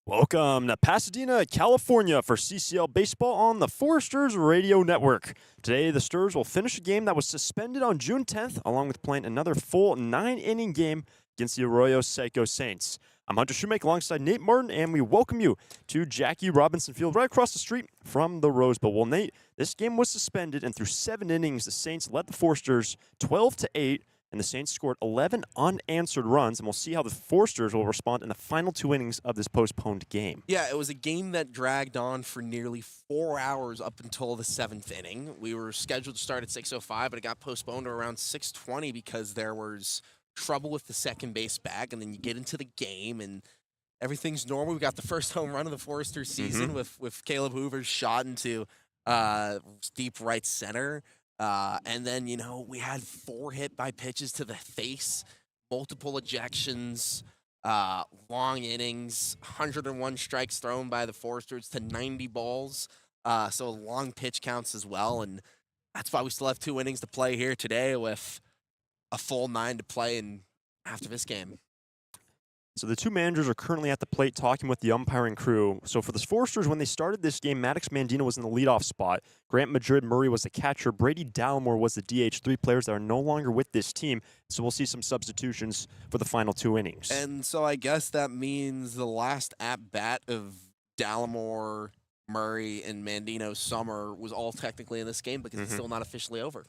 Welcome to Pasadena, California for CCL Baseball on the Foresters Radio Network. Today, the Sturs will finish a game that was suspended on June 10th, along with playing another full 9-inning game against the Arroyo Seco Saints. I'm Hunter Shoemaker alongside Nate Martin, and we welcome you to Jackie Robinson Field right across the street from the Rose Bowl. Well, Nate, this game was suspended, and through 7 innings, the Saints led the Foresters 12-8. And the Saints scored 11 unanswered runs, and we'll see how the Foresters will respond in the final 2 innings of this postponed game. Yeah, it was a game that dragged on for nearly 4 hours up until the 7th inning. We were scheduled to start at 6:05, but it got postponed to around 6:20 because there was trouble with the second base bag, and then you get into the game, and everything's normal. We got the first home run of the Foresters season with Caleb Hoover's shot into deep right center. And then, we had 4 hit by pitches to the face, multiple ejections, long innings, 101 strikes thrown by the Foresters to 90 balls. So long pitch counts as well. And that's why we still have 2 innings to play here today with a full 9 to play after this game. So the 2 managers are currently at the plate talking with the umpiring crew. So for the Foresters, when they started this game, Maddox Mandino was in the leadoff spot. Grant Madrid Murray was the catcher. Brady Dallimore was the DH. 3 players that are no longer with this team. So we'll see some substitutions for the final 2 innings. And so I guess that means the last at-bat of Dallimore, Murray, and Mandino Summer was all technically in this game because it's still not officially over.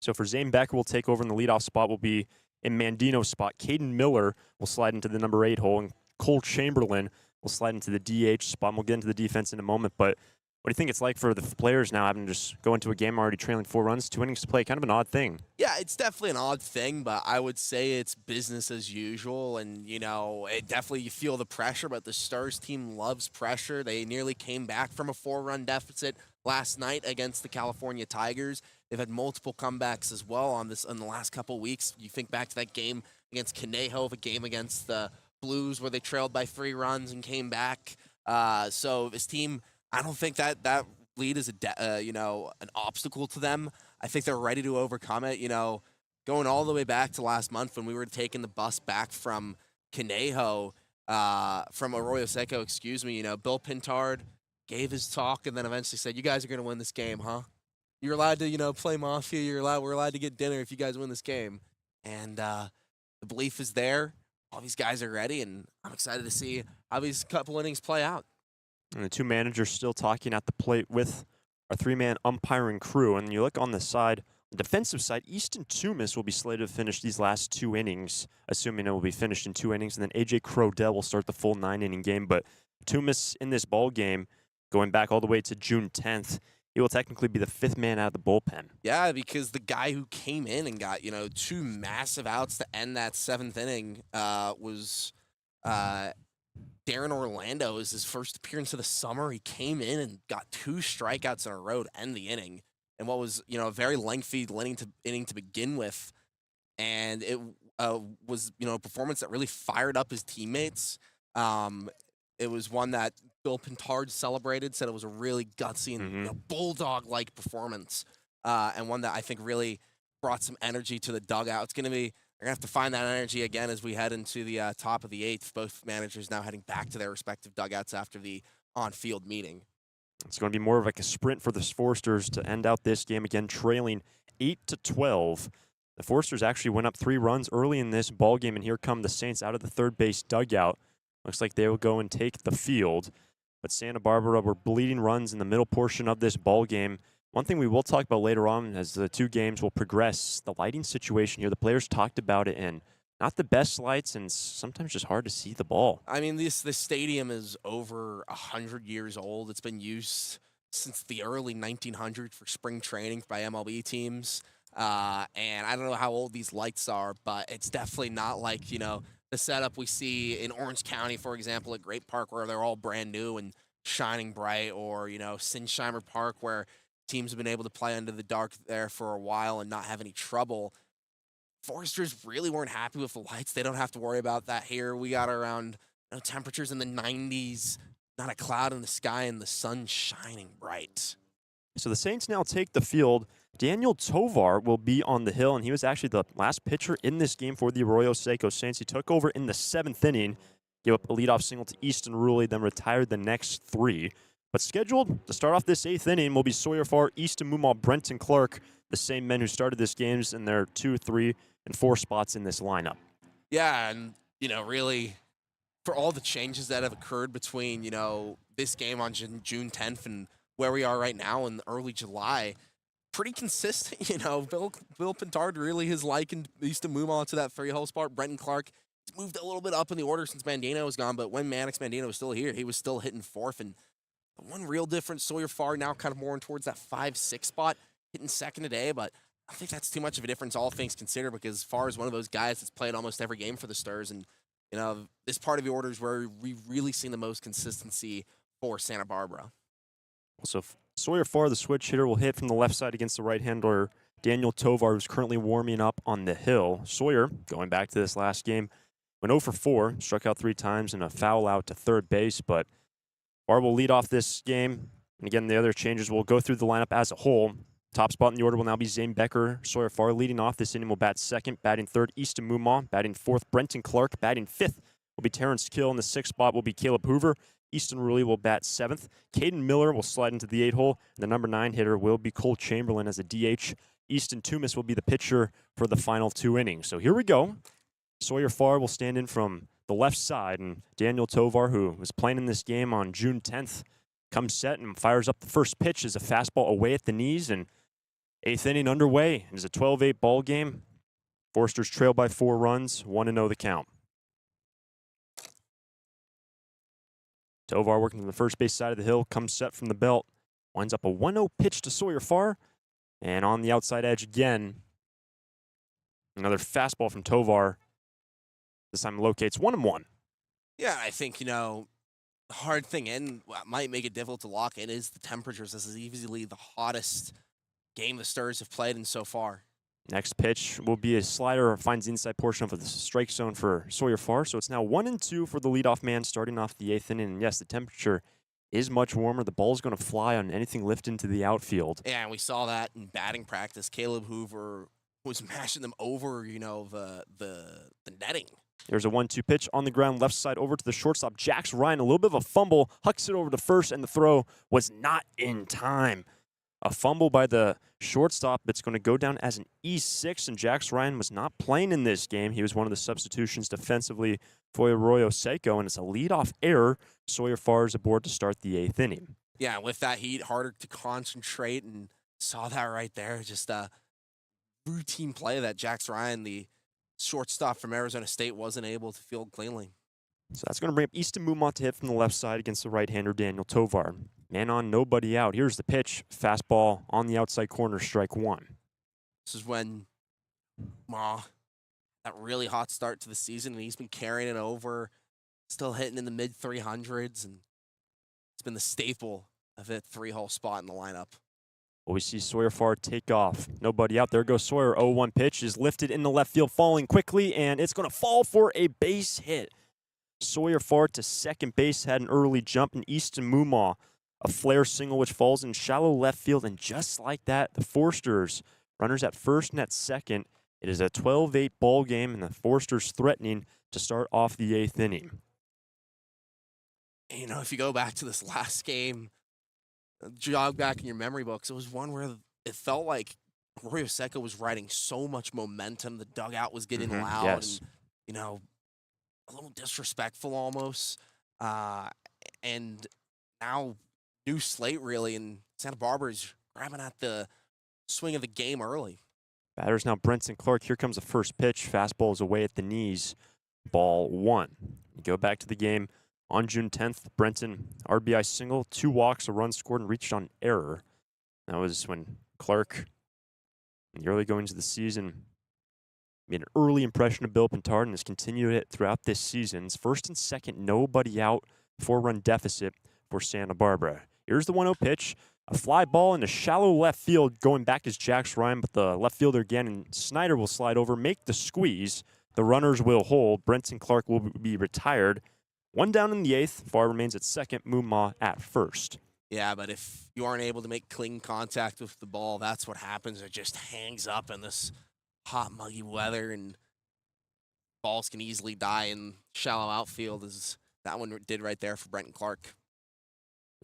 So for Zane Becker will take over in the leadoff spot will be in Mandino's spot. Caden Miller will slide into the number 8 hole, and Cole Chamberlain will slide into the DH spot. And we'll get into the defense in a moment, but what do you think it's like for the players now having to just go into a game already trailing 4 runs, 2 innings to play? Kind of an odd thing. Yeah, it's definitely an odd thing, but I would say it's business as usual. And, it definitely you feel the pressure, but the Stars team loves pressure. They nearly came back from a 4-run deficit last night against the California Tigers. They've had multiple comebacks as well in the last couple weeks. You think back to that game against Conejo, the game against the Blues where they trailed by 3 runs and came back. So this team, I don't think that lead is an obstacle to them. I think they're ready to overcome it. Going all the way back to last month when we were taking the bus back from Conejo, from Arroyo Seco, Bill Pintard gave his talk and then eventually said, "You guys are going to win this game, huh? You're allowed to, play Mafia. We're allowed to get dinner if you guys win this game." And the belief is there. All these guys are ready, and I'm excited to see how these couple innings play out. And the 2 managers still talking at the plate with our 3-man umpiring crew. And you look on the side, the defensive side, Easton Toomis will be slated to finish these last 2 innings, assuming it will be finished in 2 innings. And then A.J. Crodell will start the full 9-inning game. But Toomis in this ball game, going back all the way to June 10th, he will technically be the 5th man out of the bullpen. Yeah, because the guy who came in and got, 2 massive outs to end that 7th inning was Darren Orlando. Is his first appearance of the summer. He came in and got 2 strikeouts in a row to end the inning. And what was, a very lengthy inning to begin with. And it was, a performance that really fired up his teammates. It was one that Bill Pintard celebrated, said it was a really gutsy and bulldog-like performance, and one that I think really brought some energy to the dugout. It's going to be they're going to have to find that energy again as we head into the top of the 8th. Both managers now heading back to their respective dugouts after the on-field meeting. It's going to be more of like a sprint for the Foresters to end out this game again, trailing 8-12. The Foresters actually went up 3 runs early in this ball game, and here come the Saints out of the third base dugout. Looks like they will go and take the field. But Santa Barbara were bleeding runs in the middle portion of this ball game. One thing we will talk about later on as the two games will progress, the lighting situation here. The players talked about it, and not the best lights, and sometimes just hard to see the ball. I mean, this stadium is over 100 years old. It's been used since the early 1900s for spring training by MLB teams. And I don't know how old these lights are, but it's definitely not like, the setup we see in Orange County, for example, at Great Park, where they're all brand new and shining bright, or, Sinsheimer Park, where teams have been able to play under the dark there for a while and not have any trouble. Foresters really weren't happy with the lights. They don't have to worry about that here. We got around temperatures in the 90s, not a cloud in the sky, and the sun shining bright. So the Saints now take the field. Daniel Tovar will be on the hill, and he was actually the last pitcher in this game for the Arroyo Seco Saints. He took over in the 7th inning, gave up a leadoff single to Easton Ruley, then retired the next 3. But scheduled to start off this 8th inning will be Sawyer Farr, Easton Mumaw, Brenton Clark, the same men who started this games in their 2, 3, and 4 spots in this lineup. Yeah, and, really, for all the changes that have occurred between, this game on June 10th and where we are right now in early July, pretty consistent. Bill Pintard really has likened Easton Mumaw to that 3-hole spot. Brenton Clark has moved a little bit up in the order since Mandino was gone, but when Mannix Mandino was still here, he was still hitting 4th. And the one real difference, Sawyer Farr now kind of more towards that 5-6 spot, hitting 2nd today, but I think that's too much of a difference, all things considered, because Farr is one of those guys that's played almost every game for the Stars, and this part of the order is where we've really seen the most consistency for Santa Barbara. So Sawyer Farr, the switch hitter, will hit from the left side against the right-hander Daniel Tovar, who's currently warming up on the hill. Sawyer, going back to this last game, went 0 for 4, struck out 3 times, and a foul out to third base, but Farr will lead off this game. And again, the other changes will go through the lineup as a whole. Top spot in the order will now be Zane Becker. Sawyer Farr leading off this inning will bat 2nd, batting 3rd, Easton Mumaw, batting 4th, Brenton Clark, batting 5th will be Terrence Kill, and the 6th spot will be Caleb Hoover. Easton Ruley will bat 7th. Caden Miller will slide into the 8-hole. The number 9 hitter will be Cole Chamberlain as a DH. Easton Toomis will be the pitcher for the final 2 innings. So here we go. Sawyer Farr will stand in from the left side, and Daniel Tovar, who was playing in this game on June 10th, comes set and fires up the first pitch as a fastball away at the knees, and 8th inning underway. It is a 12-8 ball game. Foresters trail by 4 runs, 1-0 the count. Tovar working from the first base side of the hill, comes set from the belt, winds up a 1-0 pitch to Sawyer Farr, and on the outside edge again, another fastball from Tovar. This time locates 1-1. Yeah, I think, the hard thing and what might make it difficult to lock in is the temperatures. This is easily the hottest game the Stars have played in so far. Next pitch will be a slider, finds the inside portion of the strike zone for Sawyer Farr. So it's now 1-2 for the leadoff man starting off the 8th inning. And yes, the temperature is much warmer. The ball's going to fly on anything lifted into the outfield. Yeah, and we saw that in batting practice. Caleb Hoover was mashing them over, the netting. There's a 1-2 pitch on the ground, left side over to the shortstop. Jax Ryan, a little bit of a fumble, hucks it over to first, and the throw was not in time. A fumble by the shortstop that's going to go down as an E6, and Jax Ryan was not playing in this game. He was one of the substitutions defensively for Arroyo Seco, and it's a leadoff error. Sawyer Farr is aboard to start the 8th inning. Yeah, with that heat, harder to concentrate, and saw that right there. Just a routine play that Jax Ryan, the shortstop from Arizona State, wasn't able to field cleanly. So that's going to bring up Easton Mumaw to hit from the left side against the right-hander Daniel Tovar. Man on, nobody out. Here's the pitch. Fastball on the outside corner, strike 1. This is when that really hot start to the season, and he's been carrying it over, still hitting in the mid-300s, and it's been the staple of that 3-hole spot in the lineup. Well, we see Sawyer Farr take off. Nobody out. There goes Sawyer. 0-1 pitch is lifted in the left field, falling quickly, and it's going to fall for a base hit. Sawyer Farr to second base had an early jump, and Easton Mumaw, a flare single which falls in shallow left field, and just like that, the Foresters, runners at first and at second. It is a 12-8 ball game, and the Foresters threatening to start off the 8th inning. If you go back to this last game, jog back in your memory books, it was one where it felt like Arroyo Seco was riding so much momentum. The dugout was getting loud, yes. And a little disrespectful almost. And now new slate really, and Santa Barbara is grabbing at the swing of the game early. Batters now Brenton Clark. Here comes the first pitch. Fastball is away at the knees. Ball 1. You go back to the game on June 10th. Brenton, RBI single, 2 walks, a run scored, and reached on error. That was when Clark, in the early goings of the season, made an early impression of Bill Pintard and has continued it throughout this season. It's first and second, nobody out, 4-run deficit for Santa Barbara. Here's the 1-0 pitch. A fly ball into shallow left field. Going back is Jax Ryan, but the left fielder again, and Snyder will slide over, make the squeeze. The runners will hold. Brenton Clark will be retired. 1 down in the 8th. Farr remains at second. Mumma at first. Yeah, but if you aren't able to make clean contact with the ball, that's what happens. It just hangs up in this hot, muggy weather, and balls can easily die in shallow outfield, as that one did right there for Brenton Clark.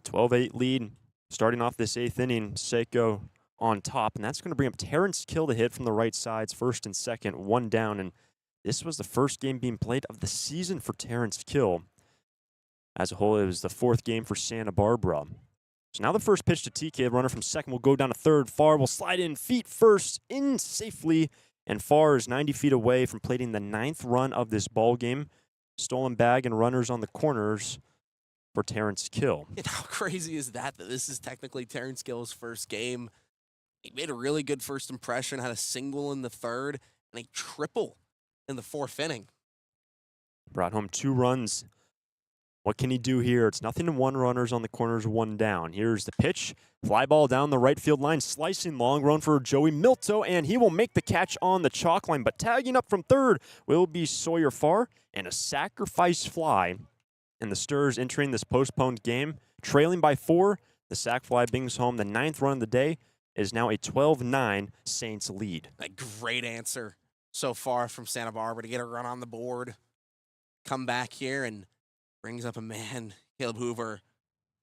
12-8 lead. Starting off this 8th inning, Seco on top, and that's going to bring up Terrence Kill to hit from the right sides, first and second, 1 down, and this was the first game being played of the season for Terrence Kill. As a whole, it was the 4th game for Santa Barbara. So now the first pitch to TK, runner from second will go down to third. Farr will slide in feet first, in safely, and Farr is 90 feet away from plating the 9th run of this ball game. Stolen bag and runners on the corners for Terrence Kill. And how crazy is that this is technically Terrence Kill's first game? He made a really good first impression, had a single in the 3rd, and a triple in the 4th inning. Brought home 2 runs. What can he do here? It's 0-1, runners on the corners, 1 down. Here's the pitch. Fly ball down the right field line, slicing long run for Joey Milto, and he will make the catch on the chalk line, but tagging up from third will be Sawyer Farr, and a sacrifice fly. And the Stars entering this postponed game, trailing by 4. The sac fly brings home the 9th run of the day. It is now a 12-9 Saints lead. A great answer so far from Santa Barbara to get a run on the board. Come back here and brings up a man, Caleb Hoover.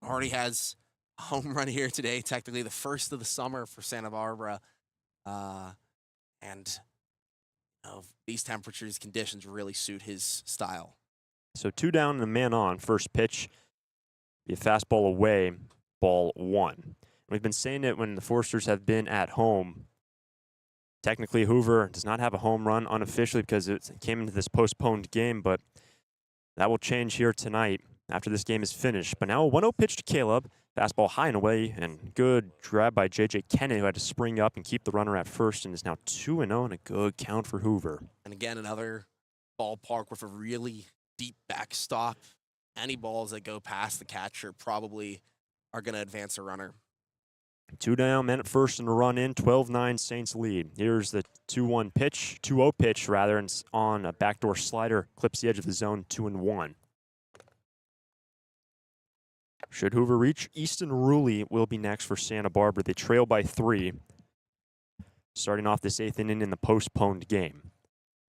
Already has a home run here today, technically the first of the summer for Santa Barbara. And these temperatures, conditions really suit his style. So 2 down and a man on. First pitch, be a fastball away, ball 1. We've been saying it when the Foresters have been at home. Technically, Hoover does not have a home run unofficially because it came into this postponed game, but that will change here tonight after this game is finished. But now a 1-0 pitch to Caleb. Fastball high and away, and good grab by J.J. Kennedy, who had to spring up and keep the runner at first, and is now 2-0 and a good count for Hoover. And again, another ballpark with a really deep backstop. Any balls that go past the catcher probably are going to advance a runner. 2 down, men at first and a run in, 12-9 Saints lead. Here's the 2-0 pitch, and it's on a backdoor slider, clips the edge of the zone, 2-1. Should Hoover reach, Easton Ruley will be next for Santa Barbara. They trail by 3, starting off this 8th inning in the postponed game.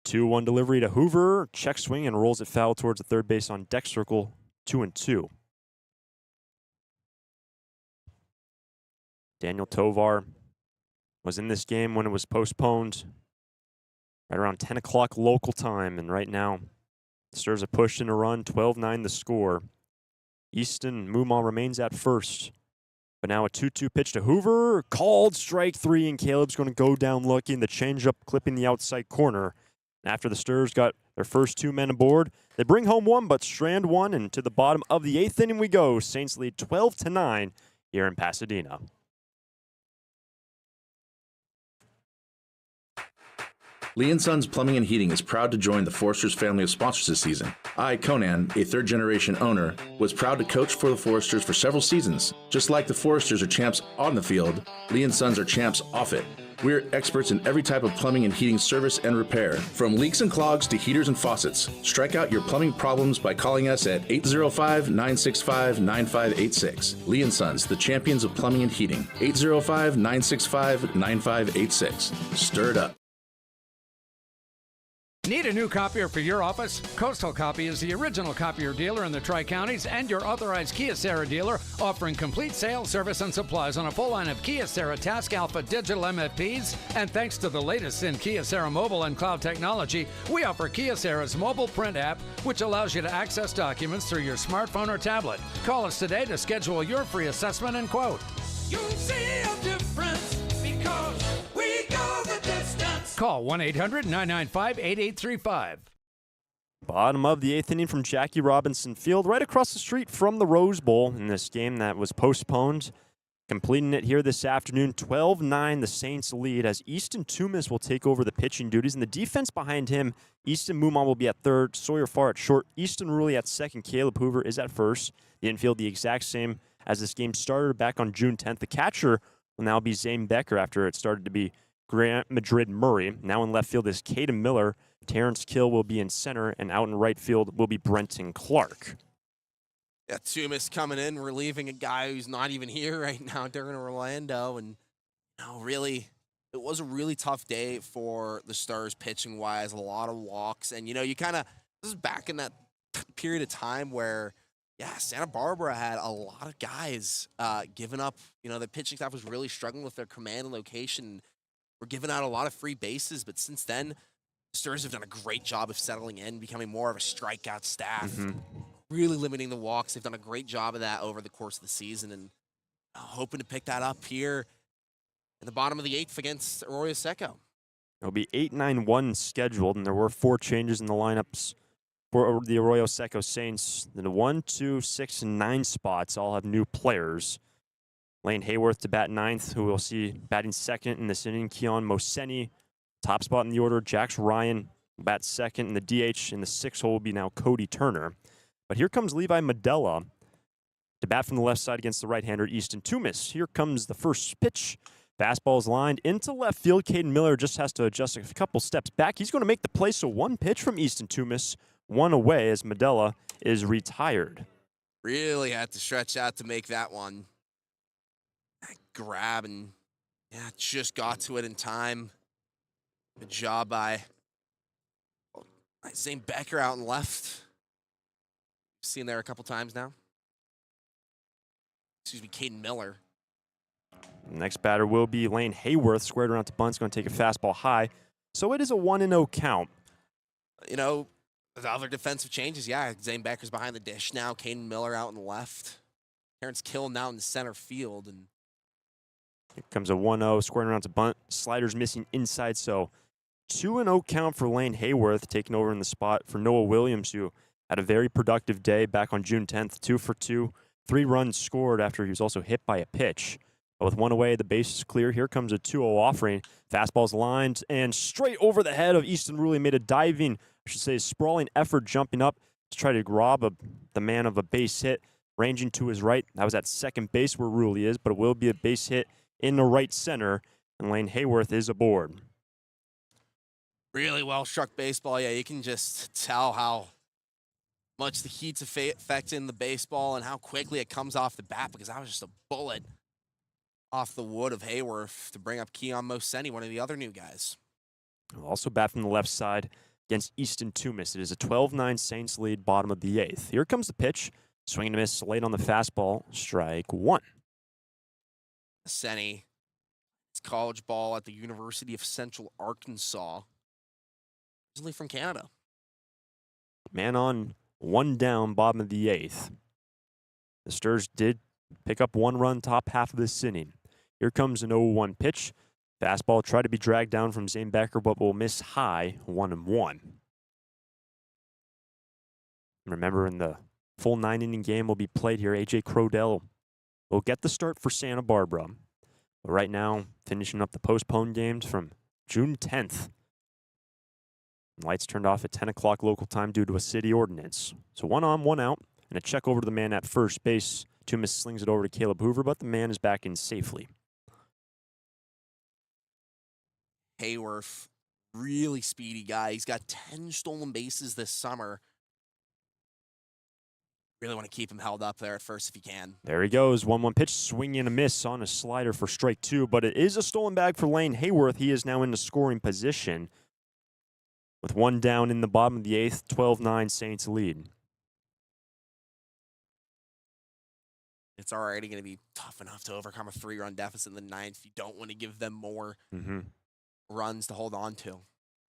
2-1 delivery to Hoover, check swing and rolls it foul towards the third base on deck circle, 2-2. Daniel Tovar was in this game when it was postponed right around 10 o'clock local time, and right now the Stars have pushed in a run, 12-9 the score. Easton Mumma remains at first, but now a 2-2 pitch to Hoover, called strike 3, and Caleb's going to go down looking, the changeup clipping the outside corner. After the Stars got their first 2 men aboard, they bring home 1 but strand 1, and to the bottom of the 8th inning we go. Saints lead 12-9 here in Pasadena. Lee & Sons Plumbing and Heating is proud to join the Foresters family of sponsors this season. I, Conan, a third-generation owner, was proud to coach for the Foresters for several seasons. Just like the Foresters are champs on the field, Lee & Sons are champs off it. We're experts in every type of plumbing and heating service and repair, from leaks and clogs to heaters and faucets. Strike out your plumbing problems by calling us at 805-965-9586. Lee & Sons, the champions of plumbing and heating. 805-965-9586. Stir it up. Need a new copier for your office? Coastal Copy is the original copier dealer in the Tri-Counties and your authorized Kyocera dealer, offering complete sales, service, and supplies on a full line of Kyocera Task Alpha digital MFPs. And thanks to the latest in Kyocera mobile and cloud technology, we offer Kyocera's mobile print app, which allows you to access documents through your smartphone or tablet. Call us today to schedule your free assessment and quote. You'll see a difference. Call 1-800-995-8835. Bottom of the 8th inning from Jackie Robinson Field, right across the street from the Rose Bowl in this game that was postponed. Completing it here this afternoon, 12-9, the Saints lead as Easton Toomis will take over the pitching duties. And the defense behind him, Easton Mumon will be at third, Sawyer Farr at short, Easton Rulli at second, Caleb Hoover is at first. The infield the exact same as this game started back on June 10th. The catcher will now be Zane Becker after it started to be Grant Madrid Murray. Now in left field is Caden Miller. Terrence Kill will be in center, and out in right field will be Brenton Clark. Yeah, Toomis coming in, relieving a guy who's not even here right now during Orlando. And, really, it was a really tough day for the Stars pitching-wise, a lot of walks. And, this is back in that period of time where, Santa Barbara had a lot of guys giving up. The pitching staff was really struggling with their command and location. We're giving out a lot of free bases, but since then, the Stars have done a great job of settling in, becoming more of a strikeout staff. Really limiting the walks. They've done a great job of that over the course of the season, and hoping to pick that up here in the bottom of the 8th against Arroyo Seco. It'll be 8-9-1 scheduled, and there were 4 changes in the lineups for the Arroyo Seco Saints. The 1, 2, 6, and 9 spots all have new players. Lane Hayworth to bat 9th, who we'll see batting second in this inning. Keon Moseni, top spot in the order. Jax Ryan bat second, and the DH in the 6th hole will be now Cody Turner. But here comes Levi Medella to bat from the left side against the right-hander Easton Toomis. Here comes the first pitch. Fastball is lined into left field. Caden Miller just has to adjust a couple steps back. He's going to make the play, so 1 pitch from Easton Toomis, 1 away as Medella is retired. Really had to stretch out to make that one. That grab and, just got to it in time. Good job by Zane Becker out and left. Seen there a couple times now. Caden Miller. Next batter will be Lane Hayworth, squared around to bunt. Going to take a fastball high. So it is a 1-0 count. The other defensive changes, Zane Becker's behind the dish now. Caden Miller out in the left. Terrence Kill now in the center field. And here comes a 1-0, squaring around to bunt. Sliders missing inside, so 2-0 count for Lane Hayworth, taking over in the spot for Noah Williams, who had a very productive day back on June 10th, 2 for 2, 3 runs scored after he was also hit by a pitch. But with 1 away, the base is clear. Here comes a 2-0 offering. Fastball's lined and straight over the head of Easton Rulli. Made a diving, sprawling effort jumping up to try to rob the man of a base hit. Ranging to his right. That was at second base where Rulli is, but it will be a base hit in the right center, and Lane Hayworth is aboard. Really well-struck baseball. You can just tell how much the heat's affecting the baseball and how quickly it comes off the bat, because that was just a bullet off the wood of Hayworth to bring up Keon Moseni, one of the other new guys. We'll also bat from the left side against Easton Toomis. It is a 12-9 Saints lead, bottom of the 8th. Here comes the pitch. Swing and a miss, late on the fastball, strike 1. Moseni, it's college ball at the University of Central Arkansas. Originally from Canada. Man on, 1 down, bottom of the 8th. The Stars did pick up 1 run top half of this inning. Here comes an 0-1 pitch. Fastball tried to be dragged down from Zane Becker, but will miss high, 1-1. Remember, in the full 9-inning game will be played here. A.J. Crodell will get the start for Santa Barbara. But right now, finishing up the postponed games from June 10th. Lights turned off at 10 o'clock local time due to a city ordinance. So 1 on, 1 out, and a check over to the man at first base. Toomis slings it over to Caleb Hoover, but the man is back in safely. Hayworth, really speedy guy. He's got 10 stolen bases this summer. Really want to keep him held up there at first if you can. There he goes. 1-1 pitch, swing and a miss on a slider for strike 2, but it is a stolen bag for Lane Hayworth. He is now in the scoring position. With 1 down in the bottom of the 8th, 12-9 Saints lead. It's already going to be tough enough to overcome a 3-run deficit in the 9th. You don't want to give them more runs to hold on to.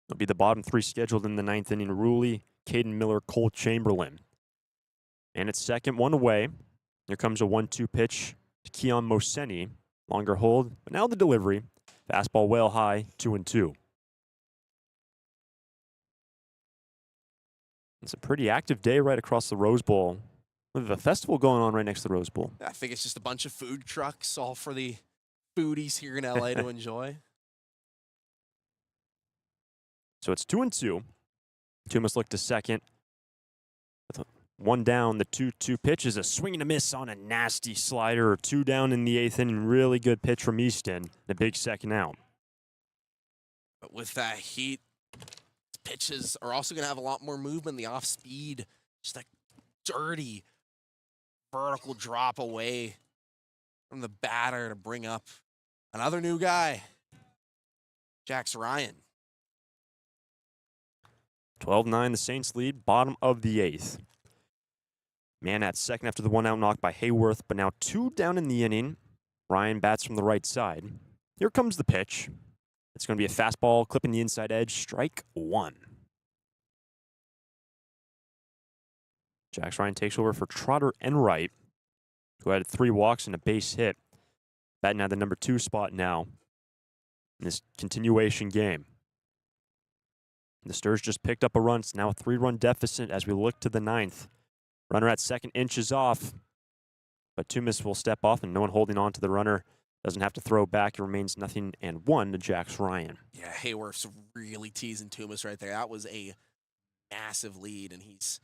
It'll be the bottom 3 scheduled in the 9th inning. Rulli, Caden Miller, Cole Chamberlain. And it's second, 1 away. Here comes a 1-2 pitch to Keon Moseni. Longer hold, but now the delivery. Fastball well high, 2-2. It's a pretty active day right across the Rose Bowl. We have a festival going on right next to the Rose Bowl. I think it's just a bunch of food trucks, all for the foodies here in LA to enjoy. So it's 2-2. Tumas look to second. With one down, the 2-2 pitch is a swing and a miss on a nasty slider. 2 down in the 8th inning. Really good pitch from Easton. The big second out. But with that heat, pitches are also going to have a lot more movement. The off speed, just a dirty vertical drop away from the batter to bring up another new guy, Jax Ryan. 12-9, the Saints lead, bottom of the 8th. Man at second after the 1-out knock by Hayworth, but now 2 down in the inning. Ryan bats from the right side. Here comes the pitch. It's going to be a fastball clipping the inside edge, strike 1. Jax Ryan takes over for Trotter Enright, who had 3 walks and a base hit. Batting at the number 2 spot now in this continuation game. The Stars just picked up a run. It's now a 3-run deficit as we look to the 9th. Runner at second, inches off. But Tumas will step off, and no one holding on to the runner. Doesn't have to throw back. It remains 0-1 to Jax Ryan. Yeah, Hayworth's really teasing Tumas right there. That was a massive lead, and he's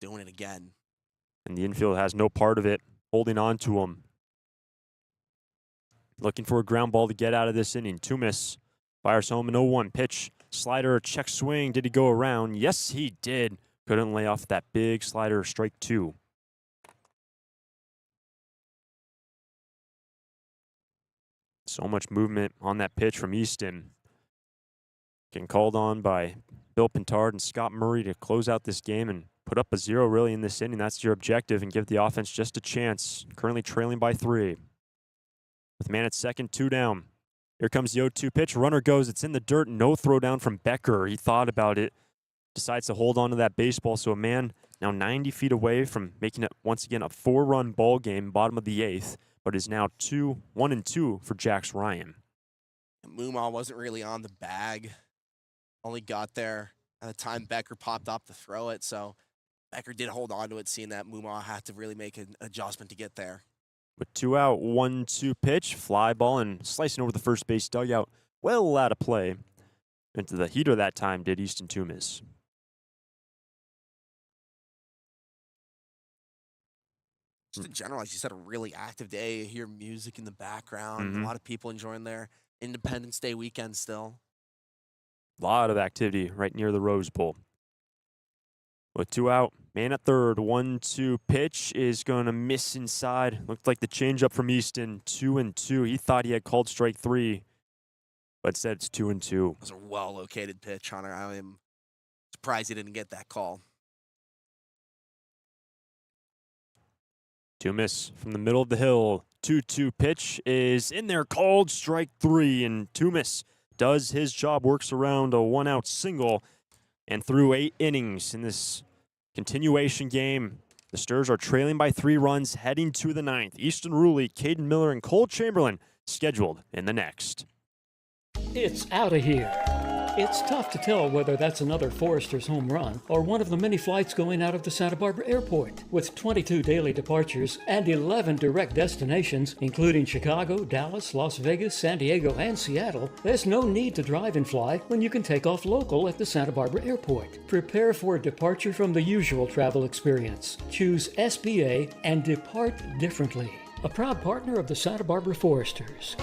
doing it again. And the infield has no part of it, holding on to him. Looking for a ground ball to get out of this inning. Tumas fires home an 0-1 pitch. Slider, check swing. Did he go around? Yes, he did. Couldn't lay off that big slider, strike 2. So much movement on that pitch from Easton. Getting called on by Bill Pintard and Scott Murray to close out this game and put up a 0 really in this inning. That's your objective, and give the offense just a chance. Currently trailing by 3. With man at second, 2 down. Here comes the 0-2 pitch. Runner goes. It's in the dirt. No throw down from Becker. He thought about it. Decides to hold on to that baseball. So a man now 90 feet away from making it once again a 4-run ball game, bottom of the 8th, but is now 1-2 for Jax Ryan. Mumau wasn't really on the bag. Only got there at the time Becker popped up to throw it. So Becker did hold on to it, seeing that Mumau had to really make an adjustment to get there. With 2 out, 1-2 pitch, fly ball, and slicing over the first base dugout. Well out of play. Into the heater that time did Easton Tumas. Just in general, as you said, a really active day. You hear music in the background. A lot of people enjoying their Independence Day weekend still. A lot of activity right near the Rose Bowl. With 2 out, man at third, 1-2 pitch is going to miss inside. Looked like the changeup from Easton, 2-2. He thought he had called strike 3, but instead it's 2-2. It was a well-located pitch, Hunter. I am surprised he didn't get that call. Tumas from the middle of the hill, 2-2 pitch is in there, called strike 3, and Tumas does his job, works around a 1-out single, and through 8 innings in this continuation game, the Stars are trailing by 3 runs, heading to the 9th. Easton Ruley, Caden Miller, and Cole Chamberlain scheduled in the next. It's out of here. It's tough to tell whether that's another Foresters home run or one of the many flights going out of the Santa Barbara airport. With 22 daily departures and 11 direct destinations, including Chicago, Dallas, Las Vegas, San Diego, and Seattle, there's no need to drive and fly when you can take off local at the Santa Barbara airport. Prepare for a departure from the usual travel experience. Choose SBA and depart differently. A proud partner of the Santa Barbara Foresters.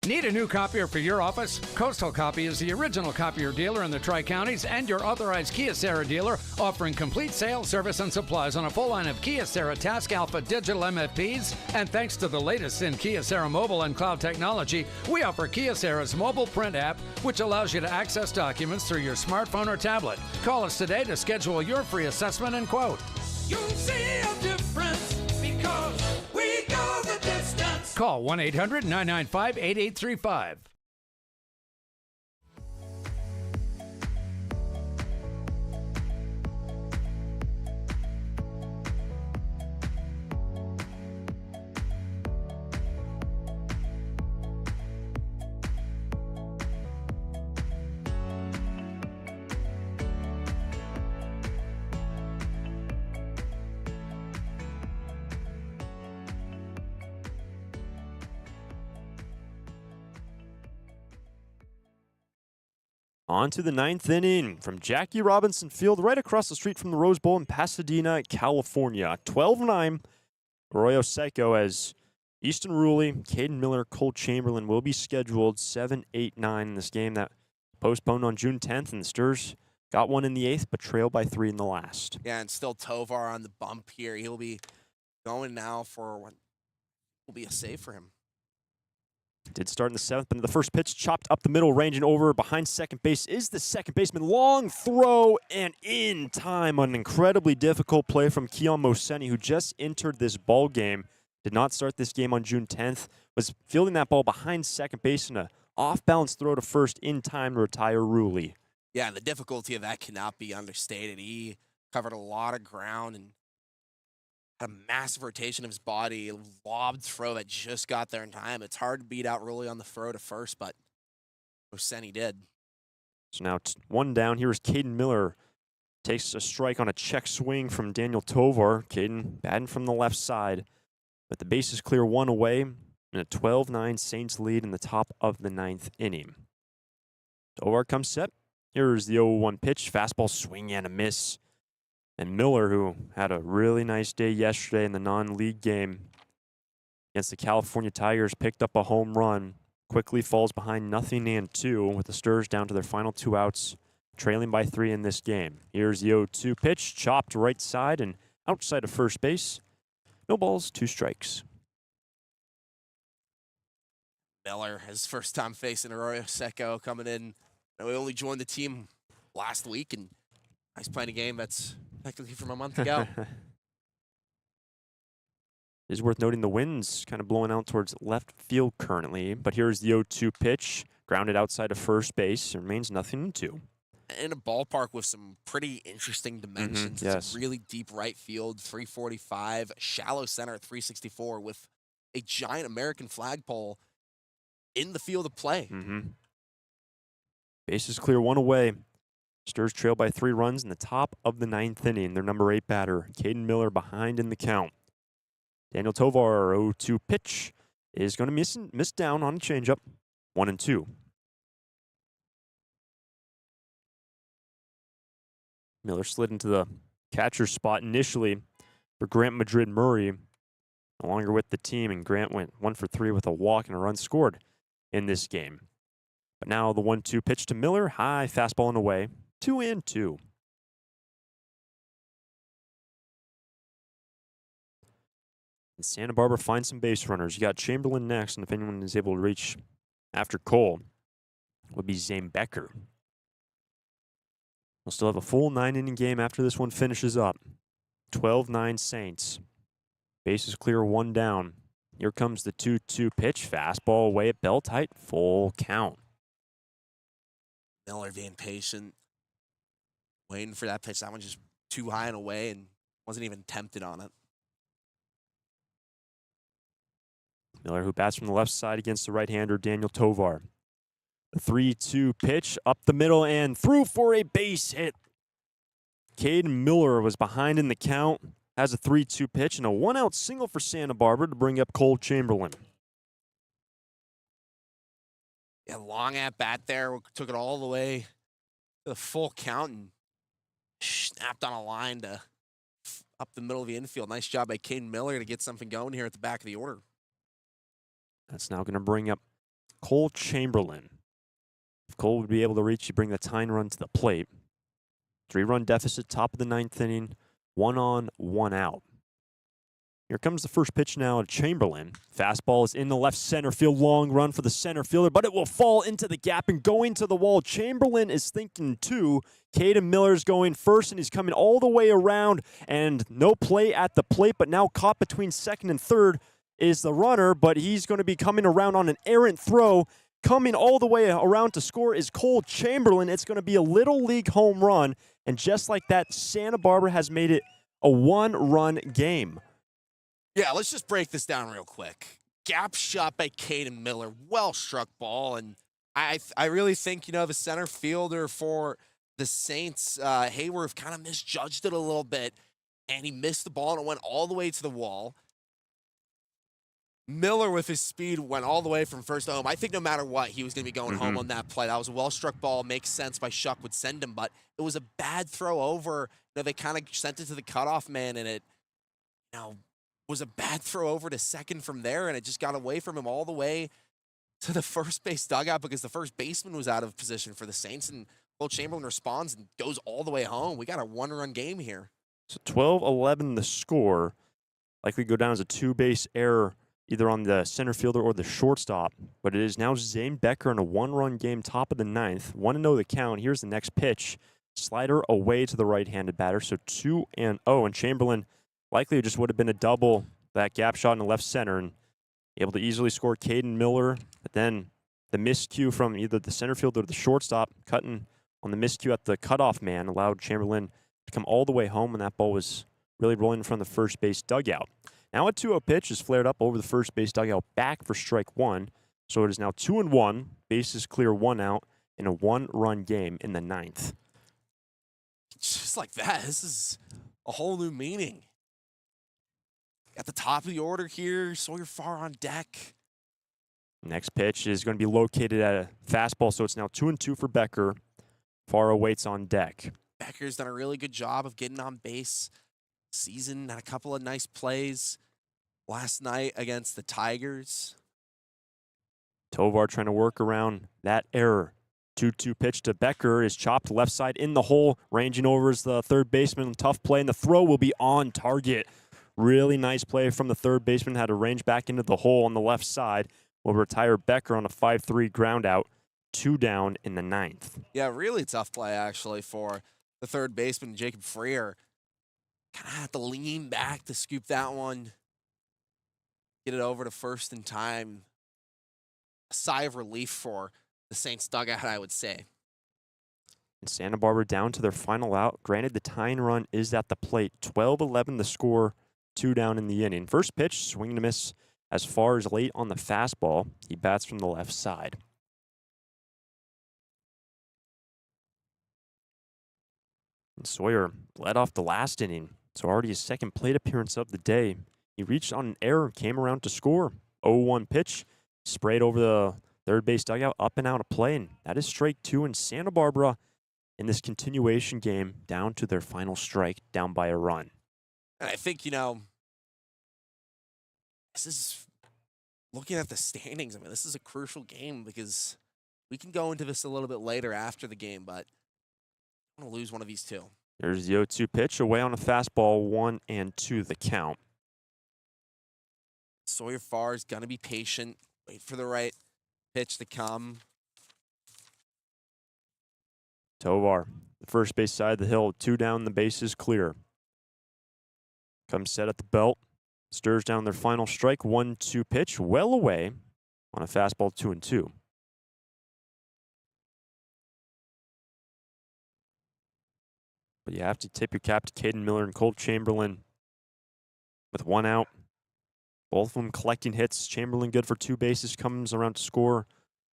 Need a new copier for your office? Coastal Copy is the original copier dealer in the Tri-Counties and your authorized Kyocera dealer, offering complete sales, service, and supplies on a full line of Kyocera Task Alpha digital MFPs. And thanks to the latest in Kyocera mobile and cloud technology, we offer Kyocera's mobile print app, which allows you to access documents through your smartphone or tablet. Call us today to schedule your free assessment and quote. You'll see a difference because we go the distance. Call 1-800-995-8835. On to the 9th inning from Jackie Robinson Field, right across the street from the Rose Bowl in Pasadena, California. 12-9, Arroyo Seco as Easton Ruley, Caden Miller, Cole Chamberlain will be scheduled 7, 8, 9 in this game that postponed on June 10th, and the Sturs got one in the 8th, but trailed by 3 in the last. Yeah, and still Tovar on the bump here. He'll be going now for what will be a save for him. Did start in the 7th, but the first pitch chopped up the middle, ranging over behind second base is the second baseman. Long throw and in time. An incredibly difficult play from Keon Moseni, who just entered this ball game. Did not start this game on June 10th. Was fielding that ball behind second base and a off-balance throw to first in time to retire Ruley. Yeah, the difficulty of that cannot be understated. He covered a lot of ground and had a massive rotation of his body, a lobbed throw that just got there in time. It's hard to beat out Ruley on the throw to first, but Moseni did. So now one down. Here's Caden Miller. Takes a strike on a check swing from Daniel Tovar. Caden batting from the left side. But the base is clear, one away, and a 12-9 Saints lead in the top of the 9th inning. Tovar comes set. Here's the 0-1 pitch. Fastball swing and a miss. And Miller, who had a really nice day yesterday in the non-league game against the California Tigers, picked up a home run. Quickly falls behind 0-2 with the Sturs down to their final 2 outs, trailing by 3 in this game. Here's the 0-2 pitch, chopped right side and outside of first base. No balls, 2 strikes. Miller, his first time facing Arroyo Seco, coming in. We only joined the team last week, and he's playing a game that's technically from a month ago. It is worth noting the wind's kind of blowing out towards left field currently, but here's the 0-2 pitch, grounded outside of first base. It remains 0-2. In a ballpark with some pretty interesting dimensions. Yes. It's a really deep right field, 345, shallow center at 364 with a giant American flagpole in the field of play. Bases clear, one away. Sturs trail by 3 runs in the top of the 9th inning. Their number 8 batter, Caden Miller, behind in the count. Daniel Tovar, 0-2 pitch, is going to miss down on a changeup, 1-2. Miller slid into the catcher's spot initially for Grant Madrid Murray, no longer with the team, and Grant went 1 for 3 with a walk and a run scored in this game. But now the 1-2 pitch to Miller, high fastball and away, 2-2. And Santa Barbara finds some base runners. You got Chamberlain next, and if anyone is able to reach after Cole, would be Zane Becker. We'll still have a full 9-inning game after this one finishes up. 12-9 Saints. Bases clear, 1 down. Here comes the 2-2 pitch. Fastball away at belt height. Full count. Miller being patient, waiting for that pitch. That one just too high and away and wasn't even tempted on it. Miller, who bats from the left side against the right-hander Daniel Tovar. The 3-2 pitch up the middle and through for a base hit. Caden Miller was behind in the count, has a 3-2 pitch and a 1-out single for Santa Barbara to bring up Cole Chamberlain. Yeah, long at bat there, took it all the way to the full count and snapped on a line to up the middle of the infield. Nice job by Caden Miller to get something going here at the back of the order. That's now going to bring up Cole Chamberlain. If Cole would be able to reach, you bring the tying run to the plate. 3-run deficit, top of the 9th inning, 1 on, 1 out. Here comes the first pitch now to Chamberlain. Fastball is in the left center field, long run for the center fielder, but it will fall into the gap and going to the wall. Chamberlain is thinking 2. Caden Miller's going first, and he's coming all the way around, and no play at the plate, but now caught between second and third is the runner, but he's going to be coming around on an errant throw. Coming all the way around to score is Cole Chamberlain. It's going to be a Little League home run, and just like that, Santa Barbara has made it a 1-run game. Yeah, let's just break this down real quick. Gap shot by Caden Miller, well struck ball, and I really think, the center fielder for the Saints, Hayworth, kind of misjudged it a little bit, and he missed the ball, and it went all the way to the wall. Miller with his speed went all the way from first to home. I think no matter what, he was going to be going home on that play. That was a well-struck ball. Makes sense by Shuck would send him, but it was a bad throw over. They kind of sent it to the cutoff man, and it was a bad throw over to second from there, and it just got away from him all the way to the first base dugout because the first baseman was out of position for the Saints, and Will Chamberlain responds and goes all the way home. We got a one-run game here. So 12-11 the score. Likely go down as a two-base error either on the center fielder or the shortstop. But it is now Zane Becker in a one-run game, top of the ninth. 1-0 the count. Here's the next pitch. Slider away to the right-handed batter, so 2-0. And Chamberlain likely just would have been a double, that gap shot in the left center, and able to easily score Caden Miller. But then the miscue from either the center fielder or the shortstop, cutting on the miscue at the cutoff man, allowed Chamberlain to come all the way home, and that ball was really rolling from the first base dugout. Now a 2-0 pitch is flared up over the first base dugout back for strike one. So it is now 2-1, bases clear, 1 out in a one-run game in the ninth. Just like that, this is a whole new meaning. At the top of the order here, Sawyer Farr on deck. Next pitch is going to be located at a fastball, so it's now 2-2 for Becker. Farr awaits on deck. Becker's done a really good job of getting on base. Season had a couple of nice plays last night against the Tigers. Tovar trying to work around that error. 2-2 pitch to Becker is chopped left side in the hole. Ranging over is the third baseman. Tough play, and the throw will be on target. Really nice play from the third baseman. Had to range back into the hole on the left side. Will retire Becker on a 5-3 ground out. 2 down in the ninth. Yeah, really tough play, actually, for the third baseman, Jacob Freer. Kind of had to lean back to scoop that one. Get it over to first in time. A sigh of relief for the Saints dugout, I would say. And Santa Barbara down to their final out. Granted, the tying run is at the plate. 12-11 the score. 2 down in the inning. First pitch, swing and a miss as far as late on the fastball. He bats from the left side. And Sawyer led off the last inning. So already his second plate appearance of the day. He reached on an error, came around to score. 0-1 pitch, sprayed over the third base dugout, up and out of play. And that is strike 2, and Santa Barbara in this continuation game down to their final strike, down by a run. And I think, this is, looking at the standings, this is a crucial game because we can go into this a little bit later after the game, but I'm going to lose one of these two. There's the 0-2 pitch, away on a fastball, 1-2 the count. Sawyer Farr is going to be patient, wait for the right pitch to come. Tovar, the first base side of the hill, 2 down, the base is clear. Comes set at the belt, stirs down their final strike, 1-2 pitch, well away on a fastball, 2-2. But you have to tip your cap to Caden Miller and Colt Chamberlain with 1 out. Both of them collecting hits. Chamberlain good for 2 bases, comes around to score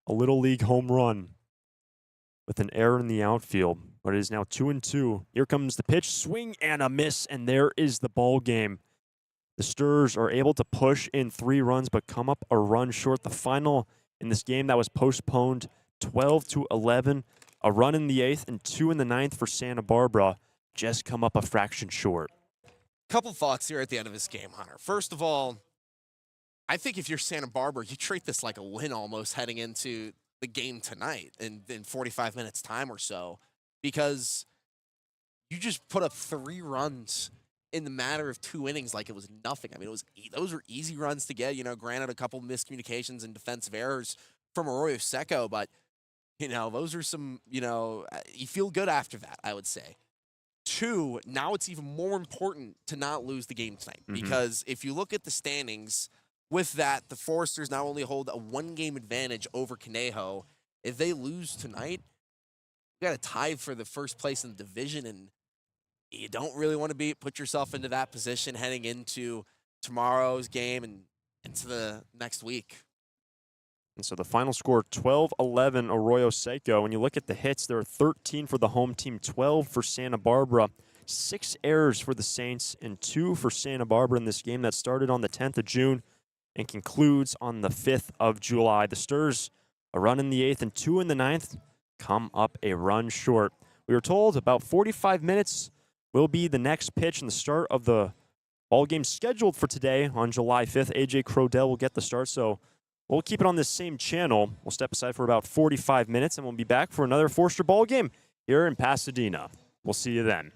a Little League home run with an error in the outfield. But it is now 2-2. Here comes the pitch, swing and a miss, and there is the ball game. The Sturs are able to push in 3 runs, but come up a run short. The final in this game that was postponed, 12-11. A run in the 8th and 2 in the 9th for Santa Barbara. Just come up a fraction short. Couple thoughts here at the end of this game, Hunter. First of all, I think if you're Santa Barbara, you treat this like a win almost heading into the game tonight in 45 minutes time or so, because you just put up 3 runs in the matter of 2 innings like it was nothing. Those were easy runs to get, granted a couple miscommunications and defensive errors from Arroyo Seco, but those are some, you feel good after that, I would say. 2, now it's even more important to not lose the game tonight, because if you look at the standings, with that, the Foresters not only hold a 1-game advantage over Conejo. If they lose tonight, you got to tie for the first place in the division, and you don't really want to put yourself into that position heading into tomorrow's game and into the next week. And so the final score, 12-11 Arroyo Seco. When you look at the hits, there are 13 for the home team, 12 for Santa Barbara. 6 errors for the Saints and 2 for Santa Barbara in this game that started on the 10th of June. and concludes on the 5th of July. The Sturs, a run in the 8th and 2 in the 9th, come up a run short. We were told about 45 minutes will be the next pitch and the start of the ball game scheduled for today on July 5th. AJ Crodell will get the start, so we'll keep it on this same channel. We'll step aside for about 45 minutes, and we'll be back for another Forster ball game here in Pasadena. We'll see you then.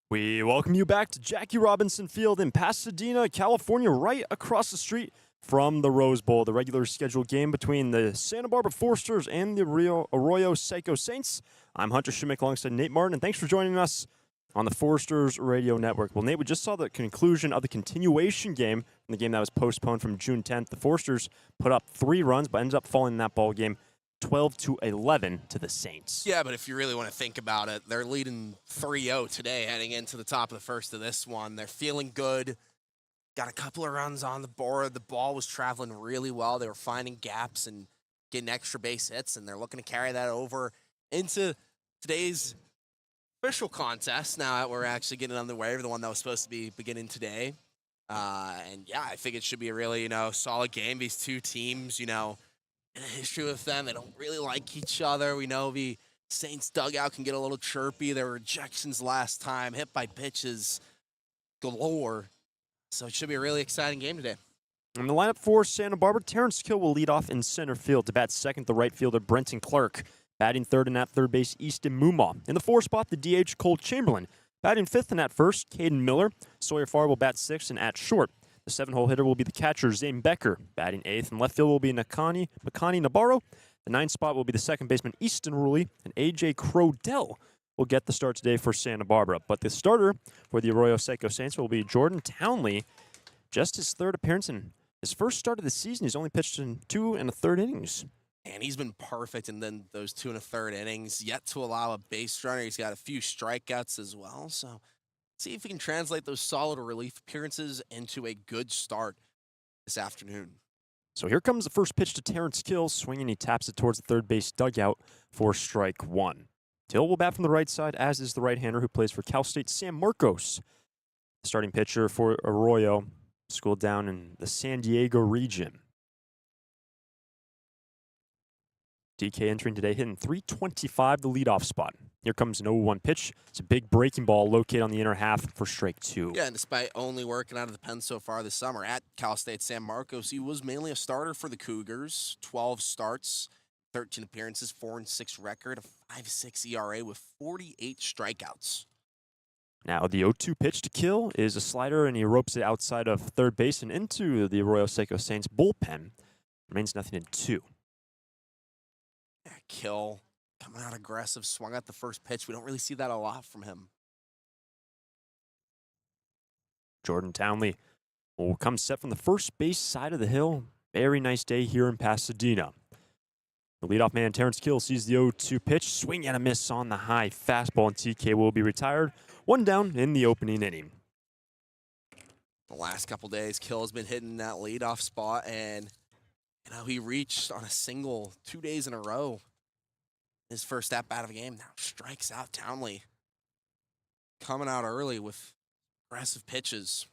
We welcome you back to Jackie Robinson Field in Pasadena, California, right across the street from the Rose Bowl, the regular scheduled game between the Santa Barbara Foresters and the Arroyo Seco Saints. I'm Hunter Schmick alongside Nate Martin, and thanks for joining us on the Foresters Radio Network. Well, Nate, we just saw the conclusion of the continuation game, the game that was postponed from June 10th. The Foresters put up 3 runs, but ended up falling in that ball game 12-11 to the Saints. Yeah, but if you really want to think about it, they're leading 3-0 today heading into the top of the first of this one. They're feeling good. Got a couple of runs on the board. The ball was traveling really well. They were finding gaps and getting extra base hits, and they're looking to carry that over into today's official contest now that we're actually getting underway, the one that was supposed to be beginning today. And yeah, I think it should be a really, solid game. These two teams, in a history with them, they don't really like each other. We know the Saints dugout can get a little chirpy. There were rejections last time, hit by pitches galore. So it should be a really exciting game today. In the lineup for Santa Barbara, Terrence Kill will lead off in center field. To bat second, the right fielder Brenton Clark. Batting third and at third base, Easton Mumma. In the 4 spot, the DH Cole Chamberlain. Batting fifth and at first, Caden Miller. Sawyer Farr will bat sixth and at short. The 7-hole hitter will be the catcher, Zane Becker. Batting eighth, and left field will be Makani Nabarro. The 9th spot will be the second baseman, Easton Ruley, and A.J. Crodell will get the start today for Santa Barbara. But the starter for the Arroyo Seco Saints will be Jordan Townley. Just his 3rd appearance in his first start of the season. He's only pitched in 2 1/3 innings. And he's been perfect in those 2 1/3 innings, yet to allow a base runner. He's got a few strikeouts as well. So see if we can translate those solid relief appearances into a good start this afternoon. So here comes the first pitch to Terrence Kill. Swinging, he taps it towards the third base dugout for strike 1. Till will bat from the right side, as is the right-hander who plays for Cal State, Sam Marcos. Starting pitcher for Arroyo, schooled down in the San Diego region. DK entering today, hitting .325, the leadoff spot. Here comes an 0-1 pitch. It's a big breaking ball located on the inner half for strike 2. Yeah, and despite only working out of the pen so far this summer at Cal State San Marcos, he was mainly a starter for the Cougars. 12 starts, 13 appearances, 4-6 record, a 5.6 ERA with 48 strikeouts. Now the 0-2 pitch to Kill is a slider, and he ropes it outside of third base and into the Arroyo Seco Saints bullpen. Remains nothing in 2. Yeah, Kill coming out aggressive, swung at the first pitch. We don't really see that a lot from him. Jordan Townley will come set from the first base side of the hill. Very nice day here in Pasadena. The leadoff man, Terrence Kill, sees the 0-2 pitch. Swing and a miss on the high fastball, and TK will be retired. 1 down in the opening inning. The last couple days, Kill has been hitting that leadoff spot, and he reached on a single 2 days in a row. His first at-bat of a game now strikes out Townley. Coming out early with aggressive pitches.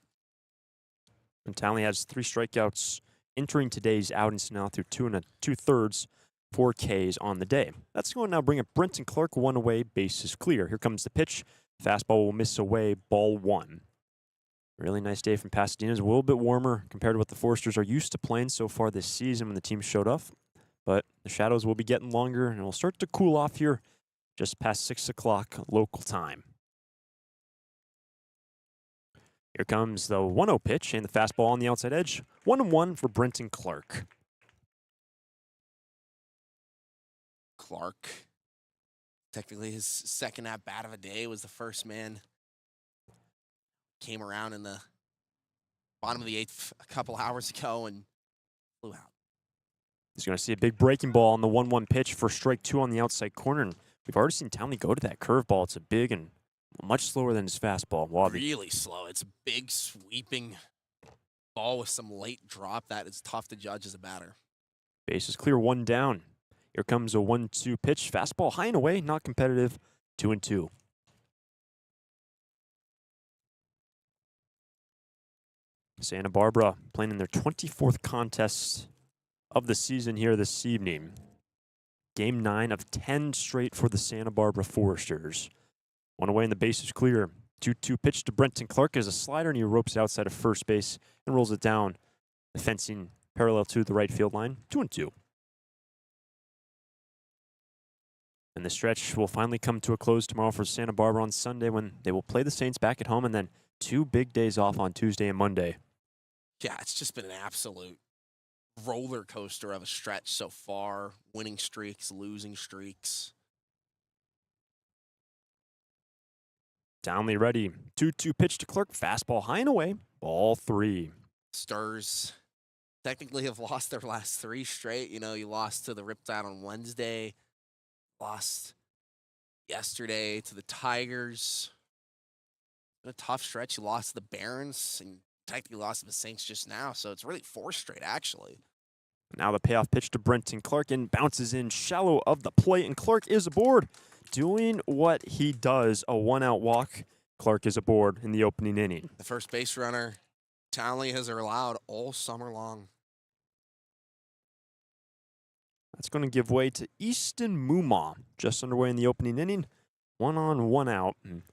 And Townley has 3 strikeouts entering today's outings now through 2 2/3, 4 Ks on the day. That's going to now bring up Brenton Clark, 1 away, bases clear. Here comes the pitch. Fastball will miss away, ball 1. Really nice day from Pasadena. It's a little bit warmer compared to what the Foresters are used to playing so far this season when the team showed up. But the shadows will be getting longer, and it'll start to cool off here just past 6 o'clock local time. Here comes the 1-0 pitch and the fastball on the outside edge. 1-1 for Brenton Clark. Clark, technically his second at-bat of a day, was the first man. Came around in the bottom of the 8th a couple hours ago and flew out. He's going to see a big breaking ball on the 1-1 pitch for strike 2 on the outside corner. And we've already seen Townley go to that curveball. It's a big and much slower than his fastball. Really slow. It's a big, sweeping ball with some late drop that is tough to judge as a batter. Base is clear, 1 down. Here comes a 1-2 pitch. Fastball high and away, not competitive, 2-2. Santa Barbara playing in their 24th contest of the season here this evening. Game 9 of 10 straight for the Santa Barbara Foresters. One away and the base is clear. 2-2 pitch to Brenton Clark as a slider, and he ropes it outside of first base and rolls it down. The fencing parallel to the right field line, 2-2. And the stretch will finally come to a close tomorrow for Santa Barbara on Sunday when they will play the Saints back at home, and then 2 big days off on Tuesday and Monday. Yeah, it's just been an absolute roller coaster of a stretch so far. Winning streaks, losing streaks. Downley ready. 2-2 pitch to Clark. Fastball high and away. Ball 3. Stars technically have lost their last 3 straight. You know, you lost to the Riptide on Wednesday. Lost yesterday to the Tigers. Been a tough stretch. You lost to the Barons and technically lost to the Saints just now. So it's really 4 straight, actually. Now the payoff pitch to Brenton Clark and bounces in shallow of the plate, and Clark is aboard. Doing what he does, a 1-out walk. Clark is aboard in the opening inning. The first base runner Townley has allowed all summer long. That's going to give way to Easton Muma, just underway in the opening inning. 1 on, 1 out. And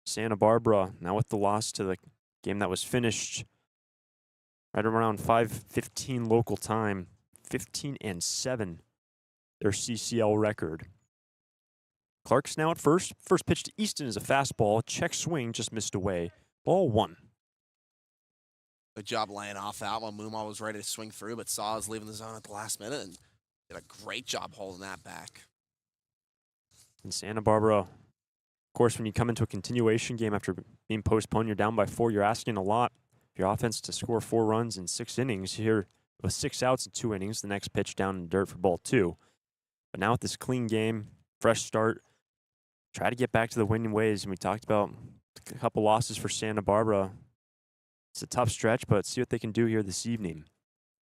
Santa Barbara, now with the loss to the game that was finished right around 5:15 local time, 15-7, their CCL record. Clark's now at first. First pitch to Easton is a fastball. Check swing, just missed away. Ball 1. Good job laying off that one. Muma was ready to swing through, but saw was leaving the zone at the last minute and did a great job holding that back. In Santa Barbara, of course, when you come into a continuation game after being postponed, you're down by 4. You're asking a lot of your offense to score 4 runs in 6 innings. Here with 6 outs in 2 innings, the next pitch down in the dirt for ball 2. But now with this clean game, fresh start, try to get back to the winning ways. And we talked about a couple losses for Santa Barbara. It's a tough stretch, but see what they can do here this evening.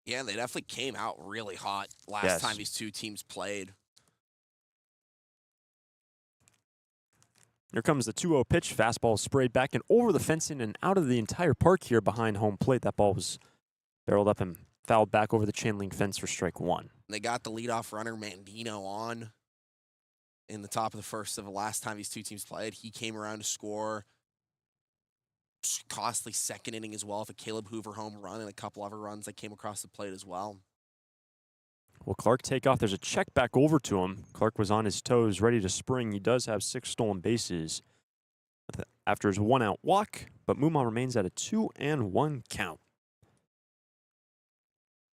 Yeah, they definitely came out really hot last time these 2 teams played. Here comes the 2-0 pitch. Fastball sprayed back and over the fencing and out of the entire park here behind home plate. That ball was barreled up and fouled back over the chain link fence for strike 1. They got the leadoff runner Mandino on in the top of the first of the last time these 2 teams played. He came around to score. Costly second inning as well with a Caleb Hoover home run and a couple other runs that came across the plate as well. Will Clark take off? There's a check back over to him. Clark was on his toes, ready to spring. He does have 6 stolen bases after his 1-out walk, but Muma remains at a 2-1 count.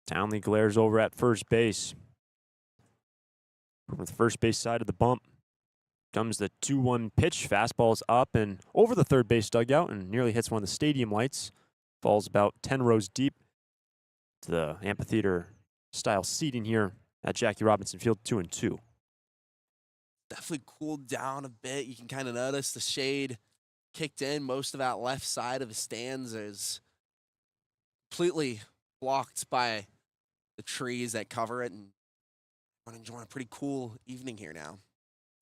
Townley glares over at first base. From the first base side of the bump comes the 2-1 pitch. Fastball is up and over the third base dugout and nearly hits one of the stadium lights. Falls about 10 rows deep to the amphitheater-style seating here at Jackie Robinson Field, 2-2. Definitely cooled down a bit. You can kind of notice the shade kicked in. Most of that left side of the stands is completely blocked by the trees that cover it, and I'm enjoying a pretty cool evening here now.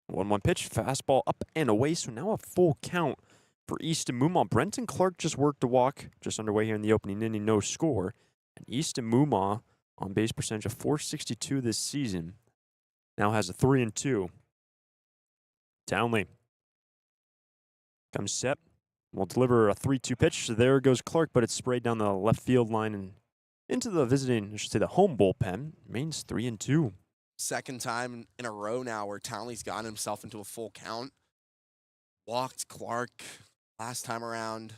1-1 pitch, fastball up and away, so now a full count for Easton Muma. Brenton Clark just worked a walk, just underway here in the opening inning, no score. And Easton Muma, on base percentage of .462 this season, now has a 3-2. Townley comes set, will deliver a 3-2 pitch. So there goes Clark, but it's sprayed down the left field line and into the visiting, I should say the home bullpen. Remains 3-2. Second time in a row now where Townley's gotten himself into a full count. Walked Clark last time around.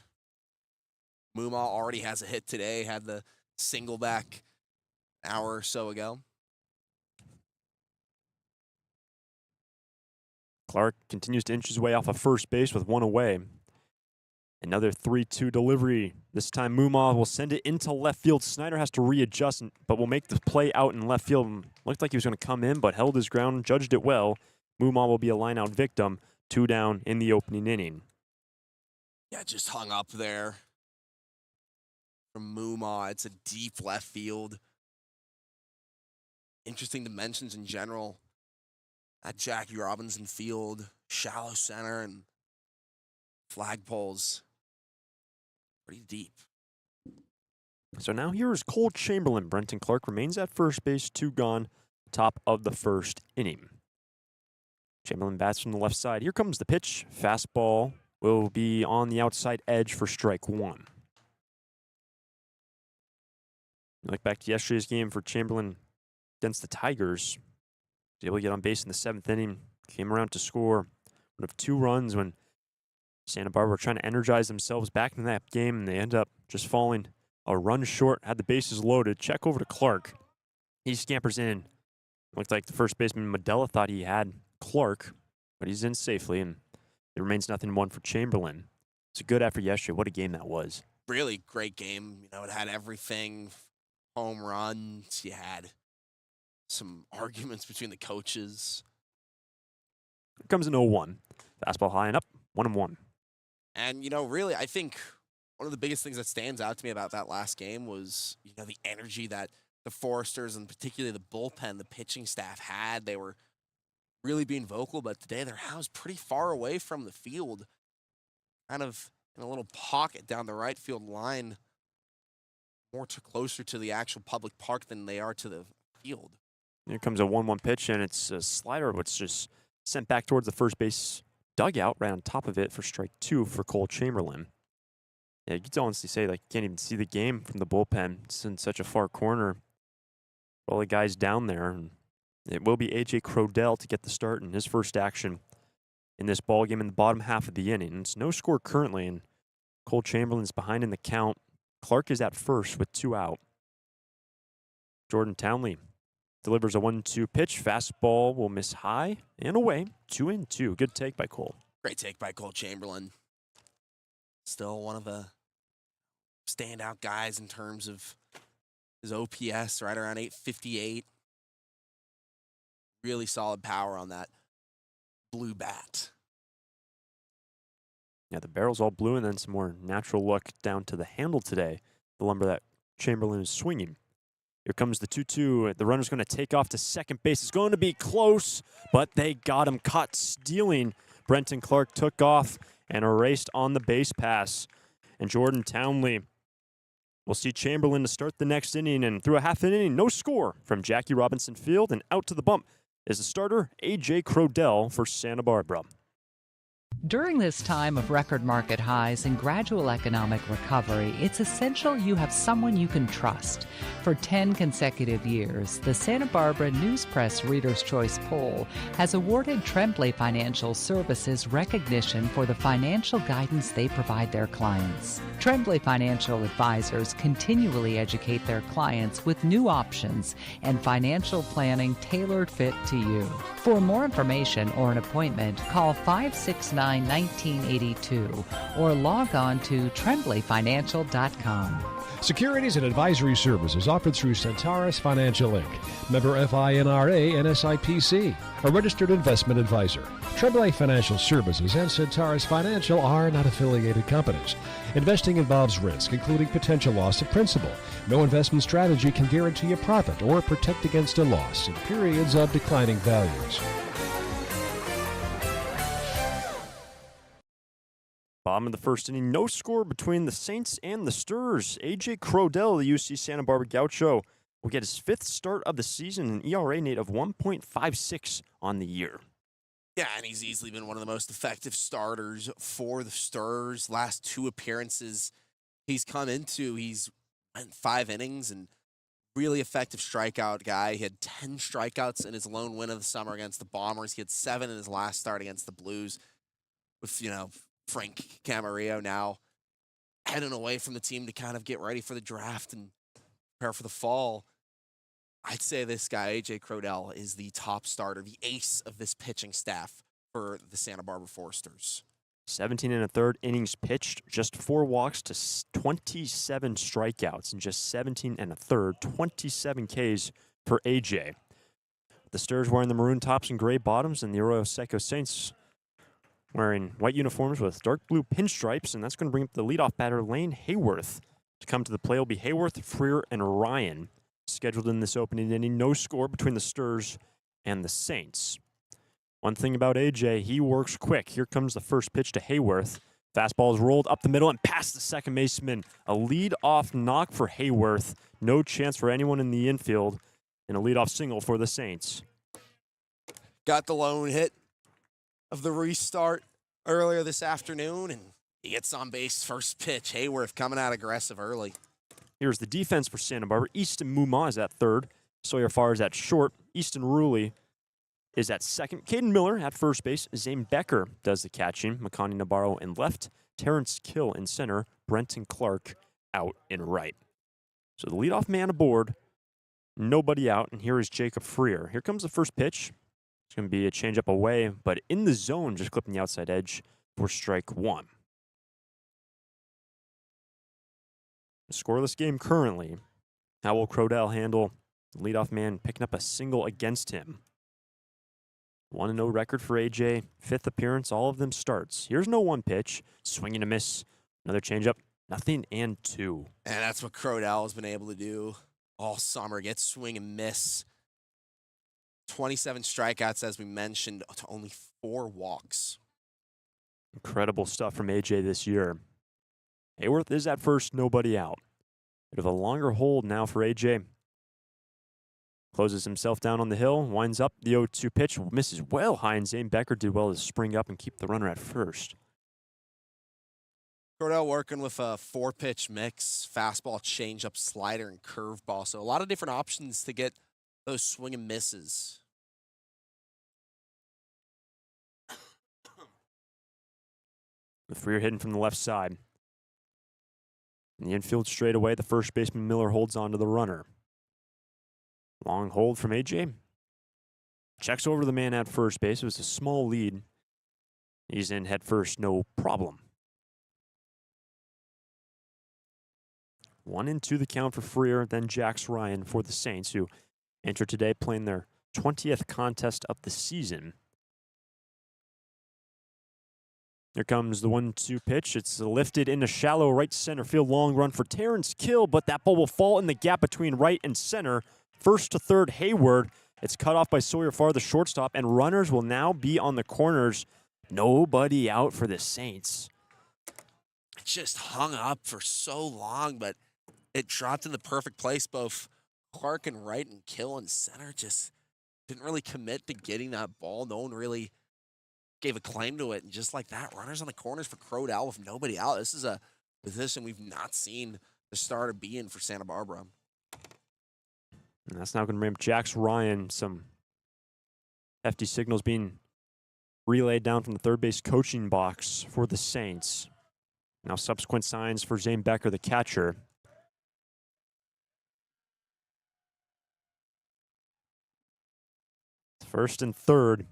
Muma already has a hit today, had the single back an hour or so ago. Clark continues to inch his way off of first base with 1 away. Another 3-2 delivery. This time Muma will send it into left field. Snyder has to readjust, but will make the play out in left field. Looked like he was going to come in, but held his ground, judged it well. Muma will be a line-out victim. 2 down in the opening inning. Yeah, just hung up there from Muma. It's a deep left field. Interesting dimensions in general at Jackie Robinson Field. Shallow center and flagpoles. Pretty deep. So now here is Cole Chamberlain. Brenton Clark remains at first base, 2 gone, top of the first inning. Chamberlain bats from the left side. Here comes the pitch. Fastball will be on the outside edge for strike 1. Look back to yesterday's game for Chamberlain against the Tigers. Was able to get on base in the 7th inning. Came around to score one of 2 runs when Santa Barbara were trying to energize themselves back in that game, and they end up just falling a run short. Had the bases loaded. Check over to Clark. He scampers in. Looked like the first baseman Medella thought he had Clark, but he's in safely, and it remains 0-1 for Chamberlain. It's a good effort yesterday. What a game that was. Really great game. You know, it had everything. Home runs. You had some arguments between the coaches. Here comes an 0-1. Fastball high and up, 1-1. And, you know, really, I think one of the biggest things that stands out to me about that last game was, you know, the energy that the Foresters and particularly the bullpen, the pitching staff had. They were really being vocal, but today their house pretty far away from the field, kind of in a little pocket down the right field line, closer to the actual public park than they are to the field. Here comes a 1-1 pitch, and it's a slider, which just sent back towards the first base dugout, right on top of it for strike 2 for Cole Chamberlain. Yeah, you can honestly say, like, you can't even see the game from the bullpen. It's in such a far corner. All the guys down there, and it will be A.J. Crodell to get the start in his first action in this ball game in the bottom half of the inning. It's no score currently, and Cole Chamberlain's behind in the count. Clark is at first with 2 out. Jordan Townley delivers a 1-2 pitch. Fastball will miss high and away. 2-2. Good take by Cole. Great take by Cole Chamberlain. Still one of the standout guys in terms of his OPS, right around 858. Really solid power on that blue bat. Yeah, the barrel's all blue, and then some more natural look down to the handle today. The lumber that Chamberlain is swinging. Here comes the 2-2. The runner's going to take off to second base. It's going to be close, but they got him caught stealing. Brenton Clark took off and erased on the base pass. And Jordan Townley will see Chamberlain to start the next inning, and through a half inning, no score from Jackie Robinson Field, and out to the bump is the starter, A.J. Crodell for Santa Barbara. During this time of record market highs and gradual economic recovery, it's essential you have someone you can trust. For 10 consecutive years, the Santa Barbara News Press Reader's Choice Poll has awarded Tremblay Financial Services recognition for the financial guidance they provide their clients. Tremblay Financial Advisors continually educate their clients with new options and financial planning tailored fit to you. For more information or an appointment, call 569-1982 or log on to tremblayfinancial.com. Securities and advisory services offered through Centaurus Financial Inc., member FINRA and SIPC, a registered investment advisor. Tremblay Financial Services and Centaurus Financial are not affiliated companies. Investing involves risk, including potential loss of principal. No investment strategy can guarantee a profit or protect against a loss in periods of declining values. Bottom of the first inning, no score between the Saints and the Stars. A.J. Crodell, the UC Santa Barbara Gaucho, will get his 5th start of the season, an ERA Nate of 1.56 on the year. Yeah, and he's easily been one of the most effective starters for the Stars. Last 2 appearances he's come into, he's went 5 innings and really effective strikeout guy. He had 10 strikeouts in his lone win of the summer against the Bombers. He had 7 in his last start against the Blues. With, you know, Frank Camarillo now heading away from the team to kind of get ready for the draft and prepare for the fall. I'd say this guy, A.J. Crodell, is the top starter, the ace of this pitching staff for the Santa Barbara Foresters. 17 1/3 innings pitched, just 4 walks to 27 strikeouts, and just 17 1/3, 27 Ks for A.J. The Stars wearing the maroon tops and gray bottoms, and the Arroyo Seco Saints wearing white uniforms with dark blue pinstripes, and that's going to bring up the leadoff batter, Lane Hayworth. To come to the play will be Hayworth, Freer, and Ryan. Scheduled in this opening inning, no score between the Stars and the Saints. One thing about AJ, he works quick. Here comes the first pitch to Hayworth. Fastball is rolled up the middle and past the second baseman. A lead-off knock for Hayworth. No chance for anyone in the infield. And a lead-off single for the Saints. Got the lone hit of the restart earlier this afternoon, and he gets on base first pitch. Hayworth coming out aggressive early. Here's the defense for Santa Barbara. Easton Muma is at third. Sawyer Farr is at short. Easton Ruley is at second. Caden Miller at first base. Zane Becker does the catching. Makani Navarro in left. Terrence Kill in center. Brenton Clark out in right. So the leadoff man aboard. Nobody out. And here is Jacob Freer. Here comes the first pitch. It's going to be a changeup away, but in the zone, just clipping the outside edge for strike one. A scoreless game currently. How will Crodell handle the leadoff man picking up a single against him? 1-0 record for AJ. 5th appearance, all of them starts. Here's no one pitch. Swing and a miss. Another changeup. Nothing and 2. And that's what Crodell has been able to do all summer. Get swing and miss. 27 strikeouts, as we mentioned, to only 4 walks. Incredible stuff from AJ this year. Hayworth is at first, nobody out. Bit of a longer hold now for AJ. Closes himself down on the hill, winds up the 0-2 pitch, misses well high, and Zane Becker did well to spring up and keep the runner at first. Cordell working with a 4-pitch mix, fastball, changeup, slider, and curveball. So a lot of different options to get those swing and misses. With Freer hitting from the left side. In the infield straight away, the first baseman Miller holds on to the runner. Long hold from AJ. Checks over the man at first base. It was a small lead. He's in head first, no problem. 1-2 the count for Freer, then Jax Ryan for the Saints, who enter today playing their 20th contest of the season. Here comes the 1-2 pitch. It's lifted into shallow right center field. Long run for Terrence Kill, but that ball will fall in the gap between right and center. First to third, Hayward. It's cut off by Sawyer Farr, the shortstop, and runners will now be on the corners. Nobody out for the Saints. It just hung up for so long, but it dropped in the perfect place. Both Clark and right and Kill and center just didn't really commit to getting that ball. No one really gave a claim to it. And just like that, runners on the corners for Crodell with nobody out. This is a position we've not seen the starter be in for Santa Barbara. And that's now going to bring up Jax Ryan. Some hefty signals being relayed down from the third base coaching box for the Saints. Now subsequent signs for Zane Becker, the catcher. First and third.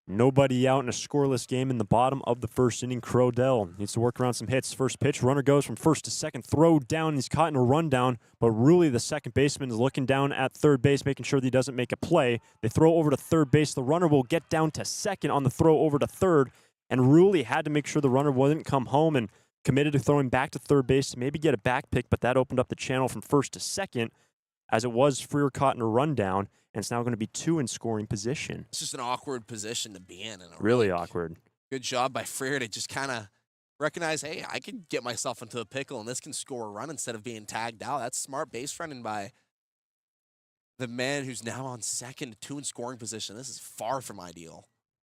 Nobody out in a scoreless game in the bottom of the first inning. Crodell needs to work around some hits. First pitch, runner goes from first to second. Throw down, he's caught in a rundown, but really the second baseman is looking down at third base, making sure that he doesn't make a play. They throw over to third base. The runner will get down to second on the throw over to third, and Ruley had to make sure the runner wouldn't come home and committed to throwing back to third base to maybe get a back pick, but that opened up the channel from first to second, as it was Freer caught in a rundown. And it's now going to be 2 in scoring position. It's just an awkward position to be in. Really awkward. Good job by Freer to just kind of recognize, hey, I can get myself into a pickle and this can score a run instead of being tagged out. That's smart base running by the man who's now on second, 2 in scoring position. This is far from ideal.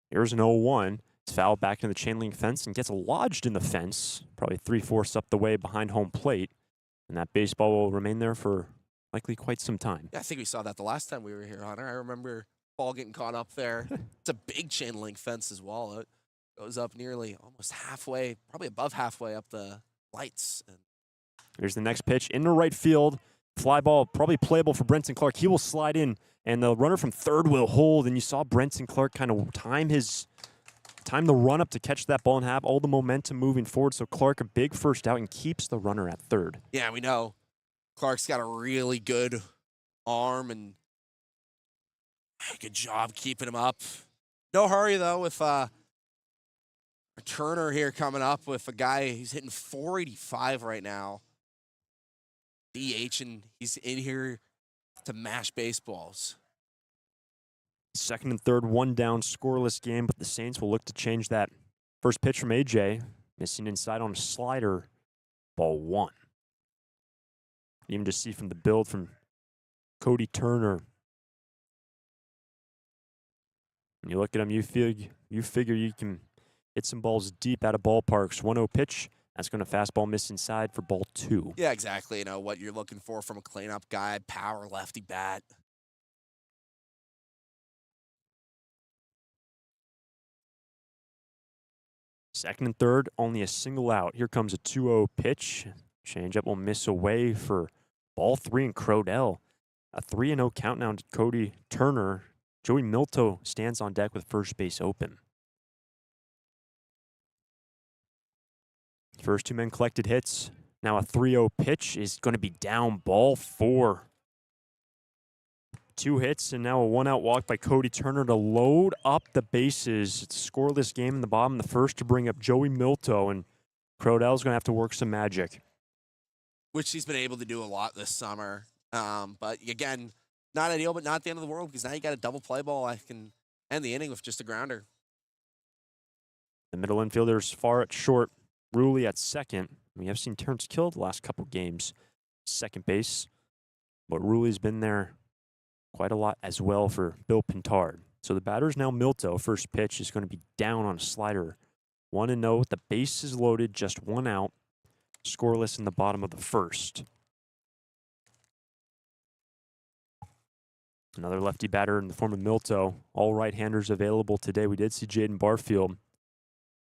Here's an 0-1. It's fouled back into the chain link fence and gets lodged in the fence, probably 3/4 up the way behind home plate. And that baseball will remain there for likely quite some time. Yeah, I think we saw that the last time we were here, Hunter. I remember ball getting caught up there. It's a big chain link fence as well. It goes up nearly almost halfway, probably above halfway up the lights. And here's the next pitch into right field. Fly ball, probably playable for Brenton Clark. He will slide in, and the runner from third will hold. And you saw Brenton Clark kind of time the run up to catch that ball and have all the momentum moving forward. So Clark, a big first out, and keeps the runner at third. Yeah, we know Clark's got a really good arm, and good job keeping him up. No hurry, though, with a Turner here coming up with a guy who's hitting 485 right now. DH, and he's in here to mash baseballs. Second and third, 1 down, scoreless game, but the Saints will look to change that First pitch from AJ, missing inside on a slider, ball 1. You can just see from the build from Cody Turner. When you look at him, you figure you can hit some balls deep out of ballparks. 1-0 pitch. That's going to fastball miss inside for ball 2. Yeah, exactly. You know, what you're looking for from a cleanup guy, power lefty bat. Second and third, only a single out. Here comes a 2-0 pitch. Changeup will miss away for ball 3 and Crodell. A 3-0 count now to Cody Turner. Joey Milto stands on deck with first base open. First 2 men collected hits. Now a 3-0 pitch is going to be down, ball 4. 2 hits and now a 1-out walk by Cody Turner to load up the bases. It's a scoreless game in the bottom of the first to bring up Joey Milto, and Crodell's going to have to work some magic. Which he's been able to do a lot this summer. But again, not ideal, but not the end of the world, because now you got a double play ball. I can end the inning with just a grounder. The middle infielders far at short, Ruley at second. We have seen Terrence Kill the last couple games. Second base, but Ruley's been there quite a lot as well for Bill Pintard. So the batter is now Milto. First pitch is going to be down on a slider. 1-0 with the bases loaded, just 1 out. Scoreless in the bottom of the first. Another lefty batter in the form of Milto. All right-handers available today. We did see Jaden Barfield,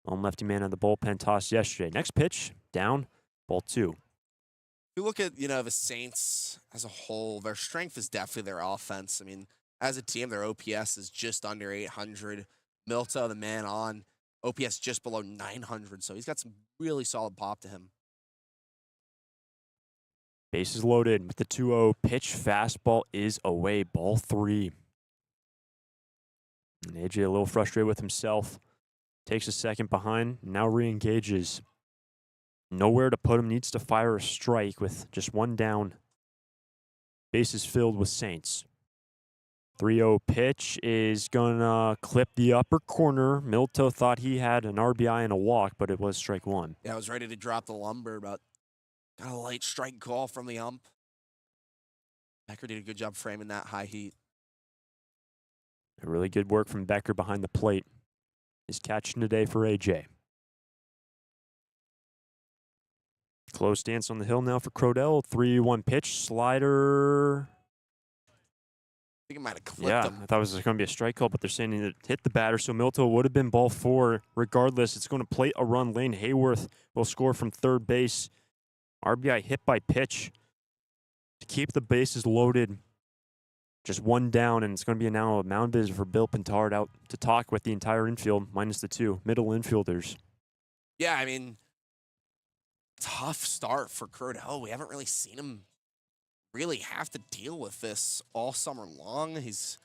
lone lefty man on the bullpen toss yesterday. Next pitch, down, ball 2. If you look at, the Saints as a whole, their strength is definitely their offense. I mean, as a team, their OPS is just under 800. Milto, the man on, OPS just below 900, so he's got some really solid pop to him. Bases loaded with the 2-0 pitch. Fastball is away, ball 3. And AJ a little frustrated with himself. Takes a second behind, now re-engages. Nowhere to put him, needs to fire a strike with just 1 down. Bases filled with Saints. 3-0 pitch is going to clip the upper corner. Milto thought he had an RBI and a walk, but it was strike 1. Yeah, I was ready to drop the lumber, but got a light strike call from the ump. Becker did a good job framing that high heat. A really good work from Becker behind the plate. He's catching today for AJ. Close stance on the hill now for Crodell. 3-1 pitch. Slider. I think it might have clipped Yeah, him. I thought it was going to be a strike call, but they're saying it hit the batter, so Milto would have been ball 4. Regardless, it's going to plate a run. Lane Hayworth will score from third base. RBI hit by pitch to keep the bases loaded. Just 1 down, and it's going to be now a mound visit for Bill Pintard out to talk with the entire infield, minus the 2 middle infielders. Yeah, I mean, tough start for Crodell. We haven't really seen him really have to deal with this all summer long. He's,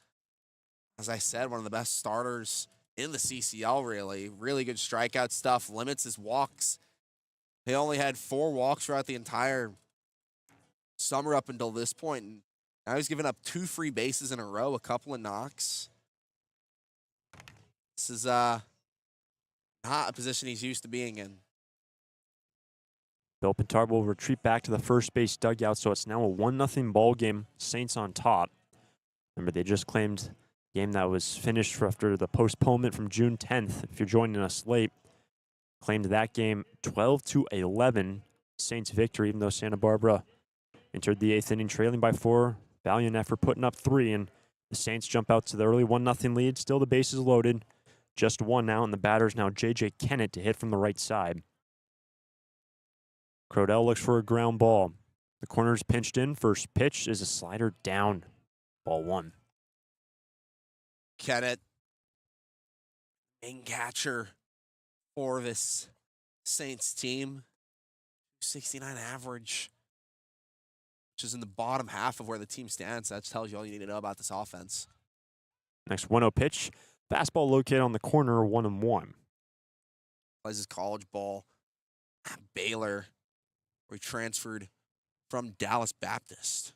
as I said, one of the best starters in the CCL, really. Really good strikeout stuff, limits his walks. He only had 4 walks throughout the entire summer up until this point, and now he's given up 2 free bases in a row, a couple of knocks. This is not a position he's used to being in. Bill Pintard will retreat back to the first base dugout, so it's now a 1-0 ball game. Saints on top. Remember, they just claimed a game that was finished after the postponement from June 10th. If you're joining us late, claimed that game 12-11. Saints victory, even though Santa Barbara entered the 8th inning trailing by 4. Valiant effort putting up 3, and the Saints jump out to the early 1-0 lead. Still the bases loaded. Just 1 now, and the batter's now J.J. Kennett to hit from the right side. Crodell looks for a ground ball. The corner's pinched in. First pitch is a slider down. Ball 1. Kennett, main catcher for this Saints team. 69 average, which is in the bottom half of where the team stands. That tells you all you need to know about this offense. Next 1-0 pitch. Fastball located on the corner, 1-1. Plays his college ball at Baylor, where he transferred from Dallas Baptist.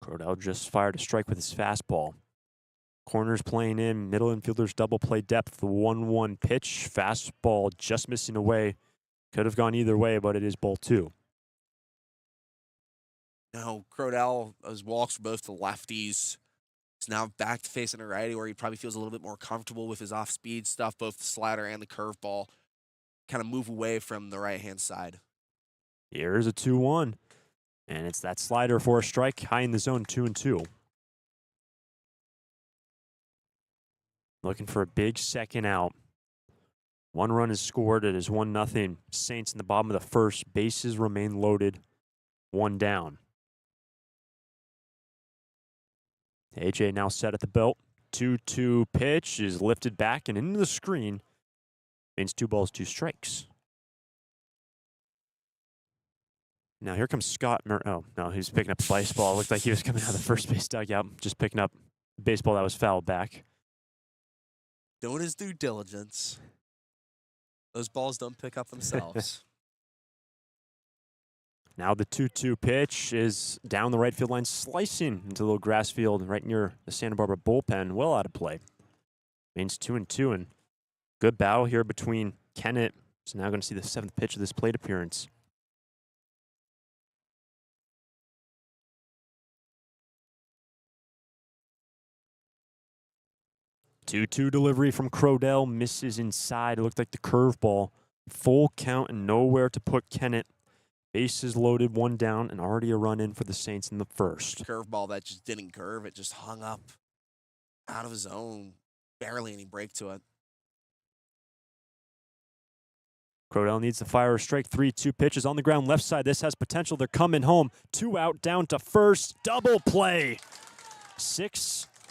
Crodell just fired a strike with his fastball. Corners playing in, middle infielders double play depth. The 1-1 pitch, fastball just missing away. Could have gone either way, but it is ball 2. Now, Crodell, those walks were both the lefties. Is now back to facing a righty where he probably feels a little bit more comfortable with his off-speed stuff, both the slider and the curveball. Kind of move away from the right-hand side. Here's a 2-1. And it's that slider for a strike, high in the zone, 2-2. Looking for a big second out. 1 run is scored. It is 1-0. Saints in the bottom of the first. Bases remain loaded. 1 down. AJ now set at the belt. 2-2 pitch is lifted back and into the screen. Means 2 balls, 2 strikes. Now here comes Scott. Oh, no, he's picking up a baseball. It looked like he was coming out of the first base dugout, just picking up a baseball that was fouled back. Doing his due diligence. Those balls don't pick up themselves. Now the 2-2 pitch is down the right field line, slicing into a little grass field right near the Santa Barbara bullpen. Well out of play. Means 2-2, and good battle here between Kennett. So now going to see the 7th pitch of this plate appearance. Two-two delivery from Crodell, misses inside. It looked like the curveball. Full count and nowhere to put Kennett. Bases loaded, 1 down, and already a run in for the Saints in the first. Curveball that just didn't curve. It just hung up out of his zone. Barely any break to it. Crodell needs to fire a strike. 3-2 pitches on the ground left side. This has potential. They're coming home. 2 out, down to first. Double play.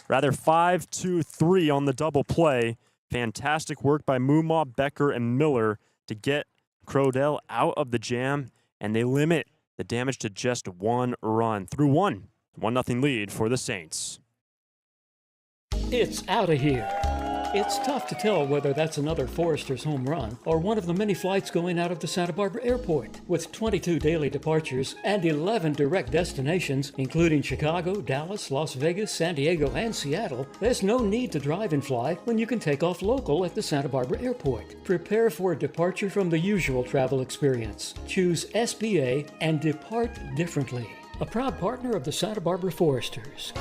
5-2-3 on the double play. Fantastic work by Mumma, Becker, and Miller to get Crodell out of the jam, and they limit the damage to just 1 run through 1-0 lead for the Saints. It's out of here. It's tough to tell whether that's another Foresters home run or one of the many flights going out of the Santa Barbara airport. With 22 daily departures and 11 direct destinations, including Chicago, Dallas, Las Vegas, San Diego, and Seattle, there's no need to drive and fly when you can take off local at the Santa Barbara airport. Prepare for a departure from the usual travel experience. Choose SBA and depart differently. A proud partner of the Santa Barbara Foresters.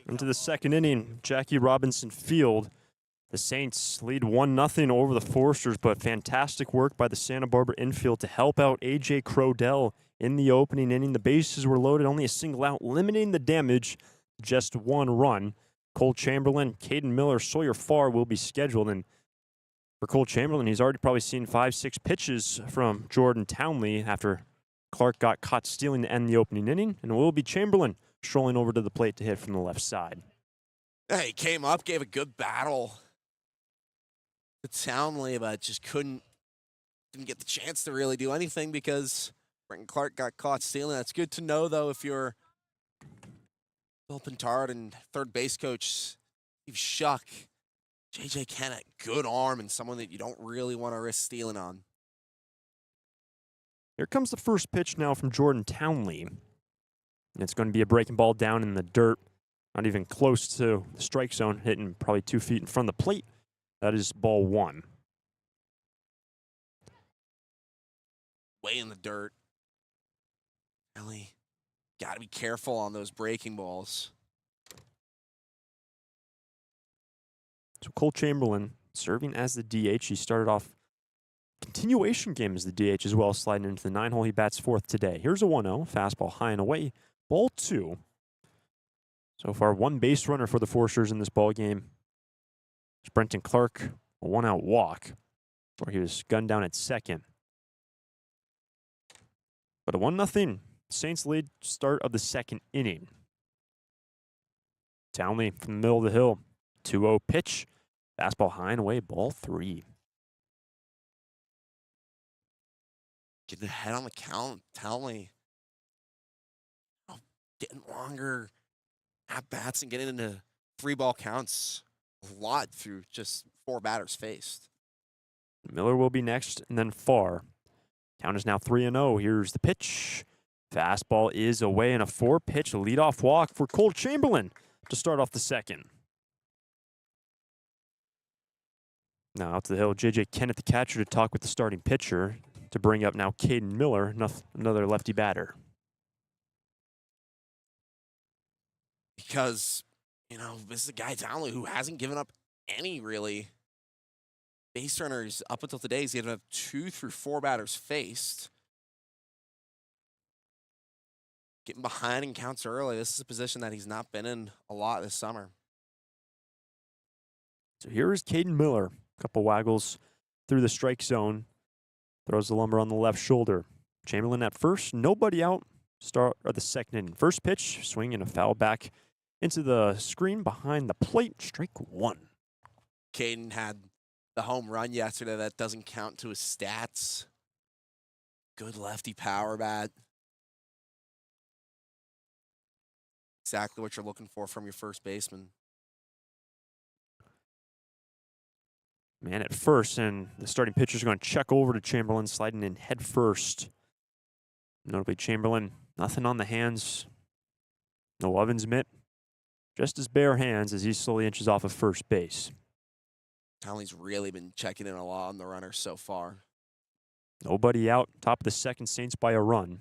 Into the second inning, Jackie Robinson Field. The Saints lead 1-0 over the Foresters, but fantastic work by the Santa Barbara infield to help out A.J. Crodell in the opening inning. The bases were loaded, only a single out, limiting the damage, just 1 run. Cole Chamberlain, Caden Miller, Sawyer Farr will be scheduled. And for Cole Chamberlain, he's already probably seen 5-6 pitches from Jordan Townley after Clark got caught stealing to end the opening inning. And it will be Chamberlain strolling over to the plate to hit from the left side. Yeah, he came up, gave a good battle to Townley, but just didn't get the chance to really do anything because Brenton Clark got caught stealing. That's good to know, though, if you're Bill Pintard and third base coach Steve Shuck. J.J. Kennett, good arm and someone that you don't really want to risk stealing on. Here comes the first pitch now from Jordan Townley. And it's going to be a breaking ball down in the dirt, not even close to the strike zone, hitting probably 2 feet in front of the plate. That is ball 1. Way in the dirt. Really Got to be careful on those breaking balls. So Cole Chamberlain serving as the DH. He started off continuation game as the DH as well, sliding into the 9 hole. He bats 4th today. Here's a 1-0. Fastball high and away. Ball 2. So far, 1 base runner for the Foresters in this ball game. It's Brenton Clark, a 1-out walk, where he was gunned down at second. But a 1-0 Saints lead start of the 2nd inning. Townley from the middle of the hill. 2-0 pitch. Fastball high and away, ball 3. Getting ahead on the count. Townley getting longer at-bats and getting into 3-ball counts a lot through just 4 batters faced. Miller will be next, and then Farr. Count is now 3-0. Here's the pitch. Fastball is away, and a 4-pitch leadoff walk for Cole Chamberlain to start off the 2nd. Now out to the hill, J.J. Kennett, the catcher, to talk with the starting pitcher to bring up now Caden Miller, another lefty batter. Because, this is a guy, Townley, who hasn't given up any, really, base runners up until today. He's given up 2 through 4 batters faced. Getting behind in counts early. This is a position that he's not been in a lot this summer. So here is Caden Miller. Couple waggles through the strike zone. Throws the lumber on the left shoulder. Chamberlain at first, nobody out. Start of the 2nd inning. First pitch, swing and a foul back into the screen behind the plate. Strike 1. Caden had the home run yesterday. That doesn't count to his stats. Good lefty power bat. Exactly what you're looking for from your first baseman. Man at first, and the starting pitcher's going to check over to Chamberlain, sliding in head first. Notably, Chamberlain, nothing on the hands. No Ovens mitt. Just his bare hands as he slowly inches off of first base. Townley's really been checking in a lot on the runner so far. Nobody out. Top of the 2nd, Saints by a run.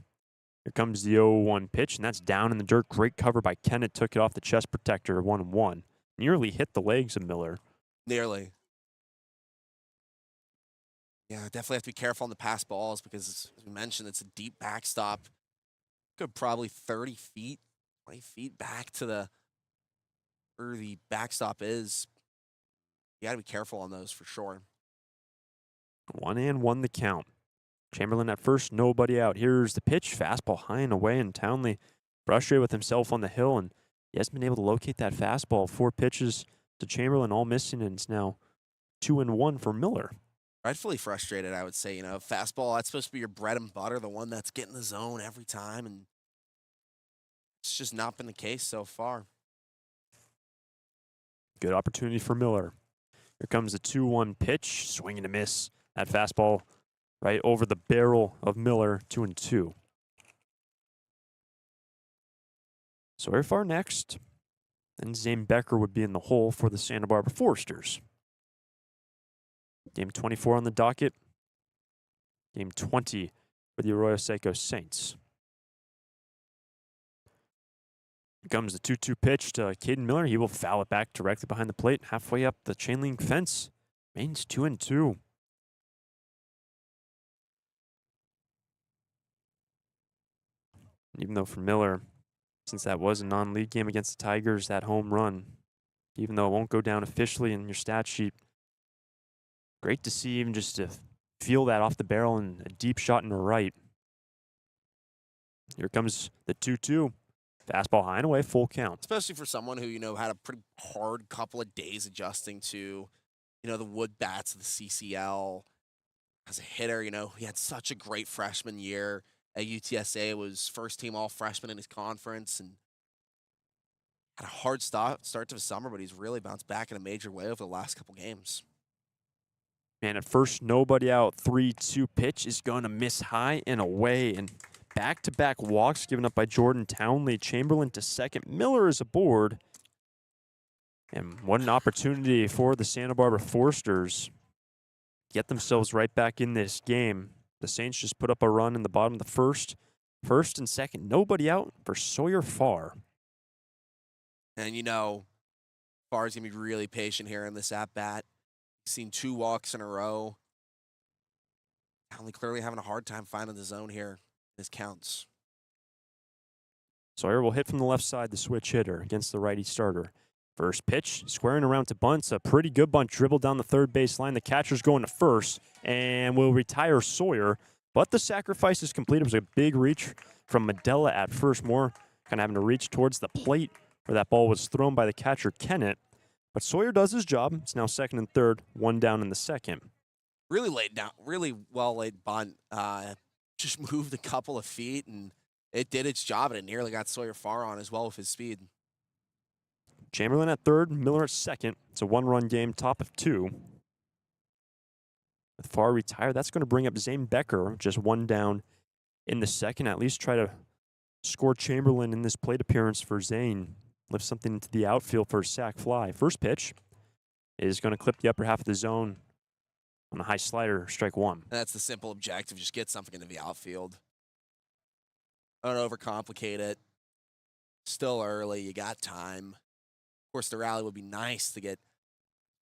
Here comes the 0-1 pitch, and that's down in the dirt. Great cover by Kennett. Took it off the chest protector, 1-1. Nearly hit the legs of Miller. Nearly. Yeah, definitely have to be careful on the pass balls because, as we mentioned, it's a deep backstop. Could probably 30 feet, 20 feet back to where the backstop is. You got to be careful on those for sure. 1-1 the count. Chamberlain at first, nobody out. Here's the pitch. Fastball high and away, and Townley frustrated with himself on the hill, and he hasn't been able to locate that fastball. 4 pitches to Chamberlain, all missing, and it's now 2-1 for Miller. Rightfully frustrated, I would say. Fastball, that's supposed to be your bread and butter, the one that's getting the zone every time, and it's just not been the case so far. Good opportunity for Miller. Here comes the 2-1 pitch. Swing and a miss. That fastball right over the barrel of Miller, 2-2. So very far next, then Zane Becker would be in the hole for the Santa Barbara Foresters. Game 24 on the docket. Game 20 for the Arroyo Seco Saints. Here comes the 2-2 pitch to Caden Miller. He will foul it back directly behind the plate, halfway up the chain link fence. Remains 2-2. Even though for Miller, since that was a non-league game against the Tigers, that home run, even though it won't go down officially in your stat sheet, great to see even just to feel that off the barrel and a deep shot in the right. Here comes the 2-2. Fastball high and away, full count. Especially for someone who, had a pretty hard couple of days adjusting to, the wood bats of the CCL. As a hitter, he had such a great freshman year at UTSA. Was first team all freshman in his conference and had a hard start to the summer, but he's really bounced back in a major way over the last couple games. Man, at first, nobody out. 3-2 pitch is going to miss high and away. And back-to-back walks given up by Jordan Townley. Chamberlain to second. Miller is aboard. And what an opportunity for the Santa Barbara Foresters. Get themselves right back in this game. The Saints just put up a run in the bottom of the first. First and second, nobody out for Sawyer Farr. And, Farr's going to be really patient here in this at-bat. Seen 2 walks in a row. Townley clearly having a hard time finding the zone here. This counts. Sawyer will hit from the left side, the switch hitter against the righty starter. First pitch, squaring around to bunt. It's a pretty good bunt, dribble down the third base line. The catcher's going to first and will retire Sawyer. But the sacrifice is complete. It was a big reach from Medella at first. More kind of having to reach towards the plate where that ball was thrown by the catcher, Kennett. But Sawyer does his job. It's now second and third, 1 down in the second. Really laid down, really well laid bunt. Just moved a couple of feet, and it did its job, and it nearly got Sawyer Farr on as well with his speed. Chamberlain at third, Miller at second. It's a 1-run game, top of 2. With Farr retired, that's going to bring up Zane Becker, just 1 down in the second. At least try to score Chamberlain in this plate appearance for Zane. Lift something into the outfield for a sac fly. First pitch is going to clip the upper half of the zone on a high slider, strike 1. And that's the simple objective, just get something into the outfield. Don't overcomplicate it. Still early, you got time. Of course, the rally would be nice to get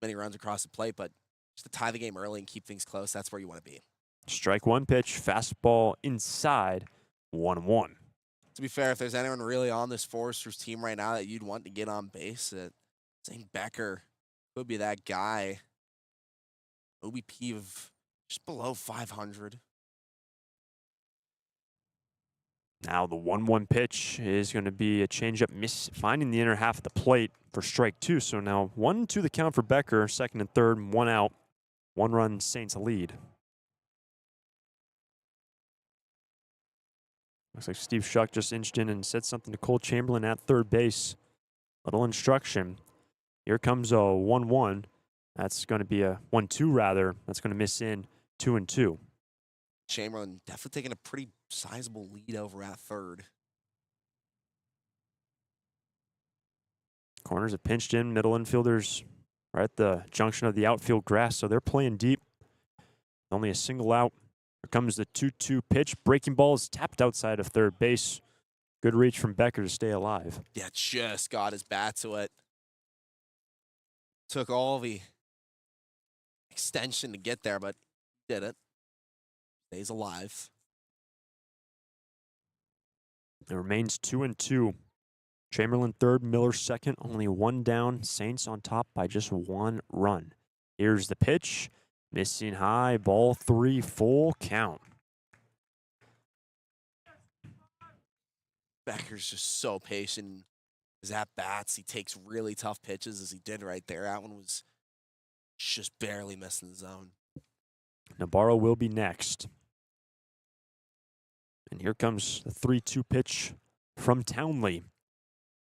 many runs across the plate, but just to tie the game early and keep things close, that's where you want to be. Strike 1 pitch, fastball inside, 1-1. To be fair, if there's anyone really on this Foresters team right now that you'd want to get on base, Zane Becker could be that guy. OBP of just below 500. Now the 1-1 pitch is going to be a changeup, finding the inner half of the plate for strike 2. So now 1-2 the count for Becker, second and third, 1 out, 1 run, Saints lead. Looks like Steve Shuck just inched in and said something to Cole Chamberlain at third base. Little instruction. Here comes a 1-1. That's going to be a 1-2 rather. That's going to miss in 2-2. Chamberlain definitely taking a pretty sizable lead over at third. Corners have pinched in. Middle infielders are at the junction of the outfield grass, so they're playing deep. Only a single out. Here comes the 2-2 pitch. Breaking ball is tapped outside of third base. Good reach from Becker to stay alive. Yeah, just got his bat to it. Took all the extension to get there, but did it. Stays alive. It remains 2-2. Chamberlain third, Miller second, only 1 down. Saints on top by just 1 run. Here's the pitch. Missing high, ball 3, full count. Becker's just so patient. His at-bats, he takes really tough pitches as he did right there. That one was just barely missing the zone. Navarro will be next. And here comes the 3-2 pitch from Townley.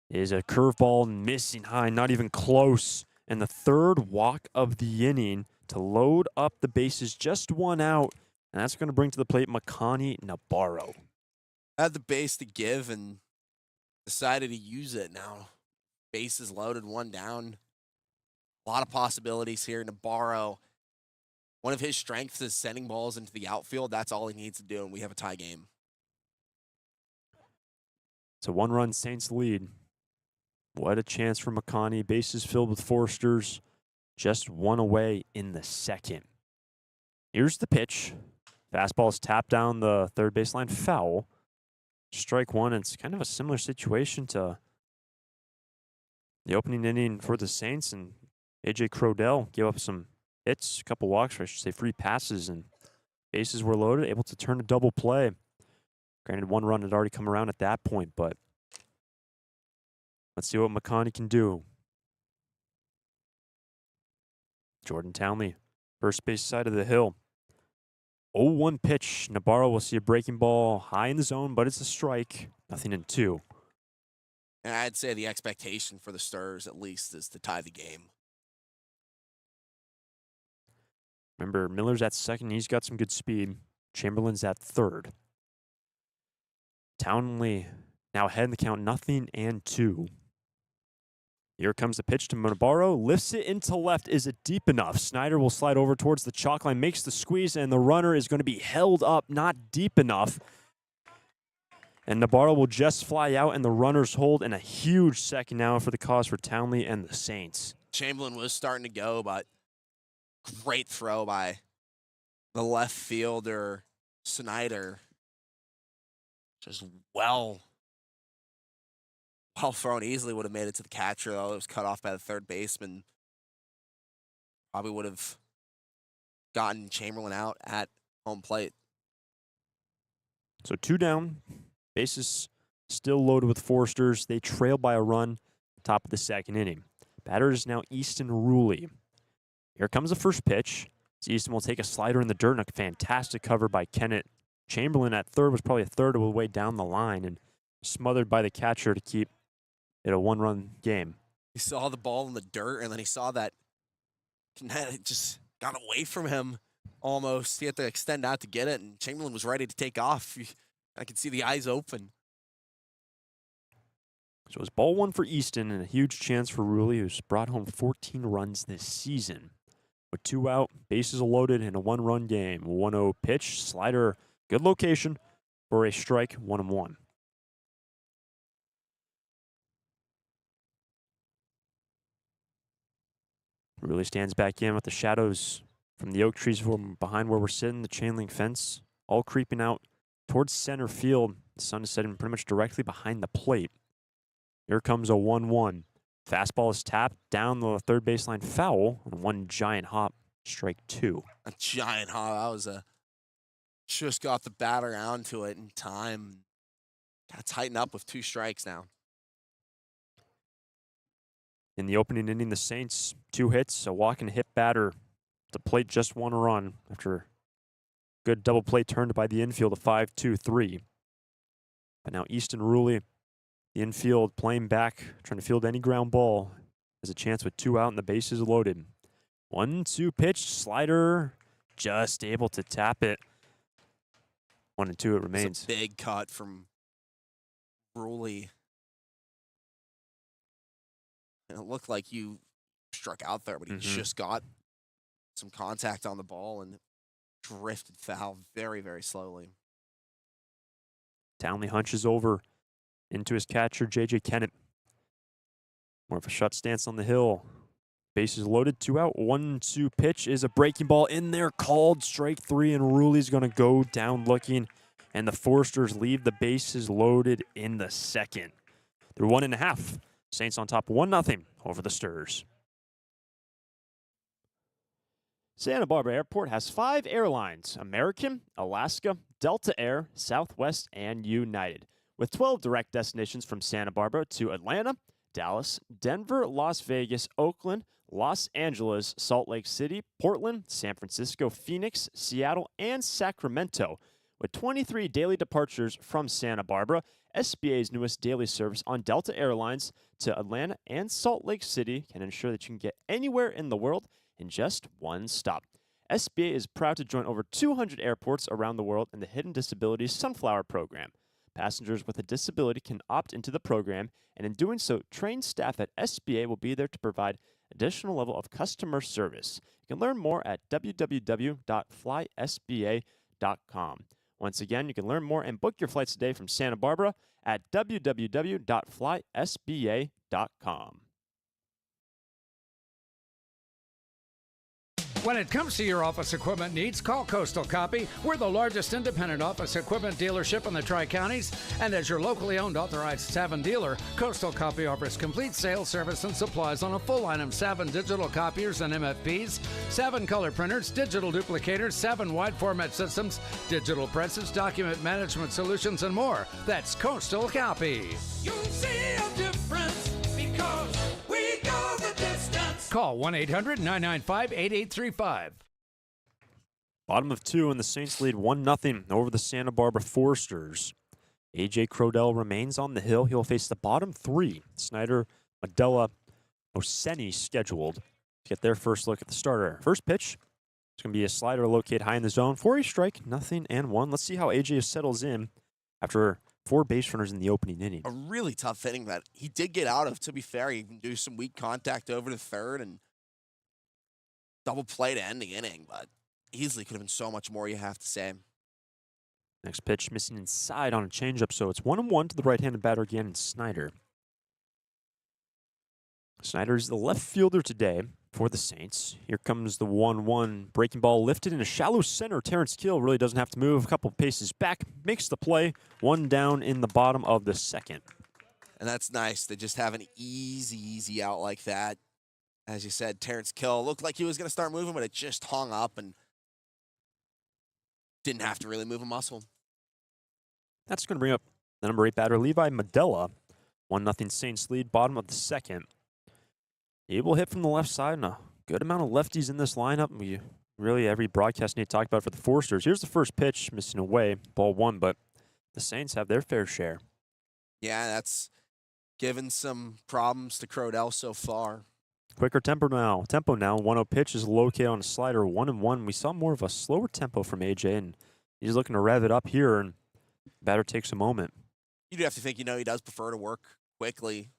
Is a curveball missing high, not even close. And the third walk of the inning to load up the bases, just 1 out. And that's going to bring to the plate Makani Navarro. Had the base to give and decided to use it now. Bases loaded, 1 down. A lot of possibilities here. Navarro, one of his strengths is sending balls into the outfield. That's all he needs to do, and we have a tie game. It's a 1-run Saints lead. What a chance for Makani. Bases filled with Foresters. Just 1 away in the second. Here's the pitch. Fastball is tapped down the third baseline, foul. Strike 1. It's kind of a similar situation to the opening inning for the Saints, and A.J. Crodell gave up some hits, a couple walks, or I should say free passes, and bases were loaded, able to turn a double play. Granted, 1 run had already come around at that point, but let's see what Makani can do. Jordan Townley, first base side of the hill. 0-1 pitch. Navarro will see a breaking ball high in the zone, but it's a strike. Nothing in 2. And I'd say the expectation for the Stars, at least, is to tie the game. Remember, Miller's at second. He's got some good speed. Chamberlain's at third. Townley now ahead in the count, 0-2. Here comes the pitch to Navarro. Lifts it into left. Is it deep enough? Snyder will slide over towards the chalk line, makes the squeeze, and the runner is going to be held up, not deep enough. And Navarro will just fly out, and the runners hold, and a huge second now for the cause for Townley and the Saints. Chamberlain was starting to go, but great throw by the left fielder, Snyder. Just well thrown. Easily would have made it to the catcher, though. It was cut off by the third baseman. Probably would have gotten Chamberlain out at home plate. So 2 down. Bases still loaded with Foresters. They trail by a run, top of the second inning. Batter is now Easton Ruley. Here comes the first pitch. Easton will take a slider in the dirt, and a fantastic cover by Kennett. Chamberlain at third was probably a third of the way down the line and smothered by the catcher to keep it a 1-run game. He saw the ball in the dirt, and then he saw that it just got away from him almost. He had to extend out to get it, and Chamberlain was ready to take off. I could see the eyes open. So it's ball 1 for Easton and a huge chance for Ruley, who's brought home 14 runs this season. With 2 out, bases loaded, and a 1-run game. 1-0 pitch, slider, good location for a strike, 1-1. Ruley stands back in with the shadows from the oak trees from behind where we're sitting, the chain link fence, all creeping out towards center field. The sun is setting pretty much directly behind the plate. Here comes a 1-1. Fastball is tapped down the third baseline, foul, and 1 giant hop, strike 2. A giant hop. That was just got the batter onto it in time. Got to tighten up with 2 strikes now. In the opening inning, the Saints, 2 hits, a walk and hit batter. The plate just 1 run after good double play turned by the infield, a 5-2-3. But now Easton Ruley, the infield, playing back, trying to field any ground ball. Has a chance with 2 out and the bases loaded. 1-2 pitch, slider, just able to tap it. 1-2 it remains. It's a big cut from Ruley. And it looked like you struck out there, but he just got some contact on the ball and drifted foul very, very slowly. Townley hunches over into his catcher, J.J. Kennett. More of a shut stance on the hill. Bases loaded, 2 out, 1-2 pitch is a breaking ball in there, called strike 3, and Ruley's going to go down looking, and the Foresters leave the bases loaded in the second. They're 1.5. Saints on top 1-0 over the Sturs. Santa Barbara Airport has 5 airlines: American, Alaska, Delta Air, Southwest, and United, with 12 direct destinations from Santa Barbara to Atlanta, Dallas, Denver, Las Vegas, Oakland, Los Angeles, Salt Lake City, Portland, San Francisco, Phoenix, Seattle, and Sacramento. With 23 daily departures from Santa Barbara, SBA's newest daily service on Delta Airlines to Atlanta and Salt Lake City can ensure that you can get anywhere in the world in just one stop. SBA is proud to join over 200 airports around the world in the Hidden Disabilities Sunflower Program. Passengers with a disability can opt into the program, and in doing so, trained staff at SBA will be there to provide additional level of customer service. You can learn more at www.flysba.com. Once again, you can learn more and book your flights today from Santa Barbara at www.flysba.com. When it comes to your office equipment needs, call Coastal Copy. We're the largest independent office equipment dealership in the Tri-Counties, and as your locally owned authorized Savin dealer, Coastal Copy offers complete sales, service, and supplies on a full line of Savin digital copiers and MFPs, Savin color printers, digital duplicators, Savin wide format systems, digital presses, document management solutions, and more. That's Coastal Copy. You'll see a difference because we go the distance. Call 1-800-995-8835. Bottom of 2, and the Saints lead 1-0 over the Santa Barbara Foresters. A.J. Crodell remains on the hill. He'll face the bottom 3. Snyder, Medella, Oseni scheduled to get their first look at the starter. First pitch, it's going to be a slider located high in the zone. 4 strike, 0-1. Let's see how A.J. settles in after 4 base runners in the opening inning. A really tough inning that he did get out of, to be fair. He can do some weak contact over to third and double play to end the inning, but easily could have been so much more, you have to say. Next pitch missing inside on a changeup, so it's 1-1 to the right-handed batter again, and Snyder. Snyder's the left fielder today for the Saints. Here comes the 1-1 breaking ball lifted in a shallow center. Terrence Kill really doesn't have to move. A couple paces back, makes the play. One down in the bottom of the second. And that's nice to just have an easy out like that. As you said, Terrence Kill looked like he was going to start moving, but it just hung up and didn't have to really move a muscle. That's going to bring up the number 8 batter, Levi Medella. 1-0 Saints lead, bottom of the second. Able hit from the left side, and a good amount of lefties in this lineup. We really, every broadcast need to talk about for the Foresters. Here's the first pitch, missing away, ball 1, but the Saints have their fair share. Yeah, that's given some problems to Crodell so far. Quicker tempo now. 1-0 pitch is located on a slider, 1-1. We saw more of a slower tempo from AJ, and he's looking to rev it up here, and batter takes a moment. You do have to think, he does prefer to work quickly.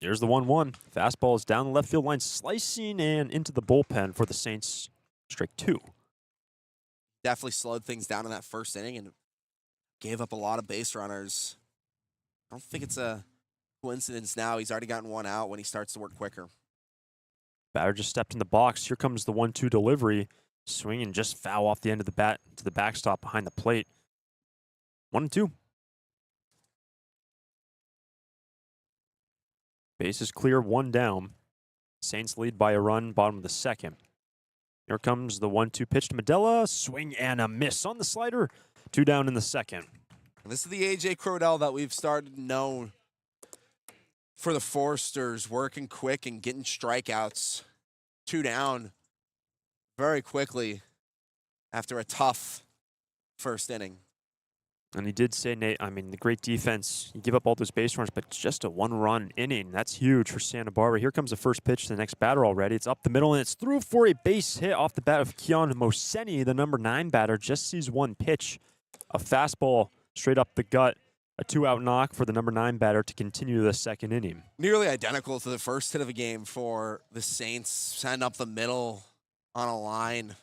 Here's the 1-1. Fastball is down the left field line, slicing and into the bullpen for the Saints. Strike 2. Definitely slowed things down in that first inning and gave up a lot of base runners. I don't think it's a coincidence now. He's already gotten one out when he starts to work quicker. Batter just stepped in the box. Here comes the 1-2 delivery. Swinging just foul off the end of the bat to the backstop behind the plate. 1-2. Base is clear, 1 down. Saints lead by a run, bottom of the second. Here comes the 1-2 pitch to Medella. Swing and a miss on the slider. 2 down in the second. And this is the AJ Crodell that we've started to know for the Foresters, working quick and getting strikeouts. 2 down very quickly after a tough first inning. And he did say, Nate, the great defense, you give up all those base runners, but just a 1-run inning. That's huge for Santa Barbara. Here comes the first pitch to the next batter already. It's up the middle, and it's through for a base hit off the bat of Keon Moseni, the number 9 batter. Just sees one pitch, a fastball straight up the gut, a 2-out knock for the number 9 batter to continue the second inning. Nearly identical to the first hit of the game for the Saints, send up the middle on a line.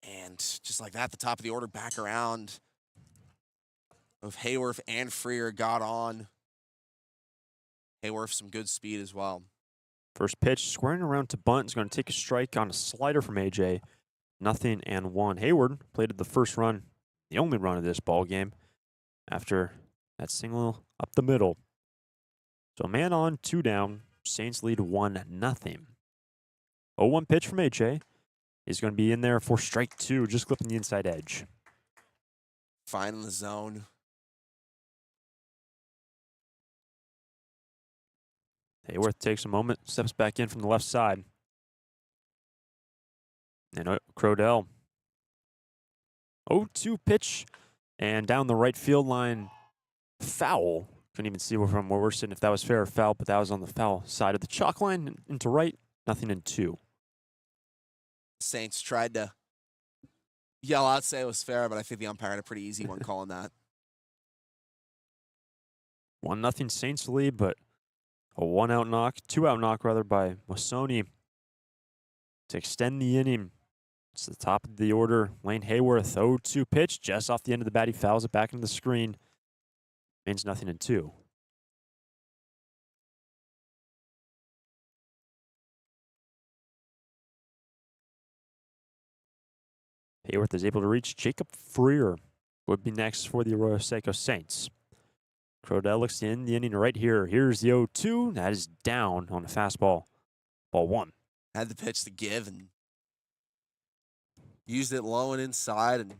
And just like that, the top of the order back around. Both Hayworth and Freer got on. Hayworth some good speed as well. First pitch, squaring around to bunt, is going to take a strike on a slider from AJ. 0-1. Hayward plated the first run, the only run of this ball game, after that single up the middle. So a man on, 2 down. Saints lead 1-0. 0-1 pitch from AJ. He's going to be in there for strike 2, just clipping the inside edge. Finding the zone. Hayworth takes a moment, steps back in from the left side. And Crodell. 0-2 pitch, and down the right field line, foul. Couldn't even see from where we're sitting if that was fair or foul, but that was on the foul side of the chalk line into right, 0-2. Saints tried to yell out, say it was fair, but I think the umpire had a pretty easy one calling that. 1-0 Saints lead, but a 2-out knock by Mosoni to extend the inning. It's the top of the order. Lane Hayworth, 0-2 pitch, just off the end of the bat. He fouls it back into the screen. Means 0-2. Hayworth is able to reach Jacob Freer. Would be next for the Arroyo Seco Saints. Crodell looks in the inning right here. Here's the 0-2. That is down on a fastball. Ball 1. Had the pitch to give and used it low and inside, and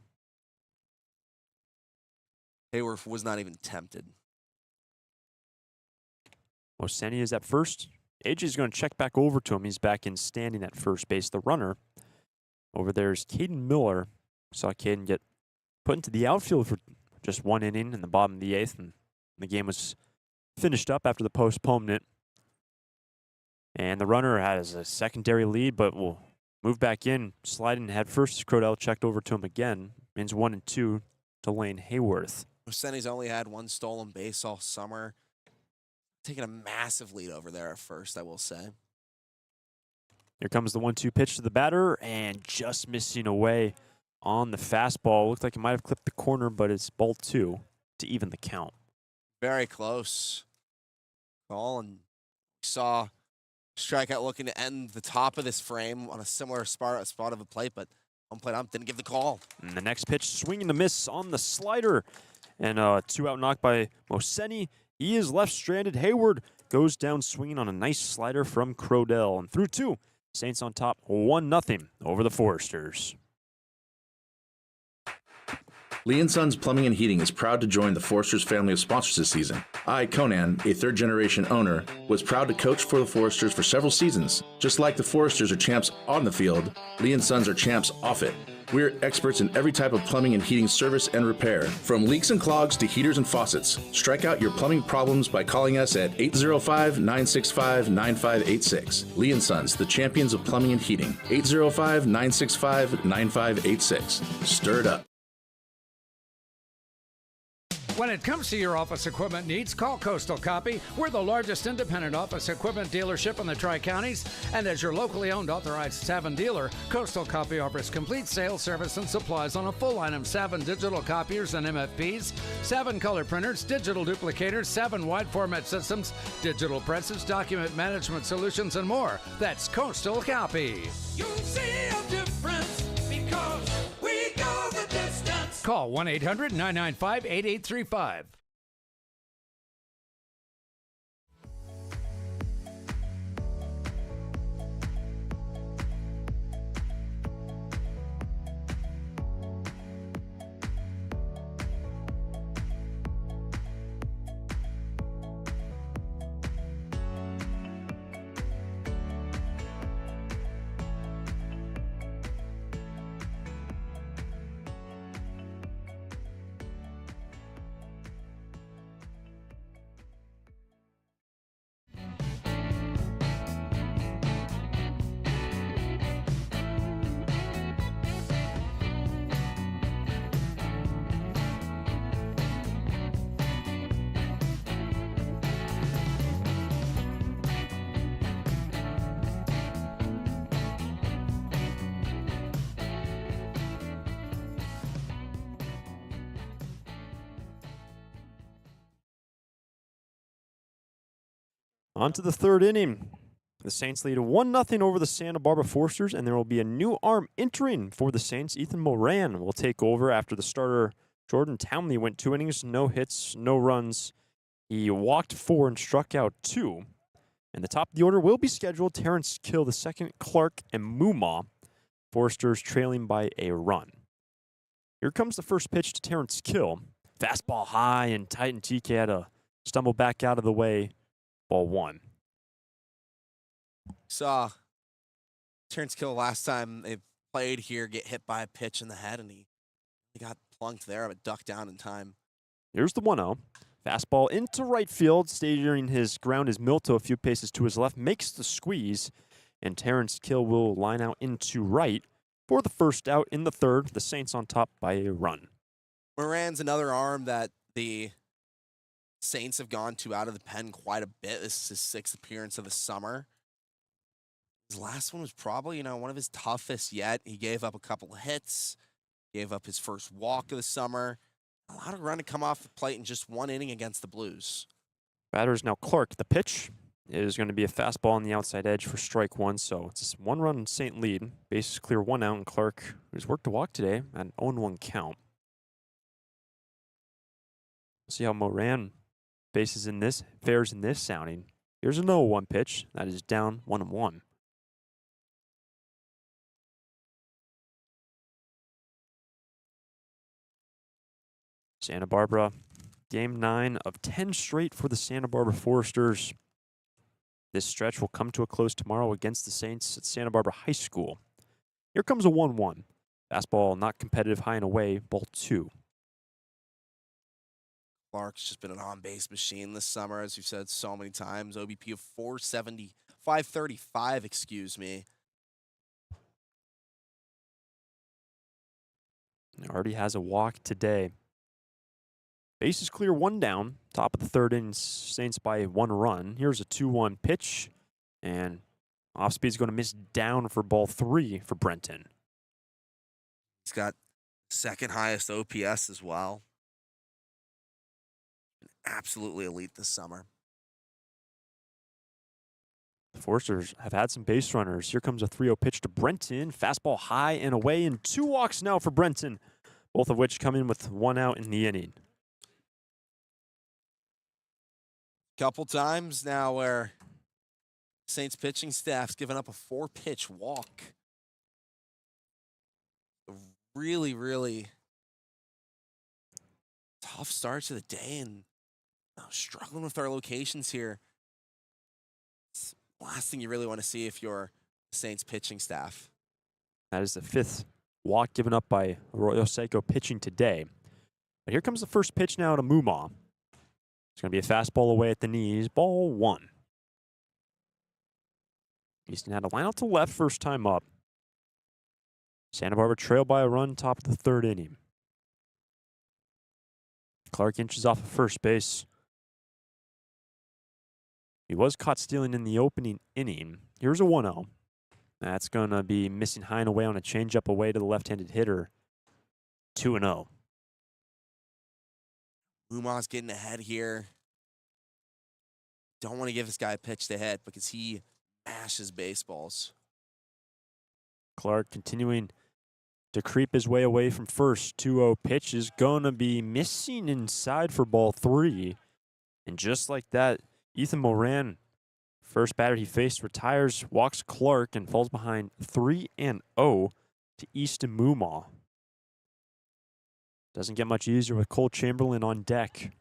Hayworth was not even tempted. Moseni is at first. AJ's going to check back over to him. He's back in standing at first base. The runner over there is Caden Miller. Saw Caden get put into the outfield for just 1 inning in the bottom of the 8th, and the game was finished up after the postponement. And the runner has a secondary lead, but will move back in, sliding head first. Crodell checked over to him again. Means 1-2 to Lane Hayworth. Moseni's only had 1 stolen base all summer. Taking a massive lead over there at first, I will say. Here comes the 1-2 pitch to the batter, and just missing away. on the fastball. Looked like it might have clipped the corner, but it's ball 2 to even the count. Very close call, and saw strikeout looking to end the top of this frame on a similar spot of a plate, but home plate ump didn't give the call. And the next pitch, swing and a miss on the slider. And 2-out knock by Moseni. He is left stranded. Hayward goes down swinging on a nice slider from Crodell. And through 2, Saints on top 1-0 over the Foresters. Lee & Sons Plumbing and Heating is proud to join the Foresters family of sponsors this season. I, Conan, a third-generation owner, was proud to coach for the Foresters for several seasons. Just like the Foresters are champs on the field, Lee & Sons are champs off it. We're experts in every type of plumbing and heating service and repair, from leaks and clogs to heaters and faucets. Strike out your plumbing problems by calling us at 805-965-9586. Lee & Sons, the champions of plumbing and heating. 805-965-9586. Stir it up. When it comes to your office equipment needs, call Coastal Copy. We're the largest independent office equipment dealership in the Tri-Counties, and as your locally owned authorized Savin dealer, Coastal Copy offers complete sales, service, and supplies on a full line of Savin digital copiers and MFPs, Savin color printers, digital duplicators, Savin wide format systems, digital presses, document management solutions, and more. That's Coastal Copy. You'll see a difference because we go the distance. Call 1-800-995-8835. On to the third inning. The Saints lead 1-0 over the Santa Barbara Foresters, and there will be a new arm entering for the Saints. Ethan Moran will take over after the starter Jordan Townley went 2 innings, no hits, no runs. He walked 4 and struck out 2. And the top of the order will be scheduled Terrence Kill, the second, Clark, and Muma. Foresters trailing by a run. Here comes the first pitch to Terrence Kill. Fastball high and tight, and TK had to stumble back out of the way. Ball 1. Saw Terrence Kill last time they played here get hit by a pitch in the head, and he got plunked there, but ducked down in time. Here's the 1-0. Fastball into right field, staging his ground is Milto a few paces to his left, makes the squeeze, and Terrence Kill will line out into right for the first out in the third. The Saints on top by a run. Moran's another arm that the Saints have gone to out of the pen quite a bit. This is his 6th appearance of the summer. His last one was probably, one of his toughest yet. He gave up a couple of hits, gave up his first walk of the summer. Allowed a run to come off the plate in just 1 inning against the Blues. Batter is now Clark. The pitch is going to be a fastball on the outside edge for strike 1, so it's a 1-run Saint lead. Bases clear, 1 out, and Clark, who's worked a walk today, at an 0-1 count. See how Moran fares in this sounding. Here's a 0-1 pitch. That is down 1-1. Santa Barbara, game 9 of 10 straight for the Santa Barbara Foresters. This stretch will come to a close tomorrow against the Saints at Santa Barbara High School. Here comes a 1-1. Fastball not competitive, high and away, ball 2. Clark's just been an on-base machine this summer, as we've said so many times. OBP of 535, excuse me. He already has a walk today. Base is clear, 1 down. Top of the third inning, Saints by 1 run. Here's a 2-1 pitch, and off speed's going to miss down for ball 3 for Brenton. He's got second highest OPS as well. Absolutely elite this summer. The Foresters have had some base runners. Here comes a 3-0 pitch to Brenton. Fastball high and away, and 2 walks now for Brenton, both of which come in with 1 out in the inning. Couple times now where Saints pitching staff's given up a 4-pitch walk. A really, really tough start to the day, and struggling with our locations here. It's the last thing you really want to see if you're Saints pitching staff. That is the 5th walk given up by Arroyo Seco pitching today. But here comes the first pitch now to Mumaw. It's going to be a fastball away at the knees. Ball 1. Easton had a line out to left first time up. Santa Barbara trailed by a run top of the 3rd inning. Clark inches off of first base. He was caught stealing in the opening inning. Here's a 1-0. That's going to be missing high and away on a changeup away to the left-handed hitter. 2-0. Umah's getting ahead here. Don't want to give this guy a pitch to hit because he mashes baseballs. Clark continuing to creep his way away from first. 2-0 pitch is going to be missing inside for ball 3. And just like that, Ethan Moran, first batter he faced, retires, walks Clark, and falls behind 3-0 to Easton Mumaw. Doesn't get much easier with Cole Chamberlain on deck.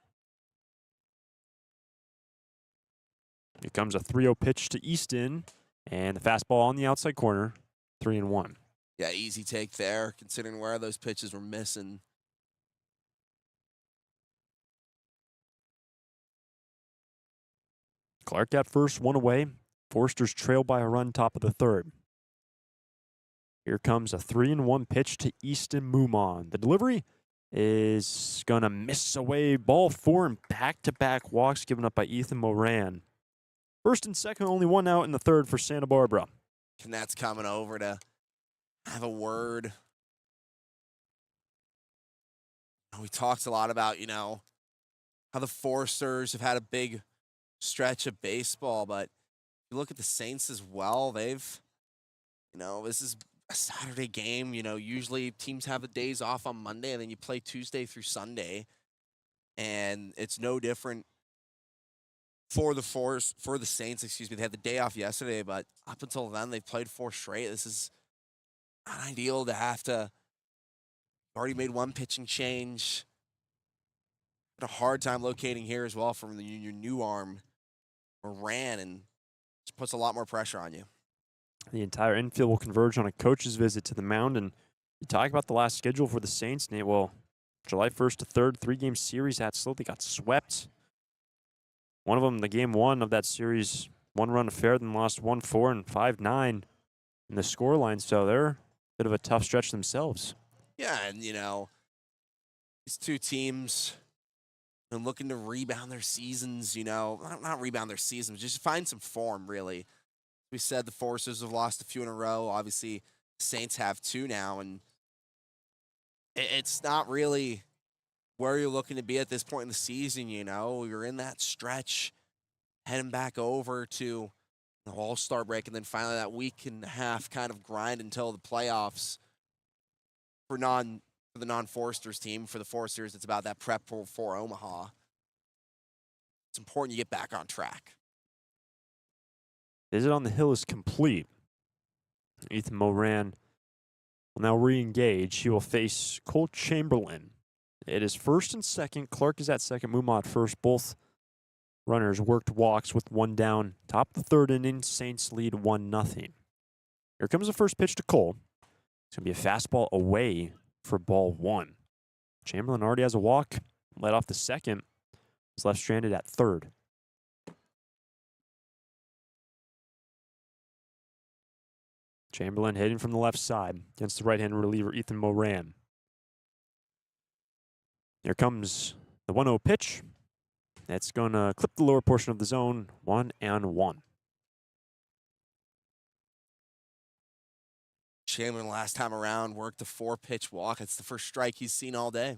Here comes a 3-0 pitch to Easton, and the fastball on the outside corner, 3-1. Yeah, easy take there, considering where those pitches were missing. Clark got first, 1 away. Foresters trail by a run top of the 3rd. Here comes a 3-1 pitch to Easton Mumaw. The delivery is going to miss away. Ball 4 and back-to-back walks given up by Ethan Moran. First and second, only 1 out in the 3rd for Santa Barbara. And that's coming over to have a word. We talked a lot about, how the Foresters have had a big stretch of baseball, but if you look at the Saints as well, they've, this is a Saturday game. Usually teams have the days off on Monday, and then you play Tuesday through Sunday, and it's no different for the Saints. Excuse me, they had the day off yesterday, but up until then they played 4 straight. This is not ideal to have to. Already made 1 pitching change. Had a hard time locating here as well from your new arm, Moran, and just puts a lot more pressure on you. The entire infield will converge on a coach's visit to the mound. And you talk about the last schedule for the Saints, Nate. Well, July 1st to 3rd, 3-game series at Slow. They got swept. One of them, the game 1 of that series, 1-run affair, then lost 1-4 and 5-9 in the scoreline. So they're a bit of a tough stretch themselves. Yeah, and these two teams are looking to rebound their seasons. Not rebound their seasons, just find some form. Really, we said the Foresters have lost a few in a row. Obviously, the Saints have 2 now, and it's not really where you're looking to be at this point in the season. You're in that stretch, heading back over to the All-Star break, and then finally that week and a half kind of grind until the playoffs. For the non-Foresters team, for the Foresters, it's about that prep for Omaha. It's important you get back on track. Visit on the Hill is complete. Ethan Moran will now re-engage. He will face Cole Chamberlain. It is first and second. Clark is at second. Mumaw at first. Both runners worked walks with 1 down. Top of the 3rd inning. Saints lead 1-0. Here comes the first pitch to Cole. It's going to be a fastball away for ball 1. Chamberlain already has a walk. Led off the second. He's left stranded at 3rd. Chamberlain hitting from the left side against the right-hand reliever Ethan Moran. Here comes the 1-0 pitch. That's going to clip the lower portion of the zone. 1-1. Chamberlain last time around worked a 4-pitch walk. It's the first strike he's seen all day.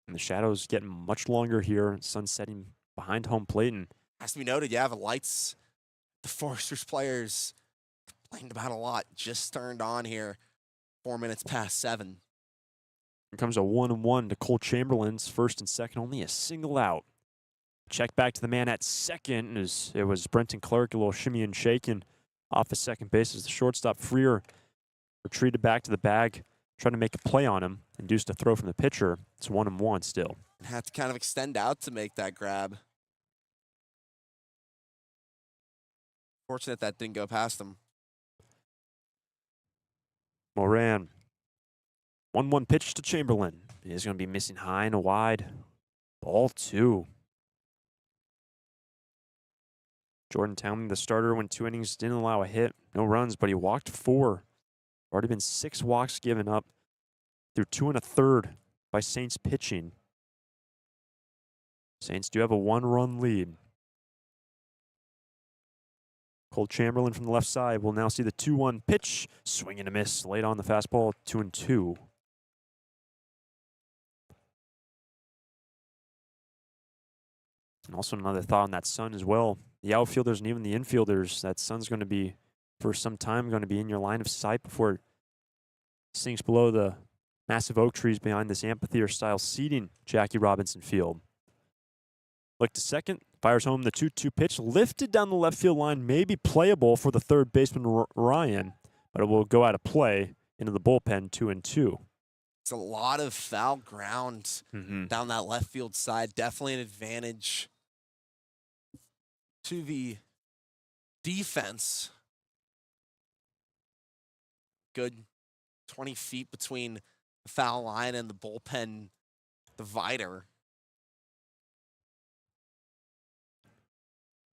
And the shadows getting much longer here. Sun setting behind home plate. And Has to be noted, the lights, the Foresters players complained about a lot, just turned on here 4 minutes past 7. here comes a 1-1 to Cole Chamberlain's first and second, only a single out. Check back to the man at second. It was Brenton Clark, a little shimmy and shaking off the second base as the shortstop Freer retreated back to the bag, trying to make a play on him, induced a throw from the pitcher. It's 1-1 still. Had to kind of extend out to make that grab. Fortunate that didn't go past him. Moran. 1-1 pitch to Chamberlain. He's going to be missing high and wide. Ball 2. Jordan Townley, the starter, went 2 innings, didn't allow a hit, no runs, but he walked 4. Already been 6 walks given up through 2 1/3 by Saints pitching. Saints do have a 1-run lead. Cole Chamberlain from the left side will now see the 2-1 pitch. Swing and a miss. Late on the fastball, 2-2. And also another thought on that Sun as well. The outfielders and even the infielders, that Sun's going to be, for some time, going to be in your line of sight before it sinks below the massive oak trees behind this amphitheater-style seating Jackie Robinson Field. Look to second, fires home the 2-2 pitch, lifted down the left field line, maybe playable for the third baseman Ryan, but it will go out of play into the bullpen, 2-2. It's a lot of foul ground down that left field side. Definitely an advantage to the defense. Good 20 feet between the foul line and the bullpen divider.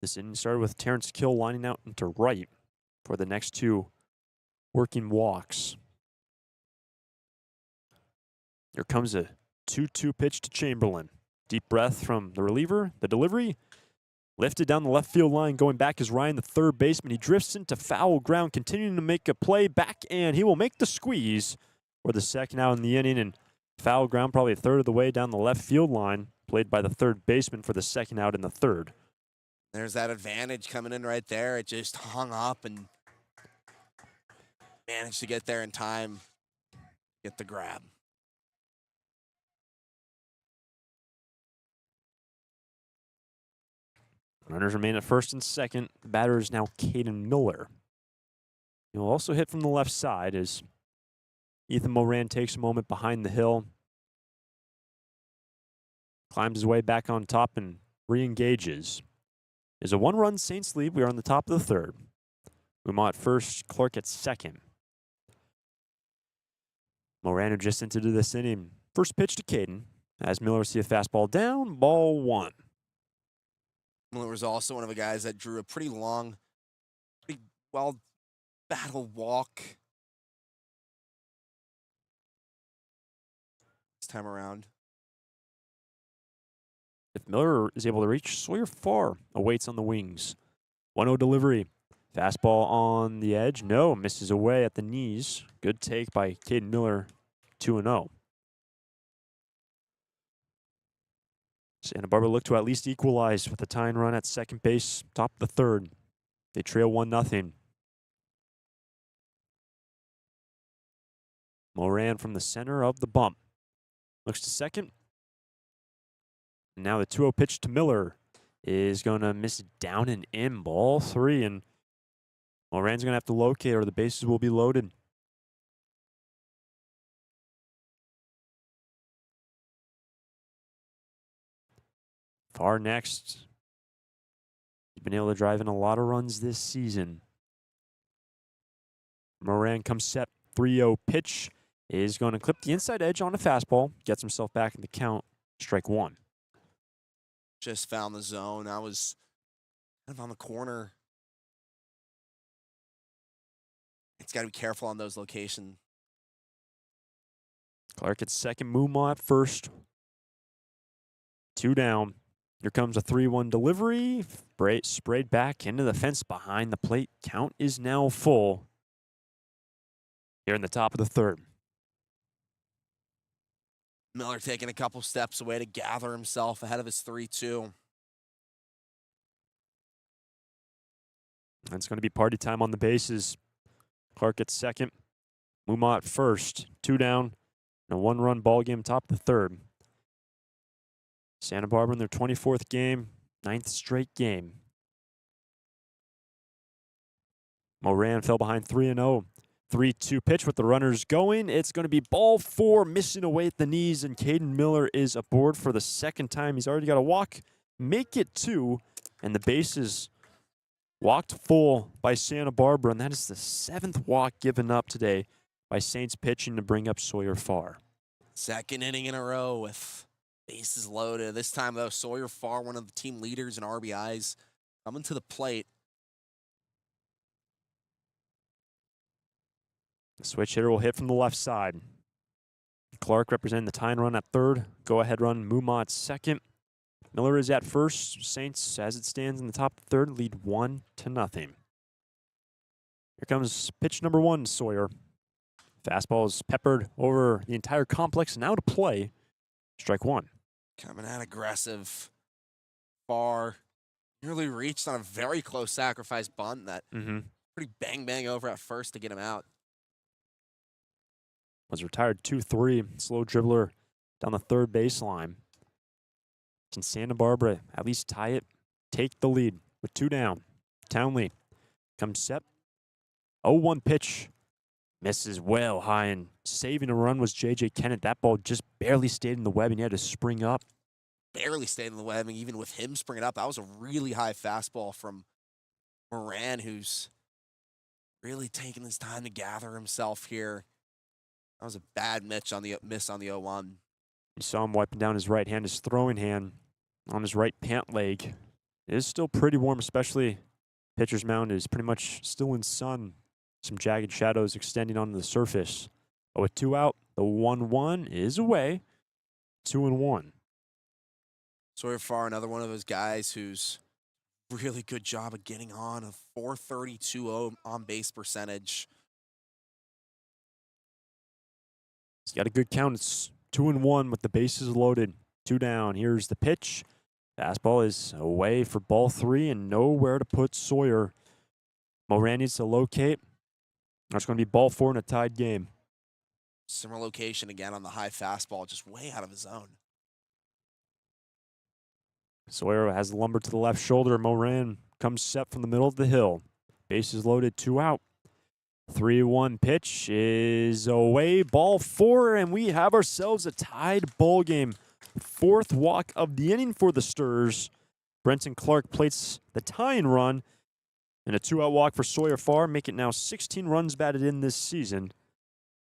This inning started with Terrence Kill lining out into right for the next 2 working walks. Here comes a 2-2 pitch to Chamberlain. Deep breath from the reliever. The delivery lifted down the left field line. Going back is Ryan, the third baseman. He drifts into foul ground, continuing to make a play back, and he will make the squeeze for the second out in the inning. And foul ground probably a third of the way down the left field line, played by the third baseman for the second out in the third. There's that advantage coming in right there. It just hung up and managed to get there in time, get the grab. Runners remain at first and second. The batter is now Caden Miller. He'll also hit from the left side as Ethan Moran takes a moment behind the hill, climbs his way back on top and re-engages. There's a 1-run Saints lead. We are on the top of the third. Umar at first, Clark at second. Moran just into this inning. First pitch to Caden as Miller see a fastball down, ball 1. Miller was also one of the guys that drew a pretty long, pretty well battle walk this time around. If Miller is able to reach, Sawyer Farr awaits on the wings. 1-0 delivery. Fastball on the edge. No, misses away at the knees. Good take by Caden Miller. 2-0. Santa Barbara look to at least equalize with a tying run at second base, top of the third. They trail 1-0. Moran from the center of the bump. Looks to second. Now the 2-0 pitch to Miller is going to miss down and in, ball 3. And Moran's going to have to locate or the bases will be loaded. Far next. He's been able to drive in a lot of runs this season. Moran comes set. 3-0 pitch is going to clip the inside edge on a fastball. Gets himself back in the count. Strike 1. Just found the zone. I was kind of on the corner. It's got to be careful on those locations. Clark at second. Mumma at first. 2 down. Here comes a 3-1 delivery. Sprayed back into the fence behind the plate. Count is now full. here in the top of the third. Miller taking a couple steps away to gather himself ahead of his 3-2. And it's going to be party time on the bases. Clark at second. Mumma at first. 2 down. And a 1-run ball game top of the third. Santa Barbara in their 24th game. 9th straight game. Moran fell behind 3-0. 3-2 pitch with the runners going. It's going to be ball 4, missing away at the knees, and Caden Miller is aboard for the second time. He's already got a walk, make it 2, and the bases walked full by Santa Barbara, and that is the 7th walk given up today by Saints pitching to bring up Sawyer Farr. Second inning in a row with bases loaded. This time, though, Sawyer Farr, one of the team leaders in RBIs, coming to the plate. The switch hitter will hit from the left side. Clark representing the tying run at third. Go-ahead run, Mumma at second. Miller is at first. Saints, as it stands in the top of the third, lead 1-0. Here comes pitch number 1, Sawyer. Fastball is peppered over the entire complex. Now to play. Strike 1. Coming out aggressive. Farr nearly reached on a very close sacrifice bunt that pretty bang over at first to get him out. Was retired 2-3. Slow dribbler down the third baseline. Can Santa Barbara at least tie it? Take the lead with 2 down. Townley comes set. 0-1 pitch. Misses well high, and saving a run was J.J. Kennett. That ball just barely stayed in the web, and he had to spring up. Barely stayed in the web, and even with him springing up, that was a really high fastball from Moran, who's really taking his time to gather himself here. That was a bad miss on the 0-1. You saw him wiping down his right hand, his throwing hand on his right pant leg. It is still pretty warm, especially pitcher's mound is pretty much still in sun. Some jagged shadows extending onto the surface. But with 2 out, the 1-1 is away. 2-1. Sawyer Farr, another one of those guys who's really good job of getting on a .432 on base percentage. He's got a good count. It's 2-1 with the bases loaded. 2 down. Here's the pitch. Fastball is away for ball 3 and nowhere to put Sawyer. Moran needs to locate. That's going to be ball 4 in a tied game. Similar location again on the high fastball, just way out of his zone. Sawyer has the lumber to the left shoulder. Moran comes set from the middle of the hill. Bases loaded, 2 out. 3-1 pitch is away. Ball 4, and we have ourselves a tied ball game. 4th walk of the inning for the Sturs. Brenton Clark plates the tying run, and a 2-out walk for Sawyer Farr, make it now 16 runs batted in this season.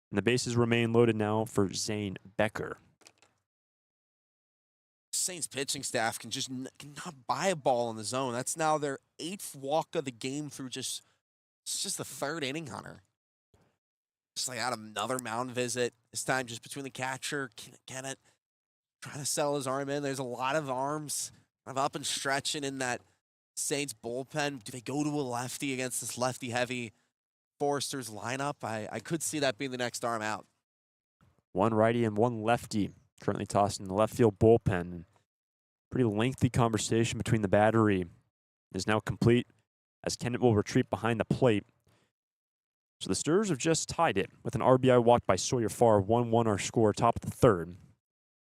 And the bases remain loaded now for Zane Becker. Saints pitching staff cannot buy a ball in the zone. That's now their 8th walk of the game through it's just the 3rd inning, Hunter. Just like out another mound visit. This time just between the catcher, Kennett, trying to settle his arm in. There's a lot of arms kind of up and stretching in that Saints bullpen. Do they go to a lefty against this lefty-heavy Foresters lineup? I could see that being the next arm out. 1 righty and 1 lefty currently tossed in the left field bullpen. Pretty lengthy conversation between the battery is now complete as Kennett will retreat behind the plate. So the Sturs have just tied it with an RBI walk by Sawyer Farr. 1-1 our score, top of the 3rd.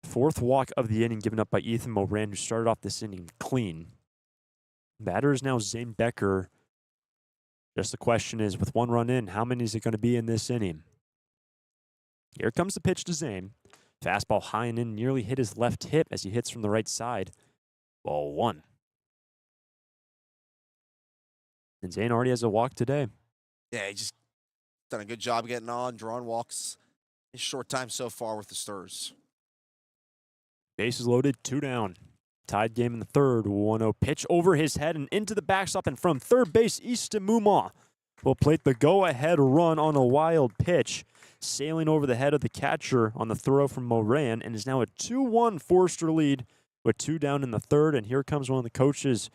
4th walk of the inning given up by Ethan Moran, who started off this inning clean. Batter is now Zane Becker. Just the question is, with 1 run in, how many is it going to be in this inning? Here comes the pitch to Zane. Fastball high and in, nearly hit his left hip as he hits from the right side. Ball 1. And Zane already has a walk today. Yeah, he just done a good job getting on, drawing walks in short time so far with the Sturs. Bases loaded, 2 down. Tied game in the 3rd. 1-0 pitch over his head and into the backstop, and from third base, Easton Mumma will plate the go-ahead run on a wild pitch, sailing over the head of the catcher on the throw from Moran, and is now a 2-1 Forester lead with 2 down in the 3rd. And here comes one of the coaches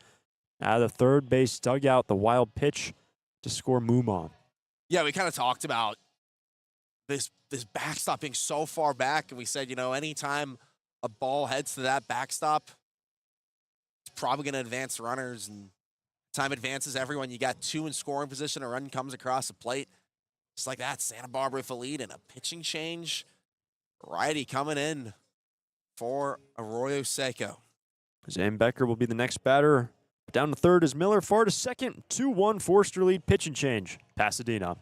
out of the third base dugout, the wild pitch to score Mumma. Yeah, we kind of talked about this backstop being so far back, and we said, anytime a ball heads to that backstop, it's probably going to advance runners, and time advances everyone. You got 2 in scoring position, a run comes across the plate. Just like that, Santa Barbara with the lead and a pitching change. Righty coming in for Arroyo Seco. Zane Becker will be the next batter. Down to third is Miller. Far to second. 2-1 Forster lead. Pitching change. Pasadena.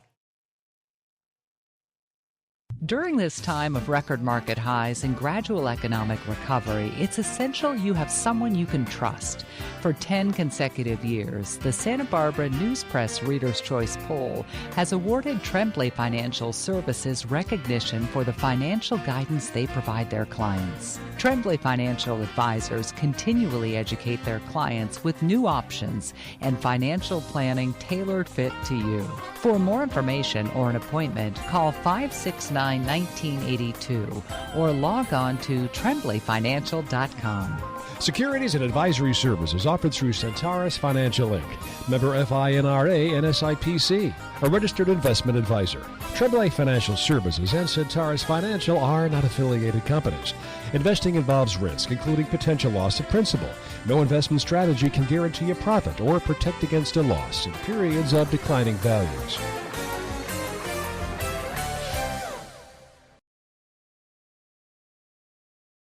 During this time of record market highs and gradual economic recovery, it's essential you have someone you can trust. For 10 consecutive years, the Santa Barbara News Press Reader's Choice Poll has awarded Tremblay Financial Services recognition for the financial guidance they provide their clients. Tremblay Financial Advisors continually educate their clients with new options and financial planning tailored fit to you. For more information or an appointment, call 569-1982 or log on to tremblayfinancial.com. Securities and advisory services offered through Centaurus Financial Inc., member FINRA and SIPC, a registered investment advisor. Tremblay Financial Services and Centaurus Financial are not affiliated companies. Investing involves risk, including potential loss of principal. No investment strategy can guarantee a profit or protect against a loss in periods of declining values.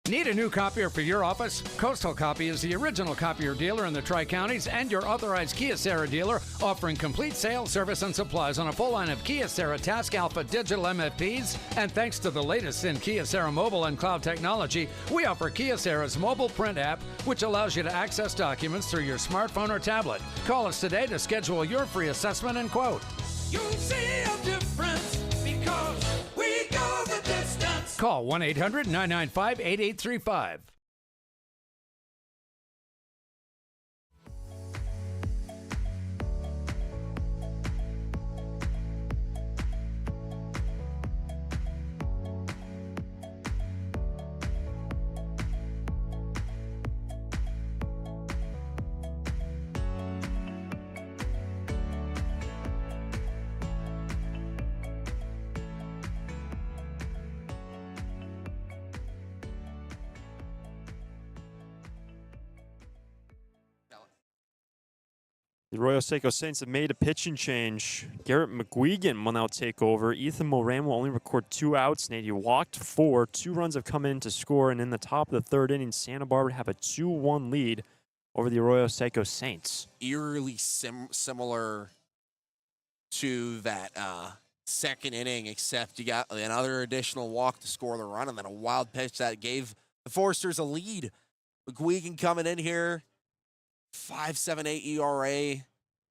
Need a new copier for your office? Coastal Copy is the original copier dealer in the Tri-Counties and your authorized Kyocera dealer, offering complete sales, service, and supplies on a full line of Kyocera Task Alpha digital MFPs. And thanks to the latest in Kyocera mobile and cloud technology, we offer Kyocera's mobile print app, which allows you to access documents through your smartphone or tablet. Call us today to schedule your free assessment and quote. You'll see a difference because we go the distance. Call 1-800-995-8835. The Arroyo Seco Saints have made a pitching change. Garrett McGuigan will now take over. Ethan Moran will only record 2 outs. Nady walked 4. 2 runs have come in to score, and in the top of the third inning, Santa Barbara have a 2-1 lead over the Arroyo Seco Saints. Eerily similar to that second inning, except you got another additional walk to score the run, and then a wild pitch that gave the Foresters a lead. McGuigan coming in here. 5.78 ERA,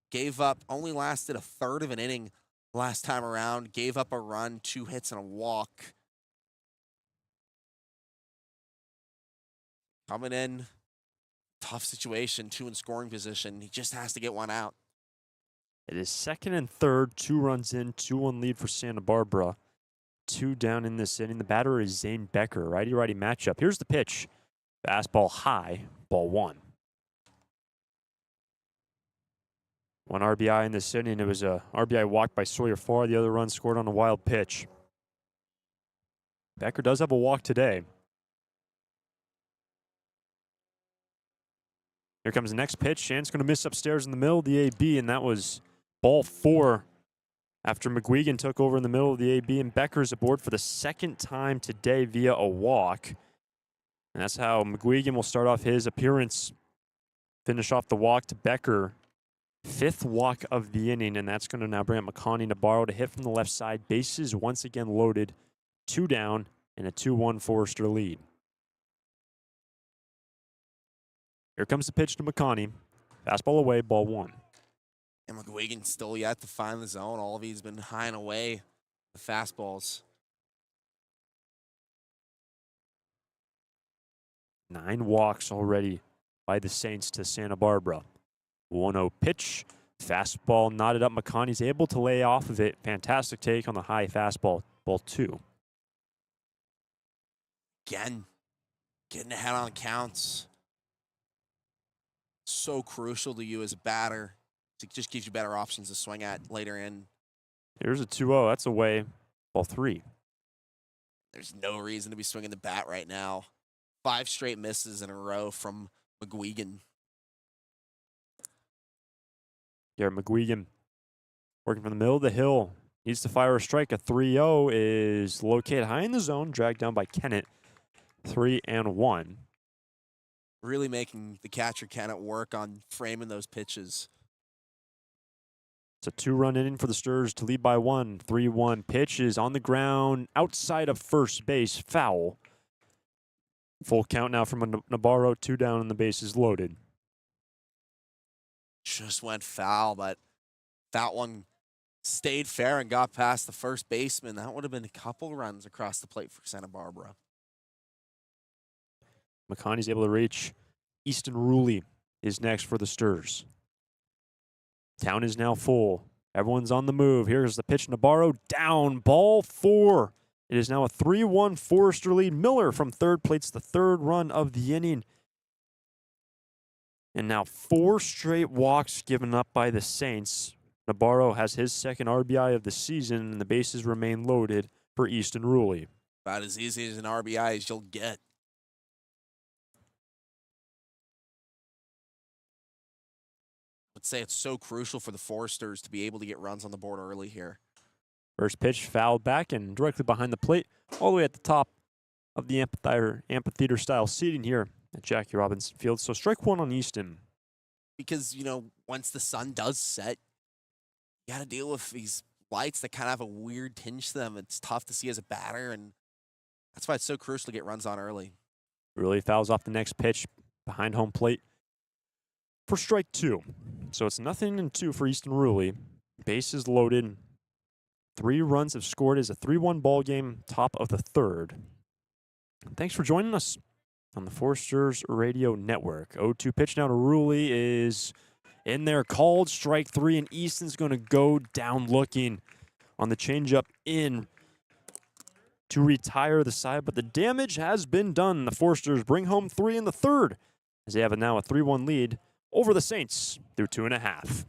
gave up, only lasted a third of an inning last time around, gave up a run, 2 hits and a walk. Coming in, tough situation, 2 in scoring position. He just has to get 1 out. It is second and third, 2 runs in, 2-1 lead for Santa Barbara. 2 down in this inning. The batter is Zane Becker, righty-righty matchup. Here's the pitch. Fastball high, ball 1. 1 RBI in this inning. It was a RBI walk by Sawyer Farr. The other run scored on a wild pitch. Becker does have a walk today. Here comes the next pitch. Shan's going to miss upstairs in the middle of the AB, and that was ball 4 after McGuigan took over in the middle of the AB, and Becker's aboard for the second time today via a walk. And that's how McGuigan will start off his appearance. Finish off the walk to Becker. 5th walk of the inning, and that's going to now bring up McConney Navarro to hit from the left side. Bases once again loaded. 2 down and a 2-1 Forester lead. Here comes the pitch to McConney. Fastball away, ball 1. And McGuigan still yet to find the zone. All of he's been high and away the fastballs. 9 walks already by the Saints to Santa Barbara. 1-0 pitch. Fastball knotted up. McConney's able to lay off of it. Fantastic take on the high fastball. Ball 2. Again, getting ahead on counts. So crucial to you as a batter. It just gives you better options to swing at later in. Here's a 2-0. That's away. Ball 3. there's no reason to be swinging the bat right now. 5 straight misses in a row from McGuigan. Garrett McGuigan working from the middle of the hill. Needs to fire a strike. A 3-0 is located high in the zone, dragged down by Kennett. 3-1. Really making the catcher Kennett work on framing those pitches. It's a 2-run inning for the Sturs to lead by 1. 3-1 pitch is on the ground outside of first base. Foul. Full count now from Navarro. 2 down and the base is loaded. Just went foul, but that one stayed fair and got past the first baseman. That would have been a couple runs across the plate for Santa Barbara. McConaughey's able to reach. Easton Ruley is next for the Sturs. Town is now full. Everyone's on the move. Here's the pitch. Navarro down. Ball 4. It is now a 3-1 Forester lead. Miller from third plates the 3rd run of the inning. And now 4 straight walks given up by the Saints. Navarro has his 2nd RBI of the season, and the bases remain loaded for Easton Ruley. About as easy as an RBI as you'll get. I'd say it's so crucial for the Foresters to be able to get runs on the board early here. First pitch fouled back and directly behind the plate, all the way at the top of the amphitheater-style seating here at Jackie Robinson Field. So strike 1 on Easton. Because, you know, once the sun does set, you got to deal with these lights that kind of have a weird tinge to them. It's tough to see as a batter, and that's why it's so crucial to get runs on early. Really fouls off the next pitch behind home plate for strike 2. So it's 0-2 for Easton Ruley. Bases loaded. 3 runs have scored as a 3-1 ball game, top of the 3rd. Thanks for joining us on the Foresters Radio Network. 0-2 pitch now to Ruley is in there, called strike 3, and Easton's going to go down looking on the changeup in to retire the side, but the damage has been done. The Foresters bring home 3 in the 3rd as they have now a 3-1 lead over the Saints through 2.5.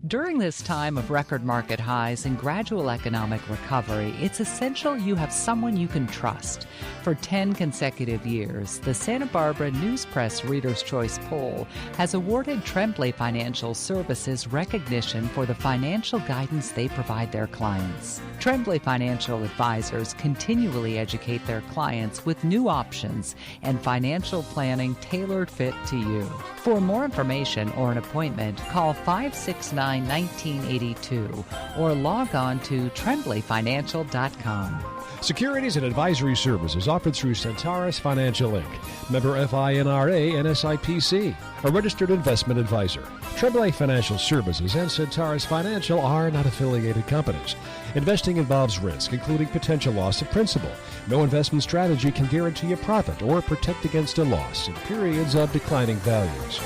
During this time of record market highs and gradual economic recovery, it's essential you have someone you can trust. For 10 consecutive years, the Santa Barbara News Press Reader's Choice Poll has awarded Tremblay Financial Services recognition for the financial guidance they provide their clients. Tremblay Financial Advisors continually educate their clients with new options and financial planning tailored fit to you. For more information or an appointment, call 569-1982 or log on to tremblayfinancial.com. Securities and advisory services offered through Centaurus Financial Inc., member FINRA and SIPC, a registered investment advisor. Tremblay Financial Services and Centaurus Financial are not affiliated companies. Investing involves risk, including potential loss of principal. No investment strategy can guarantee a profit or protect against a loss in periods of declining values.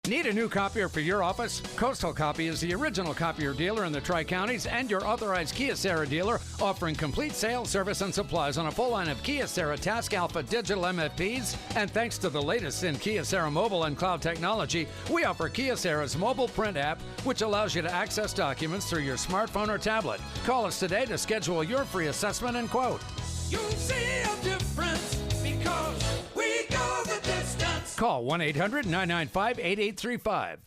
Need a new copier for your office? Coastal Copy is the original copier dealer in the Tri-Counties and your authorized Kyocera dealer, offering complete sales, service, and supplies on a full line of Kyocera Task Alpha digital MFPs. And thanks to the latest in Kyocera mobile and cloud technology, we offer Kyocera's mobile print app, which allows you to access documents through your smartphone or tablet. Call us today to schedule your free assessment and quote. You'll see a difference because we go the distance. Call 1-800-995-8835.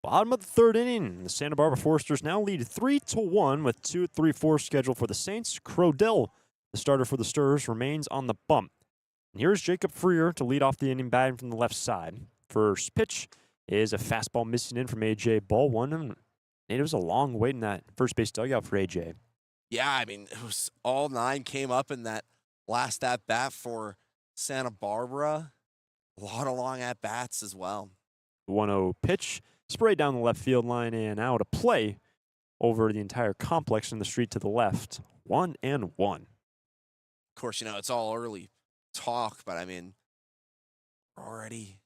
Bottom of the 3rd inning, the Santa Barbara Foresters now lead 3-1 with 2-3-4 scheduled for the Saints. Crodell, the starter for the Sturs, remains on the bump. And here's Jacob Freer to lead off the inning, batting from the left side. First pitch is a fastball missing in from A.J. Ball 1. And it was a long wait in that first base dugout for A.J. Yeah, I mean, it was all 9 came up in that last at-bat for Santa Barbara. A lot of long at-bats as well. 1-0 pitch, sprayed down the left field line and out of play over the entire complex in the street to the left. 1-1. Of course, you know, it's all early talk, but I mean, we're already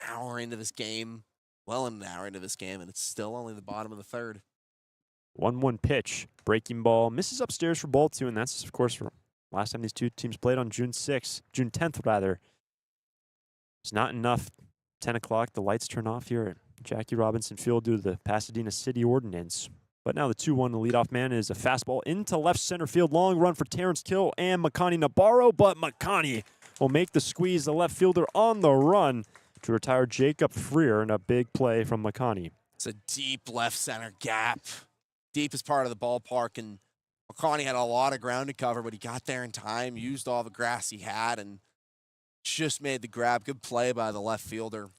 an hour into this game, well an hour into this game, and it's still only the bottom of the 3rd. 1-1 pitch, breaking ball, misses upstairs for ball 2, and that's, of course, for last time these two teams played on June 10th rather. It's not enough. 10 o'clock, the lights turn off here at Jackie Robinson Field due to the Pasadena City Ordinance. But now the 2-1, the leadoff man is a fastball into left center field. Long run for Terrence Kill and Makani Nabarro, but Makani will make the squeeze. The left fielder on the run to retire Jacob Freer, and a big play from Makani. It's a deep left center gap. Deepest part of the ballpark, and Makani had a lot of ground to cover, but he got there in time, used all the grass he had, and just made the grab. Good play by the left fielder.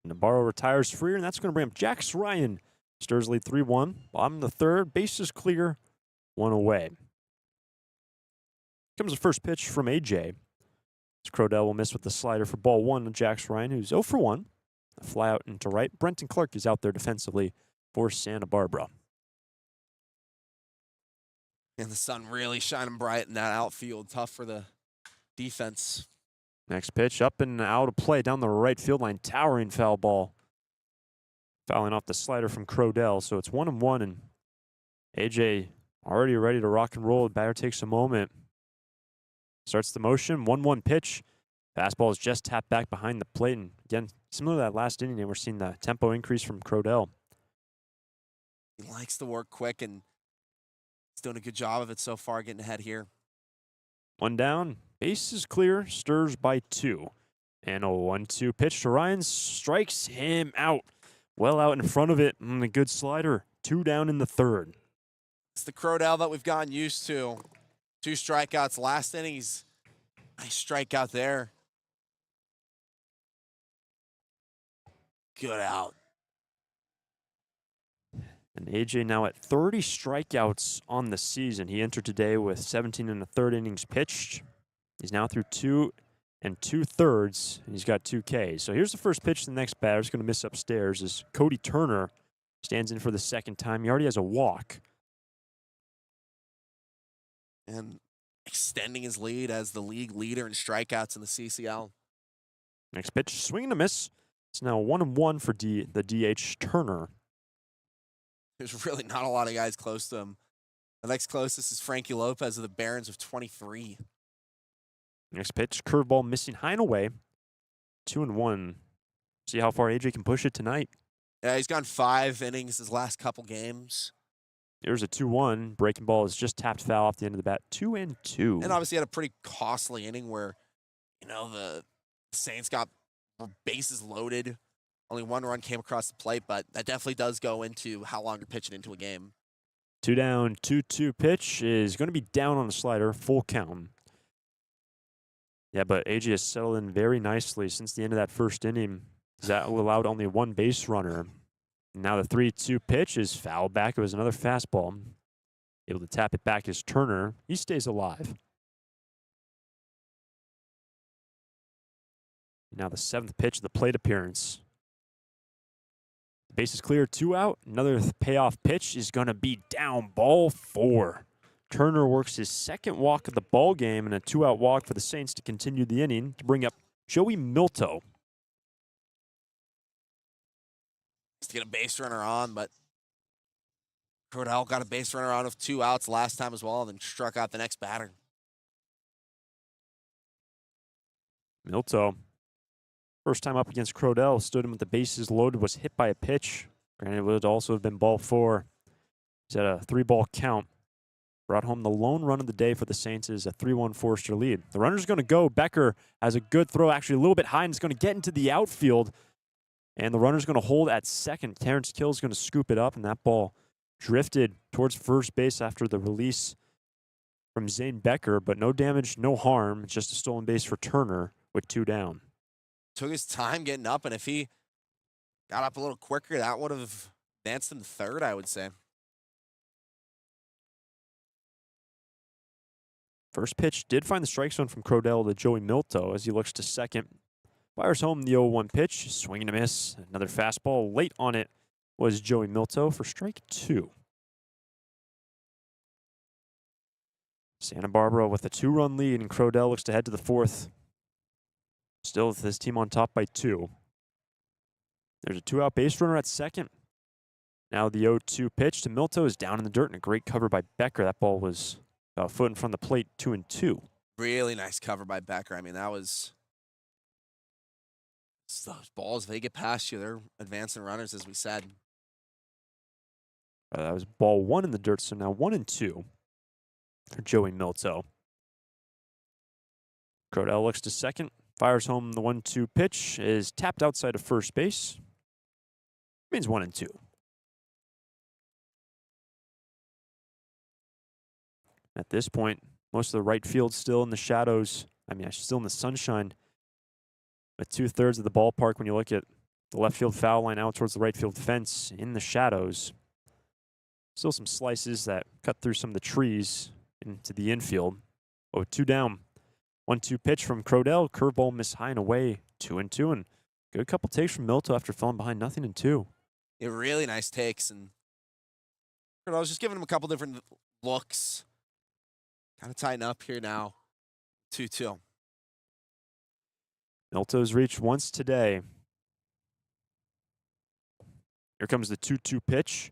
Nabarro retires Freer, and that's going to bring up Jax Ryan. Stars lead 3-1. Bottom of the third, bases clear, 1 away. Comes the first pitch from AJ. Crodell will miss with the slider for ball 1 to Jax Ryan, who's 0 for 1. A fly out into right. Brenton Clark is out there defensively for Santa Barbara. And the sun really shining bright in that outfield. Tough for the defense. Next pitch, up and out of play down the right field line. Towering foul ball. Fouling off the slider from Crodell. So it's 1-1, and AJ already ready to rock and roll. The batter takes a moment. Starts the motion. 1-1 pitch. Fastball is just tapped back behind the plate. And again, similar to that last inning, we're seeing the tempo increase from Crodell. He likes to work quick, and he's doing a good job of it so far, getting ahead here. 1 down. Base is clear. Stirs by 2. And a 1-2 pitch to Ryan. Strikes him out. Well out in front of it. A good slider. 2 down in the third. It's the Crodell that we've gotten used to. 2 strikeouts last inning. He's nice strikeout there. Good out. And AJ now at 30 strikeouts on the season. He entered today with 17 1/3 innings pitched. He's now through 2 2/3, and he's got 2 Ks. So here's the first pitch to the next batter. He's going to miss upstairs as Cody Turner stands in for the second time. He already has a walk. And extending his lead as the league leader in strikeouts in the CCL. Next pitch, swing and a miss. It's now 1-1 for the DH Turner. There's really not a lot of guys close to him. The next closest is Frankie Lopez of the Barons with 23. Next pitch, curveball missing high and away. 2-1. See how far AJ can push it tonight. Yeah, he's gone 5 innings his last couple games. Here's a 2-1. Breaking ball is just tapped foul off the end of the bat. 2-2. And obviously had a pretty costly inning where, the Saints got bases loaded. Only 1 run came across the plate, but that definitely does go into how long you're pitching into a game. 2 down, 2-2 pitch is going to be down on the slider, full count. Yeah, but AJ has settled in very nicely since the end of that first inning. That allowed only 1 base runner. Now the 3-2 pitch is fouled back. It was another fastball. Able to tap it back is Turner. He stays alive. Now the 7th pitch of the plate appearance. Base is clear, 2 out. Another payoff pitch is going to be down, ball 4. Turner works his second walk of the ball game and a 2-out walk for the Saints to continue the inning to bring up Joey Milto. To get a base runner on, but Crodell got a base runner on with 2 outs last time as well, and then struck out the next batter. Milto, first time up against Crodell, stood him with the bases loaded, was hit by a pitch. Granted, it would also have been ball 4. He's at a 3-ball count. Brought home the lone run of the day for the Saints is a 3-1 Forester lead. The runner's going to go. Becker has a good throw, actually a little bit high, and it's going to get into the outfield. And the runner's going to hold at second. Terrence Kill is going to scoop it up, and that ball drifted towards first base after the release from Zane Becker, but no damage, no harm. It's just a stolen base for Turner with 2 down. Took his time getting up, and if he got up a little quicker, that would have advanced him to third, I would say. First pitch did find the strike zone from Crodell to Joey Milto as he looks to second. Fires home the 0-1 pitch, swing and a miss. Another fastball late on it was Joey Milto for strike 2. Santa Barbara with a 2-run lead, and Crodell looks to head to the 4th. Still with his team on top by 2. There's a 2-out base runner at second. Now the 0-2 pitch to Milto is down in the dirt, and a great cover by Becker. That ball was about a foot in front of the plate, 2-2. Really nice cover by Becker. I mean, that was Those balls, if they get past you, they're advancing runners, as we said. That was ball 1 in the dirt, so now 1-2 for Joey Milto. Crodell looks to second, fires home the 1-2 pitch, is tapped outside of first base. Means 1-2. At this point, most of the right field still in the shadows. Still in the sunshine. With 2/3 of the ballpark, when you look at the left field foul line out towards the right field fence in the shadows. Still some slices that cut through some of the trees into the infield. Oh, 2 down. 1-2 pitch from Crodell. Curveball missed high and away. 2-2. And good couple takes from Milto after falling behind 0-2. Yeah, really nice takes. And I was just giving him a couple different looks. Kind of tighten up here now. 2-2. Milto's reached once today. Here comes the 2-2 pitch.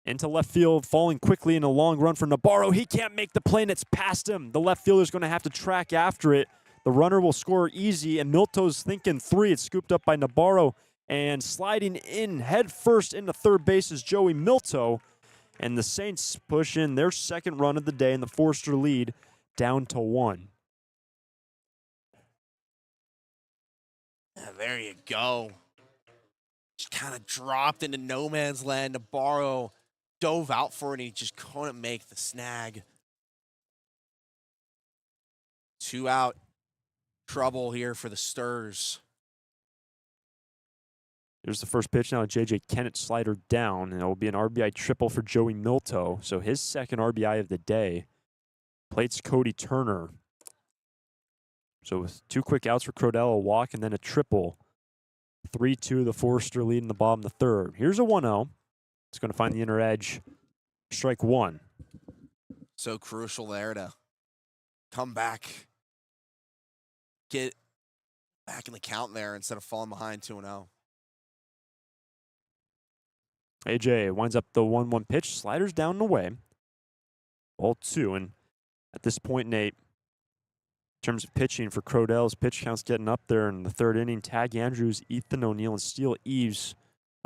Into left field, falling quickly in a long run for Nabarro. He can't make the play, and it's past him. The left fielder's going to have to track after it. The runner will score easy, and Milto's thinking 3. It's scooped up by Nabarro, and sliding in head first into third base is Joey Milto. And the Saints push in their second run of the day, and the Forester lead down to 1. Yeah, there you go. Just kind of dropped into no man's land. Nabarro dove out for it, and he just couldn't make the snag. 2 out. Trouble here for the Sturs. Here's the first pitch now. J.J. Kennett slider down, and it will be an RBI triple for Joey Milto. So his second RBI of the day. Plates Cody Turner. So with 2 quick outs for Crodell, a walk, and then a triple. 3-2, the Forester lead in the bottom of the third. Here's a 1-0. It's going to find the inner edge. Strike 1. So crucial there to come back. Get back in the count there instead of falling behind 2-0. AJ winds up the 1-1 pitch. Sliders down and away. Ball 2. And at this point, Nate, in terms of pitching for Crodell's pitch count's getting up there in the third inning. Tag Andrews, Ethan O'Neill, and Steele Eves.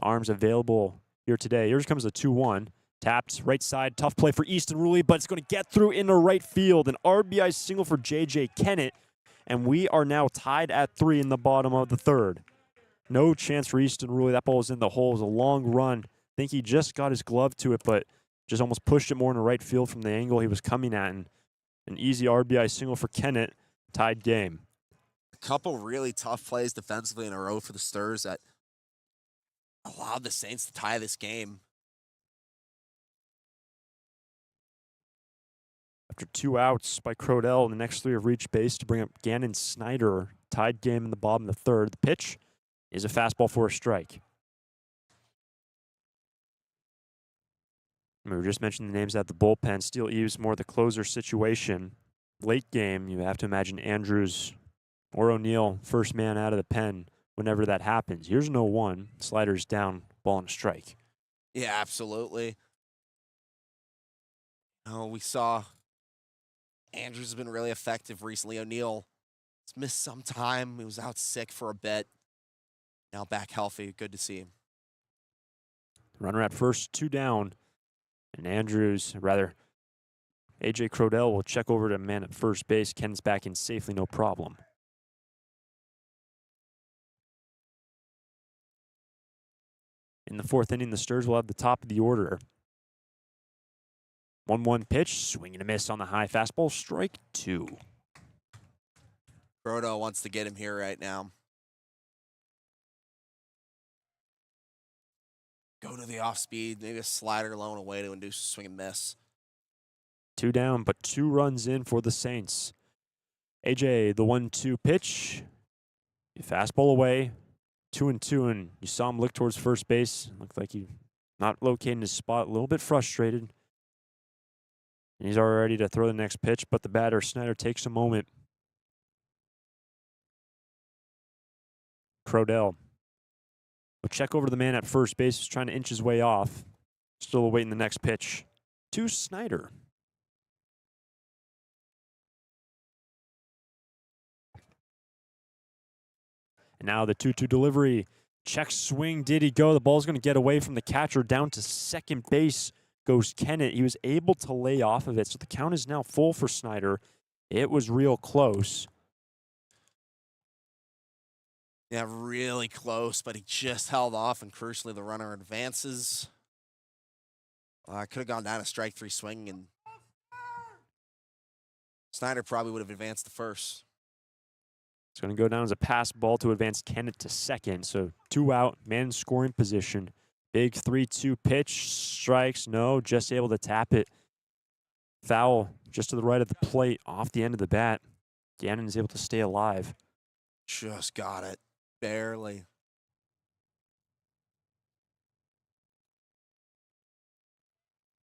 Arms available here today. Here comes the 2-1. Tapped right side. Tough play for Easton Rulli, but it's going to get through into right field. An RBI single for J.J. Kennett. And we are now tied at 3 in the bottom of the third. No chance for Easton Rulli. That ball was in the hole. It was a long run. I think he just got his glove to it, but just almost pushed it more in the right field from the angle he was coming at. And an easy RBI single for Kennett. Tied game. A couple really tough plays defensively in a row for the Sturs that allowed the Saints to tie this game. After 2 outs by Crodell, the next 3 have reached base to bring up Gannon Snyder. Tied game in the bottom of the third. The pitch is a fastball for a strike. We were just mentioning the names at the bullpen. Steele Eves, more the closer situation. Late game, you have to imagine Andrews or O'Neill, first man out of the pen whenever that happens. Here's no 1. Sliders down, ball and a strike. Yeah, absolutely. Oh, we saw Andrews has been really effective recently. O'Neill has missed some time. He was out sick for a bit. Now back healthy. Good to see him. Runner at first, 2 down. And Andrews, rather, A.J. Crodell will check over to man at first base. Ken's back in safely, no problem. In the 4th inning, the Sturs will have the top of the order. 1-1 pitch, swing and a miss on the high fastball, strike 2. Brodo wants to get him here right now. Go to the off speed, maybe a slider low and away to induce a swing and miss. 2 down, but 2 runs in for the Saints. AJ, the 1-2 pitch. Fastball away. 2-2, and you saw him look towards first base. Looked like he not locating his spot, a little bit frustrated. And he's already ready to throw the next pitch, but the batter, Snyder, takes a moment. Crodell will check over to the man at first base. He's trying to inch his way off. Still awaiting the next pitch to Snyder. And now the 2-2 delivery. Check swing. Did he go? The ball's going to get away from the catcher. Down to second base goes Kennett. He was able to lay off of it. So the count is now full for Snyder. It was real close. Yeah, really close, but he just held off, and crucially, the runner advances. Could have gone down a strike three swing, and Snyder probably would have advanced to first. It's going to go down as a pass ball to advance Kennett to second. So 2 out, man in scoring position. Big 3-2 pitch, strikes, no, just able to tap it. Foul just to the right of the plate, off the end of the bat. Gannon is able to stay alive. Just got it, barely.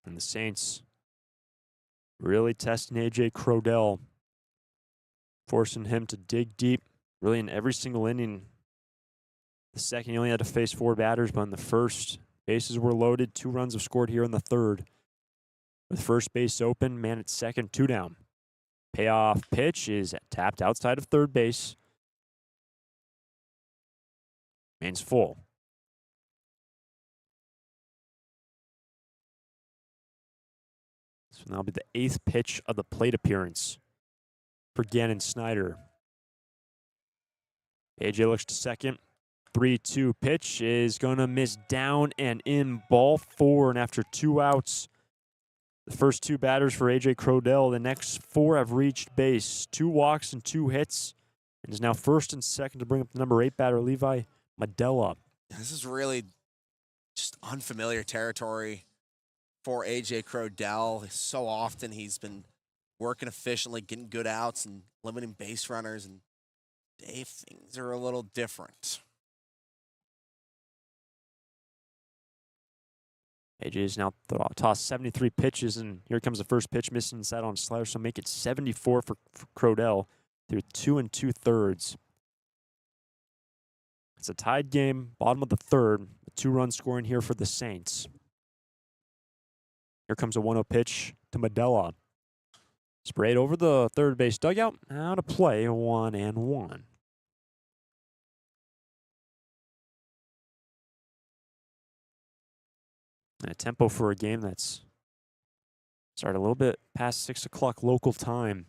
And the Saints really testing A.J. Crodell, forcing him to dig deep, really in every single inning. The second, he only had to face 4 batters, but in the first, bases were loaded. 2 runs have scored here in the third. With first base open, man at second, 2 down. Payoff pitch is tapped outside of third base. Man's full. This will now be the 8th pitch of the plate appearance for Gannon Snyder. AJ looks to second. 3-2 pitch is going to miss down and in, ball 4. And after 2 outs, the first 2 batters for A.J. Crodell, the next 4 have reached base. 2 walks and 2 hits. And is now first and second to bring up the number 8 batter, Levi Madella. This is really just unfamiliar territory for A.J. Crodell. So often he's been working efficiently, getting good outs and limiting base runners. And today things are a little different. AJ is now tossed 73 pitches, and here comes the first pitch, missing inside on slider, so make it 74 for Crodell through 2 2/3. It's a tied game, bottom of the third. A 2-run scoring here for the Saints. Here comes a 1-0 pitch to Madella. Sprayed over the third base dugout. Out of play, 1-1. And a tempo for a game that's started a little bit past 6 o'clock local time.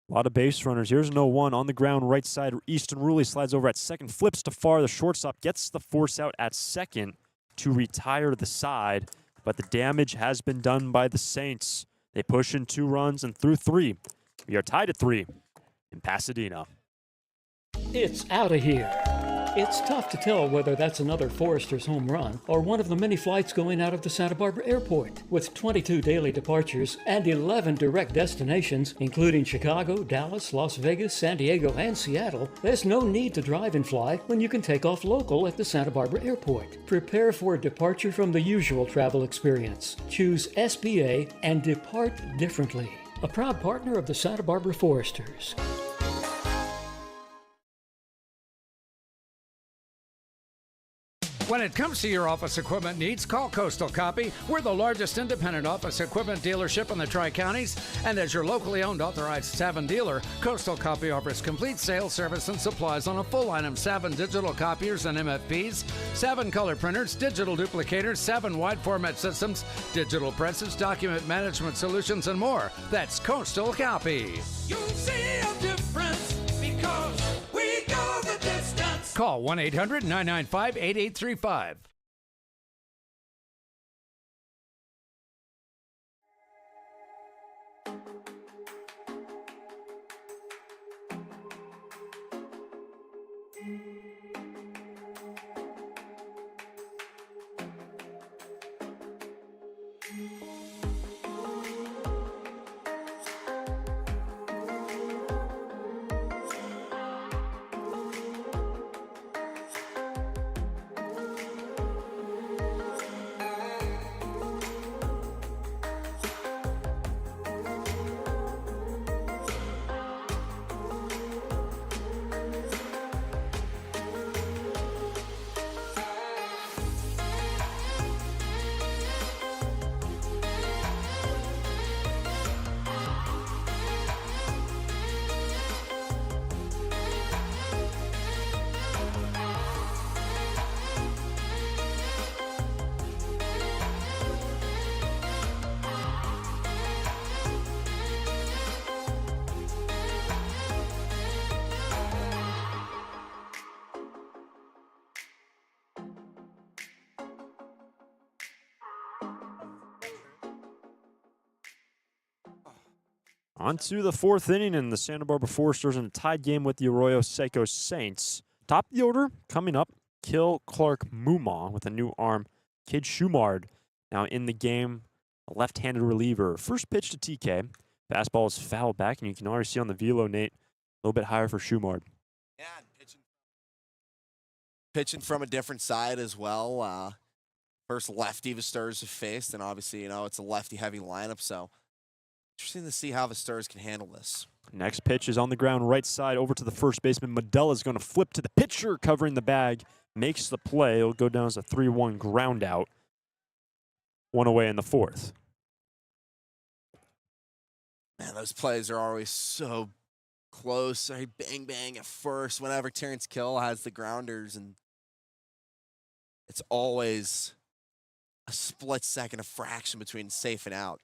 A lot of base runners. Here's an 0-1 on the ground, right side. Easton Ruley slides over at second, flips to far. The shortstop gets the force out at second to retire to the side. But the damage has been done by the Saints. They push in 2 runs and through 3. We are tied at 3 in Pasadena. It's out of here. It's tough to tell whether that's another Foresters home run or one of the many flights going out of the Santa Barbara airport. With 22 daily departures and 11 direct destinations, including Chicago, Dallas, Las Vegas, San Diego, and Seattle, there's no need to drive and fly when you can take off local at the Santa Barbara airport. Prepare for a departure from the usual travel experience. Choose SBA and depart differently. A proud partner of the Santa Barbara Foresters. When it comes to your office equipment needs, call Coastal Copy. We're the largest independent office equipment dealership in the Tri-Counties, and as your locally owned authorized Savin dealer, Coastal Copy offers complete sales, service, and supplies on a full line of Savin digital copiers and MFPs, Savin color printers, digital duplicators, Savin wide format systems, digital presses, document management solutions, and more. That's Coastal Copy. You'll see a difference because we go the distance. Call 1-800-995-8835. On to the fourth inning, and the Santa Barbara Foresters in a tied game with the Arroyo Seco Saints. Top of the order coming up, Kill Clark Muma with a new arm. Kid Schumard now in the game, a left-handed reliever. First pitch to TK. Fastball is fouled back, and you can already see on the velo, Nate, a little bit higher for Schumard. Yeah, pitching from a different side as well. First lefty the Stars have faced, and obviously, it's a lefty-heavy lineup, so interesting to see how the Stars can handle this. Next pitch is on the ground, right side, over to the first baseman. Medella is going to flip to the pitcher, covering the bag, makes the play. It'll go down as a 3-1 ground out. One away in the fourth. Man, those plays are always so close. Bang, bang at first whenever Terrence Kill has the grounders, and it's always a split second, a fraction between safe and out.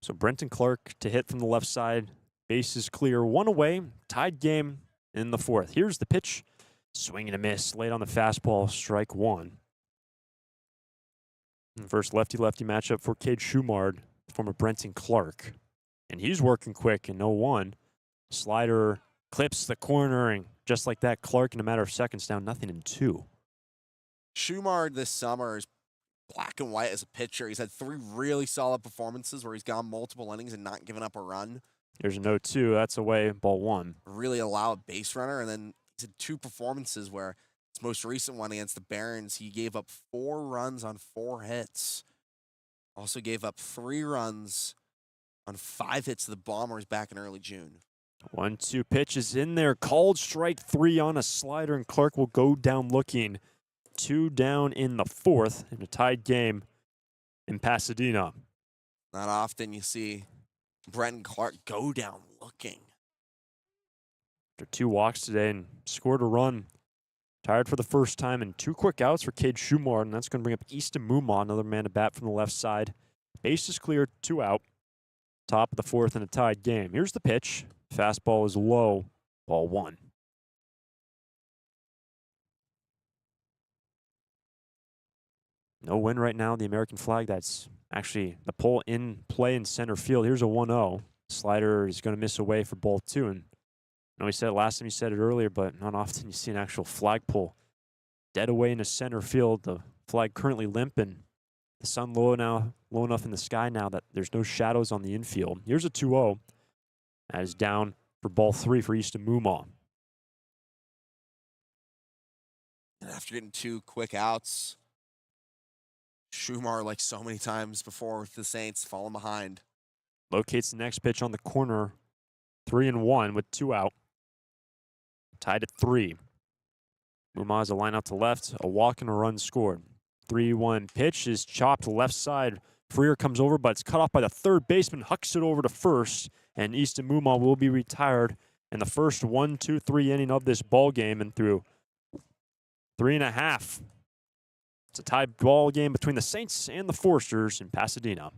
So Brenton Clark to hit from the left side. Base is clear. One away. Tied game in the fourth. Here's the pitch. Swing and a miss. Late on the fastball. Strike one. First lefty-lefty matchup for Cade Schumard, former Brenton Clark. And he's working quick in 0-1. Slider clips the corner, and just like that, Clark in a matter of seconds down 0-2. Schumard this summer is black and white as a pitcher. He's had 3 really solid performances where he's gone multiple innings and not given up a run. Here's a 0-2. That's away, ball one. Really allow a base runner, and then he's had 2 performances where his most recent one against the Barons, he gave up 4 runs on 4 hits. Also gave up 3 runs on 5 hits to the Bombers back in early June. 1-2 pitch is in there. Called strike 3 on a slider, and Clark will go down looking. 2 down in the fourth in a tied game in Pasadena. Not often you see Brenton Clark go down looking. After 2 walks today and scored a run. Tired for the first time, and 2 quick outs for Cade Schumard, and that's going to bring up Easton Muma, another man to bat from the left side. Base is clear, 2 out. Top of the fourth in a tied game. Here's the pitch. Fastball is low, ball one. No win right now. The American flag, that's actually the pole in play in center field. Here's a 1-0. Slider is going to miss away for ball 2. And I know he said it last time, he said it earlier, but not often you see an actual flagpole dead away in the center field. The flag currently limp, and the sun low enough in the sky now that there's no shadows on the infield. Here's a 2-0. That is down for ball 3 for Easton Muma. And after getting 2 quick outs, Schumar, like so many times before with the Saints, falling behind. Locates the next pitch on the corner. 3-1 with 2 out. Tied at 3. Muma has a line out to left. A walk and a run scored. 3-1 pitch is chopped left side. Freer comes over, but it's cut off by the third baseman. Hucks it over to first. And Easton Muma will be retired in the first 1-2-3 inning of this ball game, and through 3.5. It's a tied ball game between the Saints and the Foresters in Pasadena.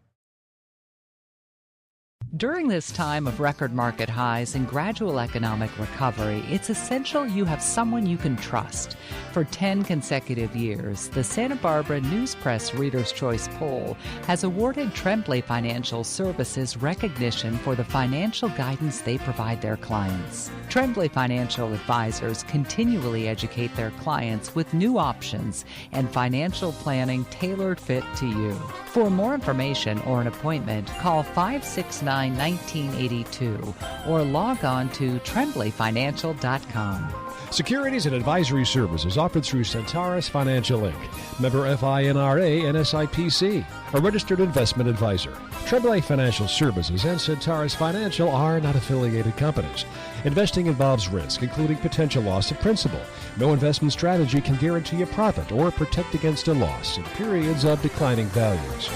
During this time of record market highs and gradual economic recovery, it's essential you have someone you can trust. For 10 consecutive years, the Santa Barbara News Press Reader's Choice Poll has awarded Tremblay Financial Services recognition for the financial guidance they provide their clients. Tremblay Financial Advisors continually educate their clients with new options and financial planning tailored fit to you. For more information or an appointment, call 569-1982 or log on to tremblayfinancial.com. Securities and advisory services offered through Centaurus Financial Inc., member FINRA and SIPC, a registered investment advisor. Tremblay Financial Services and Centaurus Financial are not affiliated companies. Investing involves risk, including potential loss of principal. No investment strategy can guarantee a profit or protect against a loss in periods of declining values.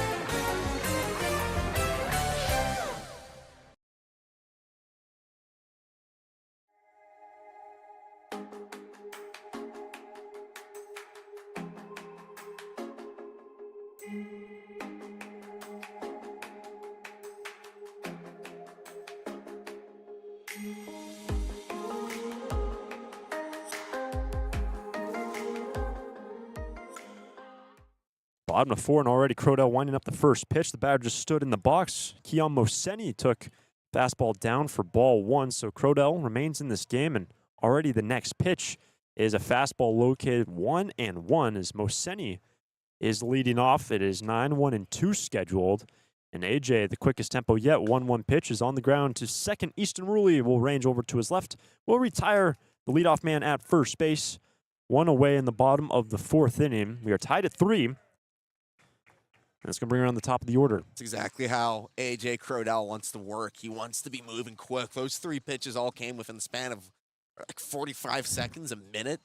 Bottom of 4, and already Crodell winding up the first pitch. The batter just stood in the box. Keon Moseni took fastball down for ball 1, so Crodell remains in this game, and already the next pitch is a fastball located 1-1 as Moseni is leading off. It is 9-1-2 scheduled. And AJ, the quickest tempo yet, 1-1 pitch is on the ground to second. Easton Rulli will range over to his left. Will retire the leadoff man at first base. 1 away in the bottom of the 4th inning. We are tied at 3. And it's going to bring around the top of the order. That's exactly how AJ Crodell wants to work. He wants to be moving quick. Those 3 pitches all came within the span of like 45 seconds, a minute.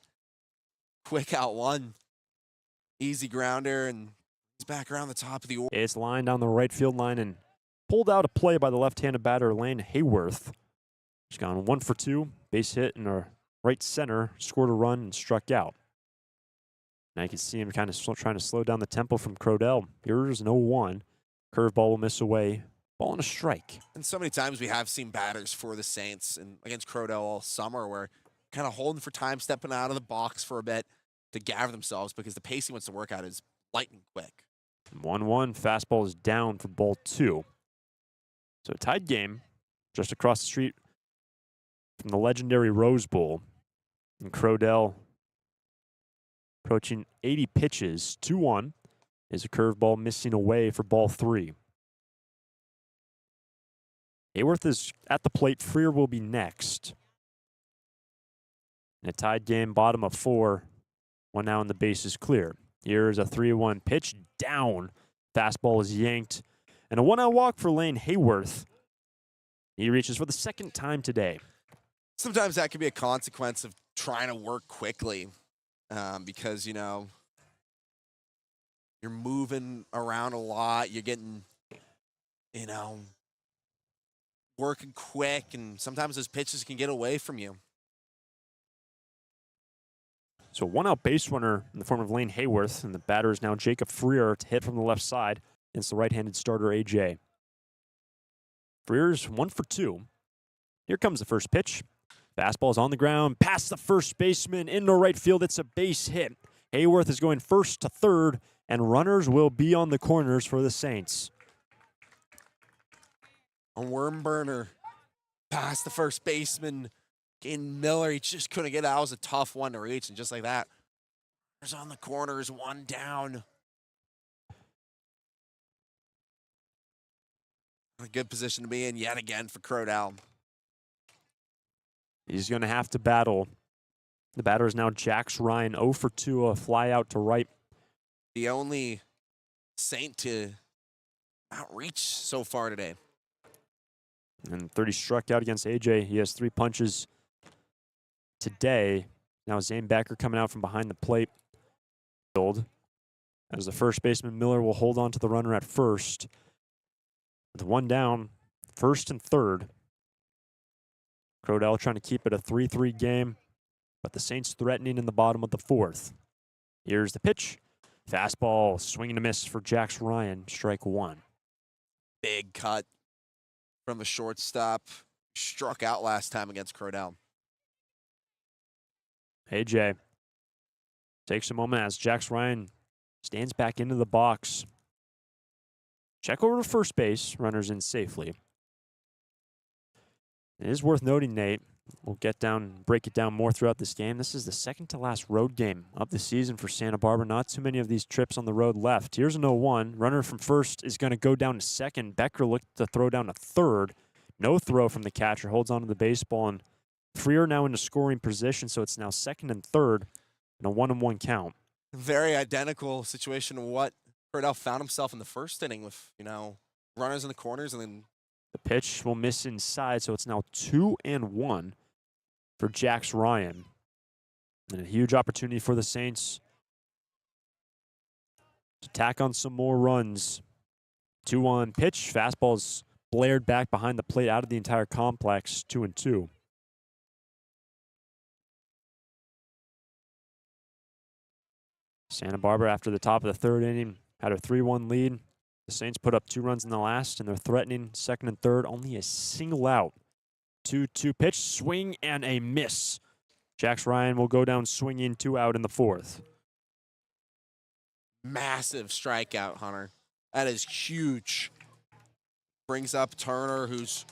Quick out 1. Easy grounder, and he's back around the top of the order. It's lined down the right field line and pulled out a play by the left-handed batter, Lane Hayworth. He's gone 1 for 2, base hit in our right center, scored a run and struck out. Now you can see him kind of trying to slow down the tempo from Crodell. Here's an 0-1. Curveball will miss away. Ball and a strike. And so many times we have seen batters for the Saints and against Crodell all summer where kind of holding for time, stepping out of the box for a bit to gather themselves because the pace he wants to work out is lightning quick. 1-1. Fastball is down for ball 2. So a tied game just across the street from the legendary Rose Bowl. And Crodell approaching 80 pitches. 2-1 is a curveball missing away for ball 3. Hayworth is at the plate. Freer will be next. In a tied game, bottom of 4. 1 now and the base is clear. Here's a 3-1 pitch down. Fastball is yanked. And a 1-out walk for Lane Hayworth. He reaches for the 2nd time today. Sometimes that can be a consequence of trying to work quickly because, you know, you're moving around a lot. You're getting, you know, working quick, and sometimes those pitches can get away from you. So 1-out base runner in the form of Lane Hayworth, and the batter is now Jacob Freer to hit from the left side against the right-handed starter, AJ. Freer's 1 for 2. Here comes the first pitch. Fastball is on the ground, past the first baseman, into right field. It's a base hit. Hayworth is going first to third, and runners will be on the corners for the Saints. A worm burner past the first baseman. Gain Miller, he just couldn't get out. It was a tough one to reach, and just like that, there's on the corners, 1 down. A good position to be in yet again for Crodell. He's going to have to battle. The batter is now Jax Ryan, 0 for 2, a fly out to right. The only Saint to outreach so far today. And 30 struck out against AJ. He has 3 punches today. Now Zane Becker coming out from behind the plate. As the first baseman, Miller will hold on to the runner at first. With 1 down, 1st and 3rd. Crodell trying to keep it a 3-3 game, but the Saints threatening in the bottom of the 4th. Here's the pitch. Fastball, swinging a miss for Jax Ryan, strike 1. Big cut from the shortstop. Struck out last time against Crodell. AJ takes a moment as Jax Ryan stands back into the box. Check over to first base, runners in safely. It is worth noting, Nate, we'll break it down more throughout this game. This is the 2nd to last road game of the season for Santa Barbara. Not too many of these trips on the road left. Here's an 0-1. Runner from first is going to go down to second. Becker looked to throw down to third. No throw from the catcher. Holds on to the baseball. And Freer now into scoring position, so it's now 2nd and 3rd and a 1-1 count. Very identical situation to what Crodell found himself in the first inning with, you know, runners in the corners and then the pitch will miss inside, so it's now 2-1 for Jax Ryan. And a huge opportunity for the Saints to tack on some more runs. 2-1 pitch. Fastball's blared back behind the plate out of the entire complex. 2-2. Santa Barbara, after the top of the 3rd inning, had a 3-1 lead. The Saints put up 2 runs in the last, and they're threatening 2nd and 3rd. Only a single out. 2-2 pitch, swing, and a miss. Jax Ryan will go down swinging, 2 out in the 4th. Massive strikeout, Hunter. That is huge. Brings up Turner, who's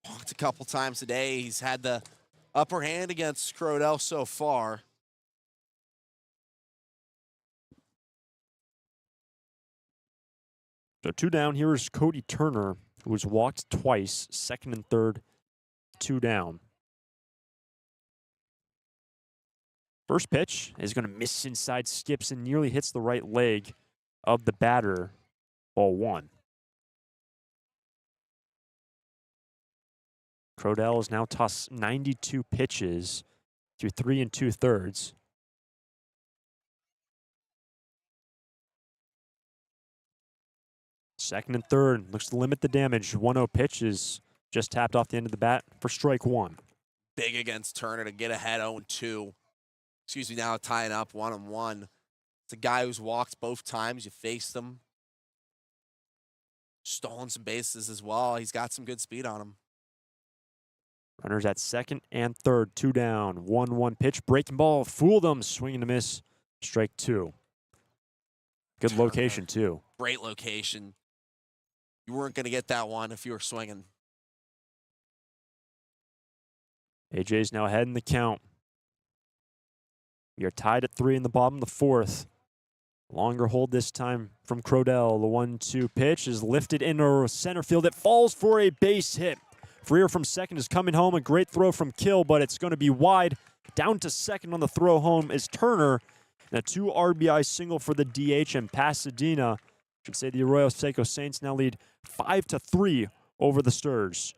walked a couple times today. He's had the upper hand against Crodell so far. So 2 down. Here is Cody Turner, who was walked twice, second and third, 2 down. First pitch is going to miss inside, skips, and nearly hits the right leg of the batter. Ball 1. Crodell has now tossed 92 pitches through 3 2/3. Second and third, looks to limit the damage. 1-0 pitch is just tapped off the end of the bat for strike 1. Big against Turner to get ahead 0-2. Excuse me, now tying up 1-1. It's a guy who's walked both times. You faced him. Stolen some bases as well. He's got some good speed on him. Runners at second and third, 2 down. 1-1 pitch, breaking ball, fooled them, swinging to miss. Strike 2. Good Turner. location, too. Great location. You weren't going to get that one if you were swinging. AJ's now ahead in the count. We are tied at 3 in the bottom of the 4th. Longer hold this time from Crodell. The 1-2 pitch is lifted into center field. It falls for a base hit. Freer from second is coming home. A great throw from Kill, but it's going to be wide. Down to second on the throw home is Turner. And a 2 RBI single for the DH, and Pasadena, should say the Arroyo Seco Saints now lead 5-3 over the Sturs.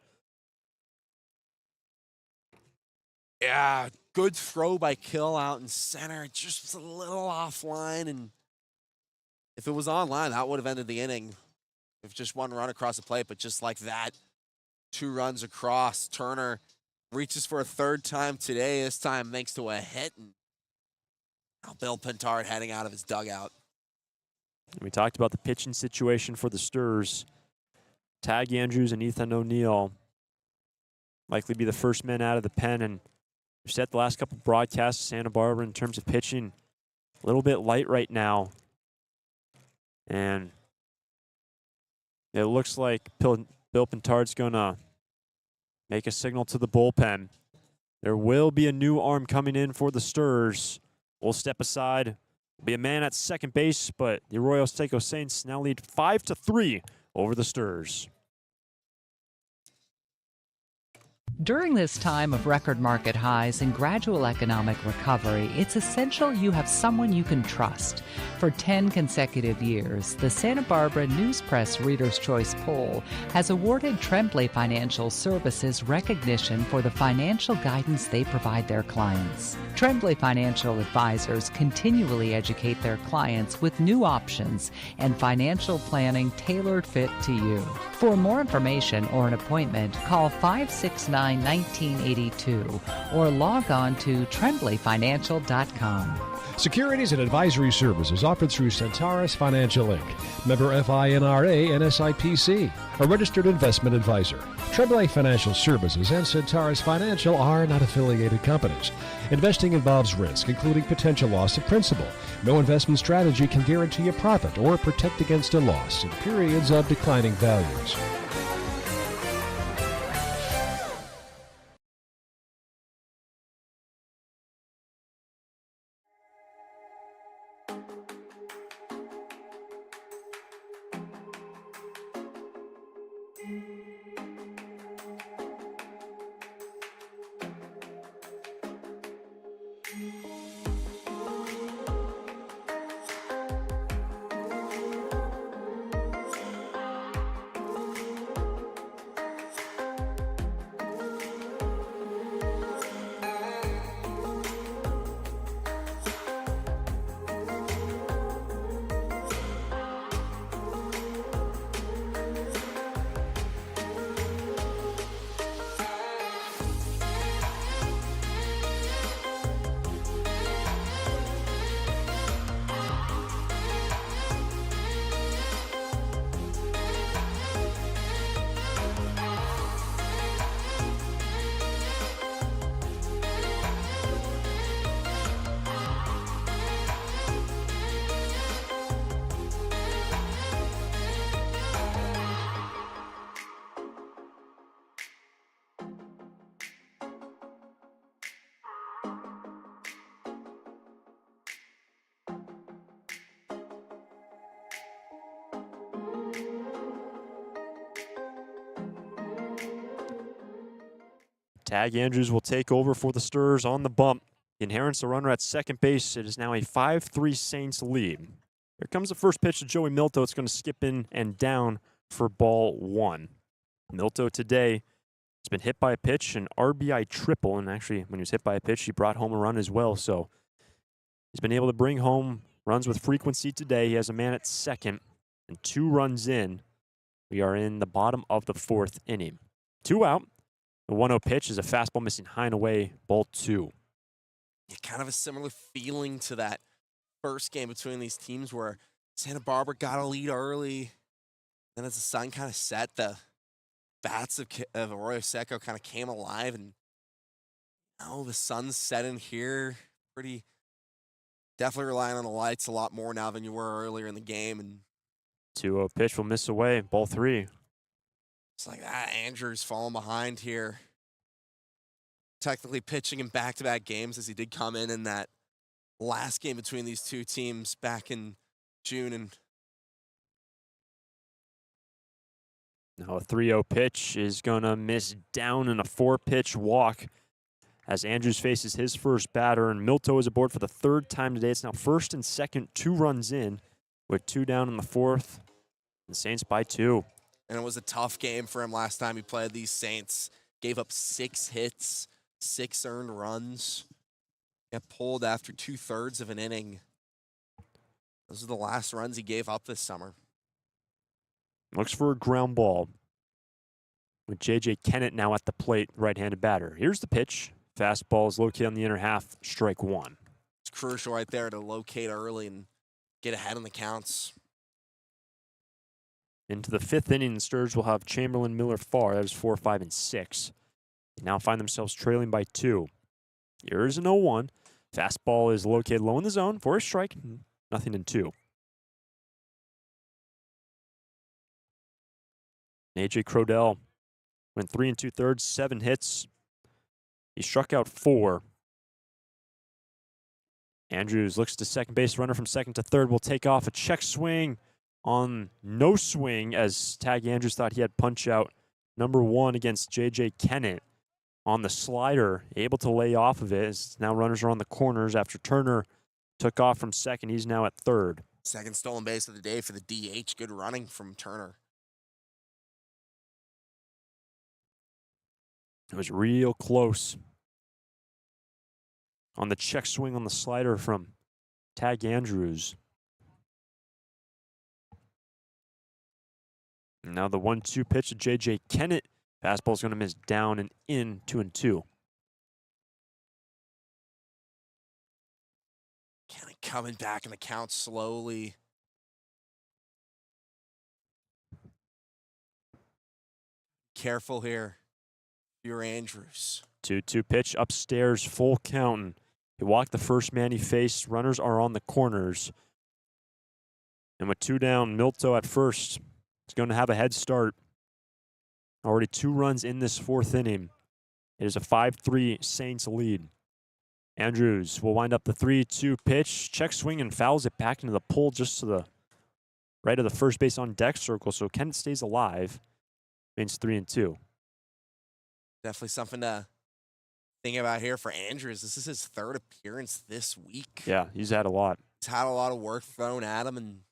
Yeah, good throw by Kill out in center. Just was a little offline, and if it was online, that would have ended the inning. If just one run across the plate, but just like that, 2 runs across. Turner reaches for a 3rd time today, this time thanks to a hit. And now Bill Pintard heading out of his dugout. We talked about the pitching situation for the Sturs. Tag Andrews and Ethan O'Neill likely be the first men out of the pen, and we've said the last couple broadcasts of Santa Barbara in terms of pitching a little bit light right now. And it looks like Bill Pintard's going to make a signal to the bullpen. There will be a new arm coming in for the Sturs. We'll step aside. Be a man at second base, but the Arroyo Seco Saints now lead 5-3 over the Sturs. During this time of record market highs and gradual economic recovery, it's essential you have someone you can trust. For 10 consecutive years, the Santa Barbara News Press Reader's Choice Poll has awarded Tremblay Financial Services recognition for the financial guidance they provide their clients. Tremblay Financial Advisors continually educate their clients with new options and financial planning tailored fit to you. For more information or an appointment, call 569-1982 or log on to tremblayfinancial.com. Securities and advisory services offered through Centaurus Financial Inc., member FINRA and SIPC, a registered investment advisor. Tremblay Financial Services and Centaurus Financial are not affiliated companies. Investing involves risk, including potential loss of principal. No investment strategy can guarantee a profit or protect against a loss in periods of declining values. Tag Andrews will take over for the Sturs on the bump. He inherits the runner at second base. It is now a 5-3 Saints lead. Here comes the first pitch to Joey Milto. It's going to skip in and down for ball one. Milto today has been hit by a pitch, an RBI triple, and actually when he was hit by a pitch, he brought home a run as well. So he's been able to bring home runs with frequency today. He has a man at second and 2 runs in. We are in the bottom of the 4th inning. 2 out. The 1-0 pitch is a fastball missing high and away, ball 2. Yeah, kind of a similar feeling to that first game between these teams where Santa Barbara got a lead early. Then as the sun kind of set, the bats of Arroyo Seco kind of came alive. And now the sun's setting here. Pretty definitely relying on the lights a lot more now than you were earlier in the game. And 2-0 pitch will miss away, ball 3. it's like that. Andrews falling behind here. Technically pitching in back-to-back games as he did come in that last game between these two teams back in June. And now a 3-0 pitch is going to miss down in a 4-pitch walk as Andrews faces his first batter, and Milto is aboard for the 3rd time today. It's now 1st and 2nd, 2 runs in with 2 down in the 4th. The Saints by 2. And it was a tough game for him last time he played these Saints. Gave up 6 hits, 6 earned runs. Got pulled after 2/3 of an inning. Those are the last runs he gave up this summer. Looks for a ground ball with J.J. Kennett now at the plate, right-handed batter. Here's the pitch. Fastball is located on the inner half, strike 1. It's crucial right there to locate early and get ahead on the counts. Into the 5th inning, the Sturs will have Chamberlain, Miller, Farr. That was 4, 5, and 6. They now find themselves trailing by 2. Here is an 0-1. Fastball is located low in the zone for a strike. Nothing in 2. A.J. Crodell went 3 2/3, 7 hits. He struck out 4. Andrews looks to second base. Runner from second to third will take off. A check swing on no swing as Tag Andrews thought he had punch out number 1 against J.J. Kennett on the slider. Able to lay off of it as now runners are on the corners after Turner took off from second. He's now at third. Second stolen base of the day for the DH. Good running from Turner. It was real close on the check swing on the slider from Tag Andrews. Now the 1-2 pitch to J.J. Kennett. Fastball's going to miss down and in, 2-2. Kennett coming back in the count slowly. Careful here. You're Andrews. 2-2 pitch upstairs, full count. He walked the first man he faced. Runners are on the corners. And with 2 down, Milto at first is going to have a head start. Already 2 runs in this 4th inning. It is a 5-3 Saints lead. Andrews will wind up the 3-2 pitch. Check swing and fouls it back into the pull just to the right of the first base on deck circle. So Kennett stays alive. Means 3-2. Definitely something to think about here for Andrews. This is his 3rd appearance this week. Yeah, he's had a lot. He's had a lot of work thrown at him, and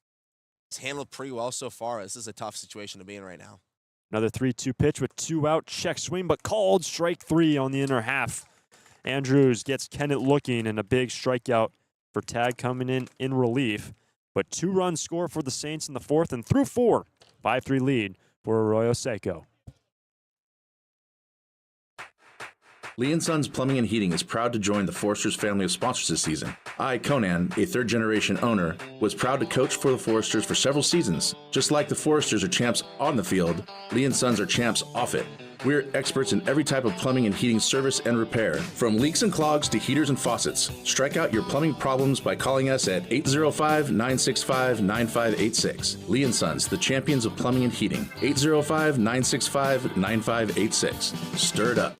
he's handled pretty well so far. This is a tough situation to be in right now. Another 3-2 pitch with 2 out. Check swing, but called strike 3 on the inner half. Andrews gets Kennett looking, and a big strikeout for Tag coming in relief. But 2 runs score for the Saints in the 4th, and through 4, 5-3 lead for Arroyo Seco. Lee & Sons Plumbing and Heating is proud to join the Foresters family of sponsors this season. I, Conan, a 3rd-generation owner, was proud to coach for the Foresters for several seasons. Just like the Foresters are champs on the field, Lee & Sons are champs off it. We're experts in every type of plumbing and heating service and repair, from leaks and clogs to heaters and faucets. Strike out your plumbing problems by calling us at 805-965-9586. Lee & Sons, the champions of plumbing and heating. 805-965-9586. Stir it up.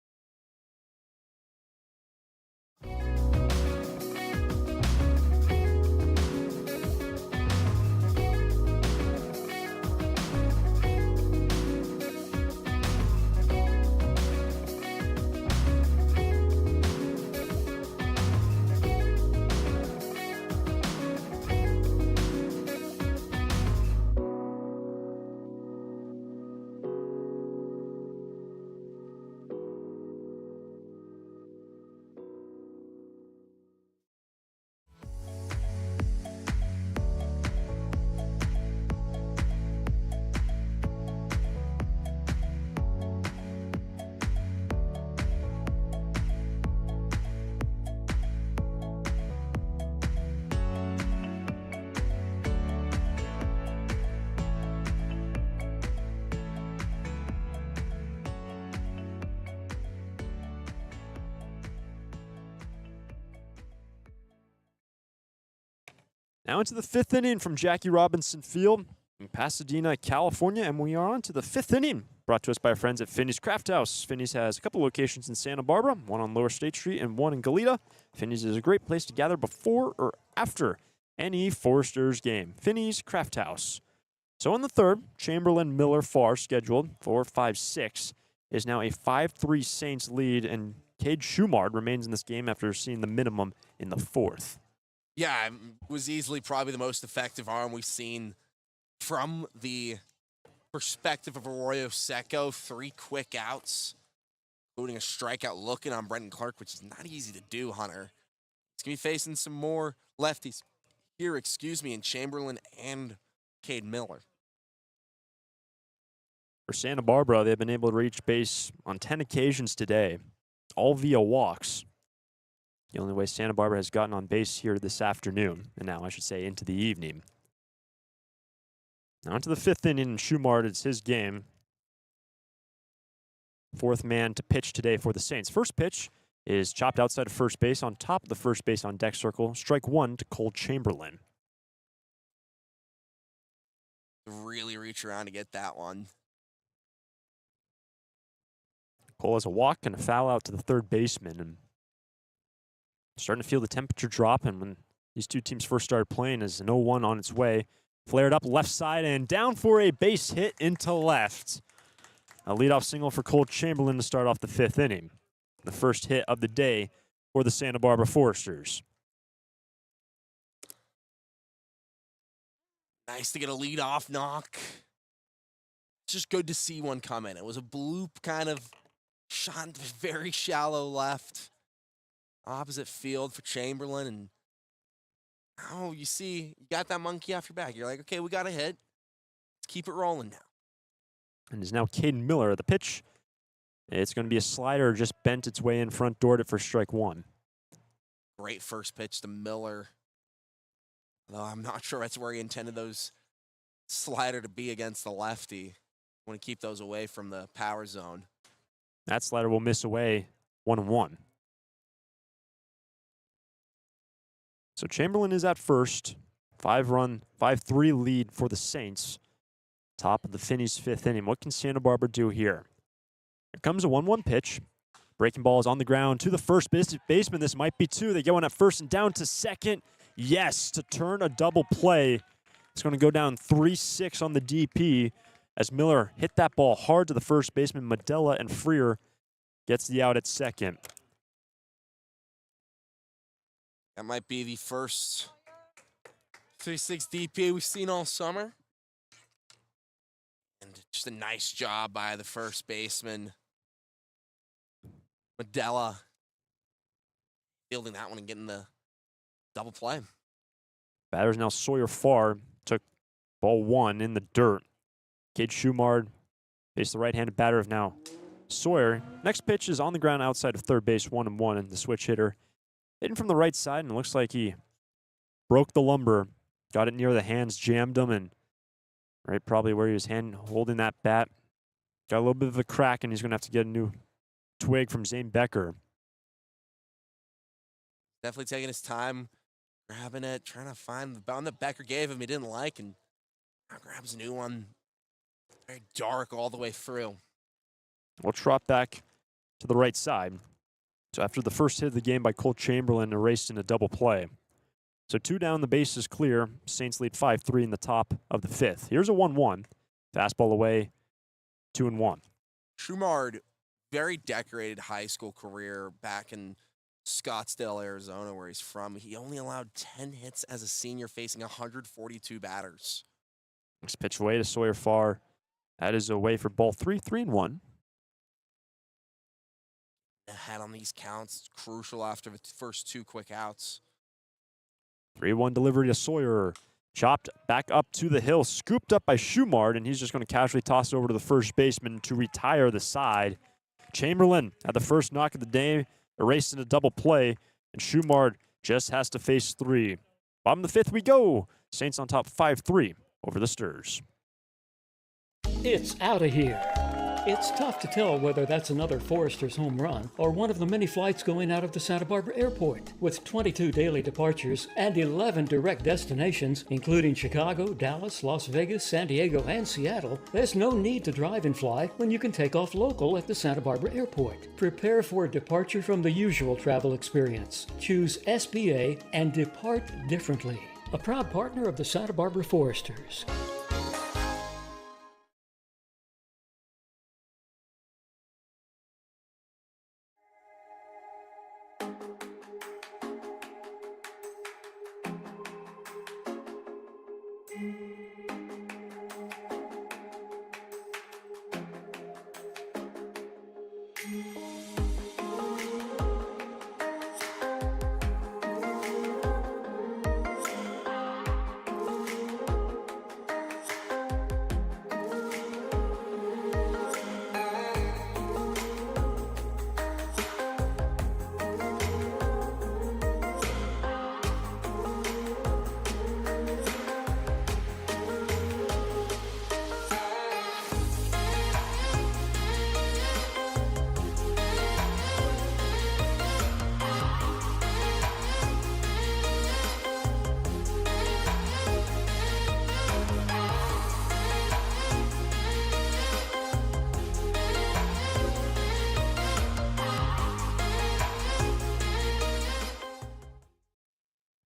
Now into the 5th inning from Jackie Robinson Field in Pasadena, California, and we are on to the 5th inning, brought to us by our friends at Finney's Craft House. Finney's has a couple locations in Santa Barbara, one on Lower State Street and one in Goleta. Finney's is a great place to gather before or after any Foresters game. Finney's Craft House. So in the 3rd, Chamberlain Miller Farr scheduled for 5-6 is now a 5-3 Saints lead, and Cade Schumard remains in this game after seeing the minimum in the 4th. Yeah, it was easily probably the most effective arm we've seen from the perspective of Arroyo Seco. 3 quick outs, including a strikeout looking on Brendan Clark, which is not easy to do, Hunter. He's going to be facing some more lefties here, in Chamberlain and Cade Miller. For Santa Barbara, they've been able to reach base on 10 occasions today, all via walks. The only way Santa Barbara has gotten on base here this afternoon, and now I should say into the evening. Now into the 5th inning, and Schumard, it's his game. 4th man to pitch today for the Saints. First pitch is chopped outside of first base, on top of the first base on deck circle. Strike 1 to Cole Chamberlain. Really reach around to get that one. Cole has a walk and a foul out to the 3rd baseman, and starting to feel the temperature drop. And when these two teams first started playing, as an 0-1 on its way, flared up left side and down for a base hit into left. A leadoff single for Cole Chamberlain to start off the 5th inning. The first hit of the day for the Santa Barbara Foresters. Nice to get a leadoff knock. It's just good to see one come in. It was a bloop kind of shot into very shallow left. Opposite field for Chamberlain. And now you see, you got that monkey off your back. You're like, okay, we got a hit. Let's keep it rolling now. And is now Caden Miller at the pitch. It's going to be a slider, just bent its way in front door for strike 1. Great first pitch to Miller. Though I'm not sure that's where he intended those slider to be against the lefty. Want to keep those away from the power zone. That slider will miss away 1-1. So Chamberlain is at first. 5-3 lead for the Saints. Top of the Finney's 5th inning. What can Santa Barbara do here? Here comes a 1-1 pitch. Breaking ball is on the ground to the first baseman. This might be 2. They go in at first and down to second. Yes, to turn a double play. It's going to go down 3-6 on the DP as Miller hit that ball hard to the first baseman. Medella, and Freer gets the out at second. That might be the first 3-6 DP we've seen all summer. And just a nice job by the first baseman. Medella fielding that one and getting the double play. Batter's now Sawyer Farr. Took ball 1 in the dirt. Cade Schumard faced the right-handed batter of now Sawyer. Next pitch is on the ground outside of third base, 1-1, and the switch hitter hitting from the right side, and it looks like he broke the lumber, got it near the hands, jammed him, and right probably where he was holding that bat. Got a little bit of a crack, and he's going to have to get a new twig from Zane Becker. Definitely taking his time, grabbing it, trying to find the bound that Becker gave him he didn't like, and now grabs a new one. Very dark all the way through. We'll trot back to the right side. So after the first hit of the game by Cole Chamberlain, erased in a double play. So 2 down, the base is clear. Saints lead 5-3 in the top of the 5th. Here's a 1-1. Fastball away, 2-1. Schumard, very decorated high school career back in Scottsdale, Arizona, where he's from. He only allowed 10 hits as a senior, facing 142 batters. Next pitch away to Sawyer Farr. That is away for ball 3, 3-1. Ahead on these counts, crucial after the first 2 quick outs. 3-1 delivery to Sawyer. Chopped back up to the hill, scooped up by Schumard, and he's just going to casually toss it over to the first baseman to retire the side. Chamberlain at the first knock of the day, erased in a double play, and Schumard just has to face 3. Bottom of the 5th we go. Saints on top 5-3 over the Sturs. It's out of here. It's tough to tell whether that's another Foresters home run or one of the many flights going out of the Santa Barbara Airport. With 22 daily departures and 11 direct destinations, including Chicago, Dallas, Las Vegas, San Diego, and Seattle, there's no need to drive and fly when you can take off local at the Santa Barbara Airport. Prepare for a departure from the usual travel experience. Choose SBA and depart differently. A proud partner of the Santa Barbara Foresters.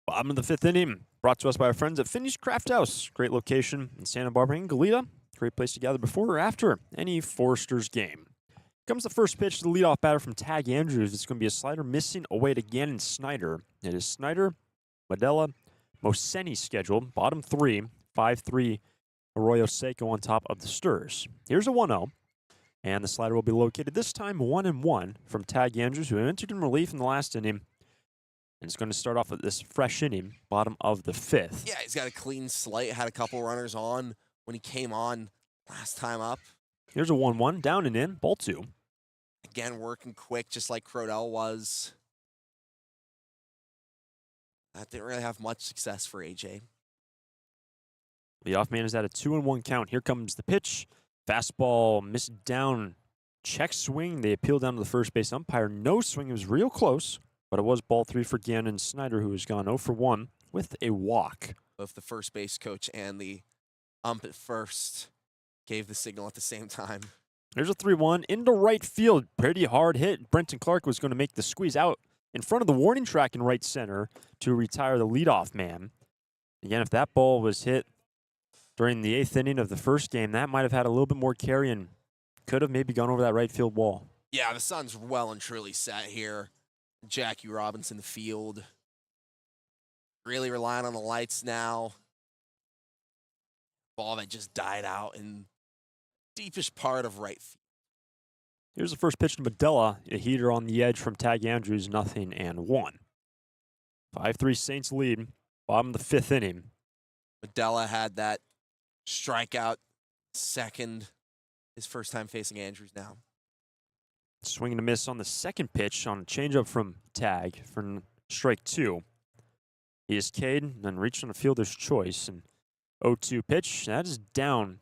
Bottom of the fifth inning, brought to us by our friends at Finney's Craft House. Great location in Santa Barbara and Goleta. Great place to gather before or after any Foresters game. Comes the first pitch to the leadoff batter from Tag Andrews. It's going to be a slider missing away to Gannon Snyder. It is Snyder, Medella, Moseni schedule. Bottom three, 5-3 Arroyo Seco on top of the Sturs. Here's a 1-0. And the slider will be located this time 1-1 from Tag Andrews, who entered in relief in the last inning. And it's going to start off with this fresh inning, bottom of the fifth. Yeah, he's got a clean slate. Had a couple runners on when he came on last time up. Here's a 1-1, down and in, ball two. Again, working quick, just like Crodell was. That didn't really have much success for AJ. The off man is at a 2-1 count. Here comes the pitch. Fastball missed down. Check swing. They appeal down to the first base umpire. No swing. It was real close. But it was ball three for Gannon Snyder, who has gone 0 for 1 with a walk. Both the first base coach and the ump at first gave the signal at the same time. There's a 3-1 into right field. Pretty hard hit. Brenton Clark was going to make the squeeze out in front of the warning track in right center to retire the leadoff man. Again, if that ball was hit during the 8th inning of the first game, that might have had a little bit more carry and could have maybe gone over that right field wall. Yeah, the sun's well and truly set here. Jackie Robinson, the field. Really relying on the lights now. Ball that just died out in deepest part of right field. Here's the first pitch to Medella. A heater on the edge from Tag Andrews, 0-1. 5-3 Saints lead. Bottom of the fifth inning. Medella had that strikeout second. His first time facing Andrews now. Swing and a miss on the second pitch on a changeup from Tag for strike two. He is K'd and then reached on a fielder's choice. And 0-2 pitch. That is down.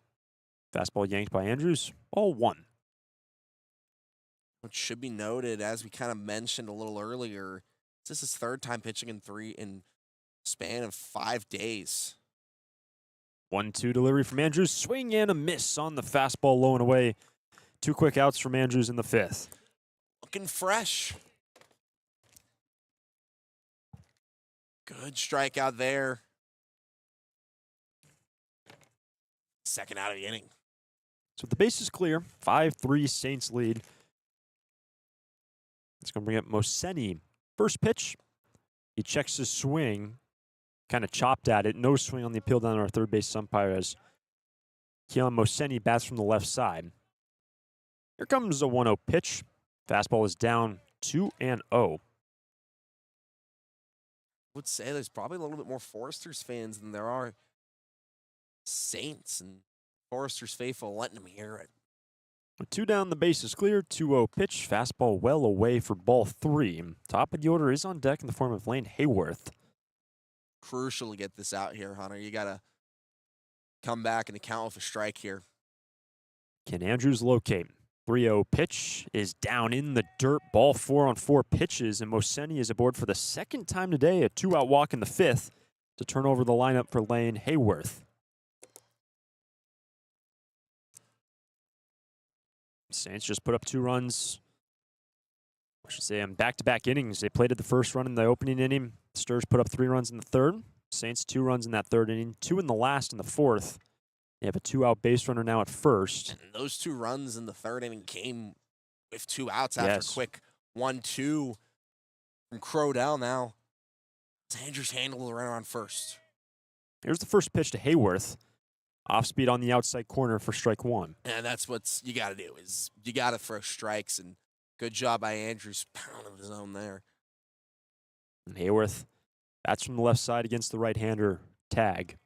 Fastball yanked by Andrews. Ball one. What should be noted, as we kind of mentioned a little earlier, this is his third time pitching in span of 5 days. 1-2 delivery from Andrews. Swing and a miss on the fastball low and away. 2 quick outs from Andrews in the fifth. Looking fresh. Good strikeout there. Second out of the inning. So the base is clear. 5-3 Saints lead. It's going to bring up Moseni. First pitch. He checks his swing. Kind of chopped at it. No swing on the appeal down to our third base umpire as Keelan Moseni bats from the left side. Here comes a 1-0 pitch. Fastball is down 2-0. I would say there's probably a little bit more Foresters fans than there are Saints, and Foresters faithful letting them hear it. With 2 down, the base is clear. 2-0 pitch. Fastball well away for ball 3. Top of the order is on deck in the form of Lane Hayworth. Crucial to get this out here, Hunter. You got to come back and account with a strike here. Can Andrews locate? 3-0 pitch is down in the dirt. Ball 4 on 4 pitches, and Moseni is aboard for the second time today. A 2-out walk in the 5th to turn over the lineup for Lane Hayworth. Saints just put up 2 runs. I should say on back-to-back innings. They played at the first run in the opening inning. Sturs put up 3 runs in the 3rd. Saints 2 runs in that 3rd inning, 2 in the last in the 4th. They have a 2-out base runner now at first. And those 2 runs in the 3rd inning came with 2 outs after a quick 1-2 from Crodell. Now Andrews handled the runner on first. Here's the first pitch to Hayworth. Off speed on the outside corner for strike 1. And that's what you got to do, is you got to throw strikes, and good job by Andrews pounding his own there. And Hayworth bats from the left side against the right-hander, Tag.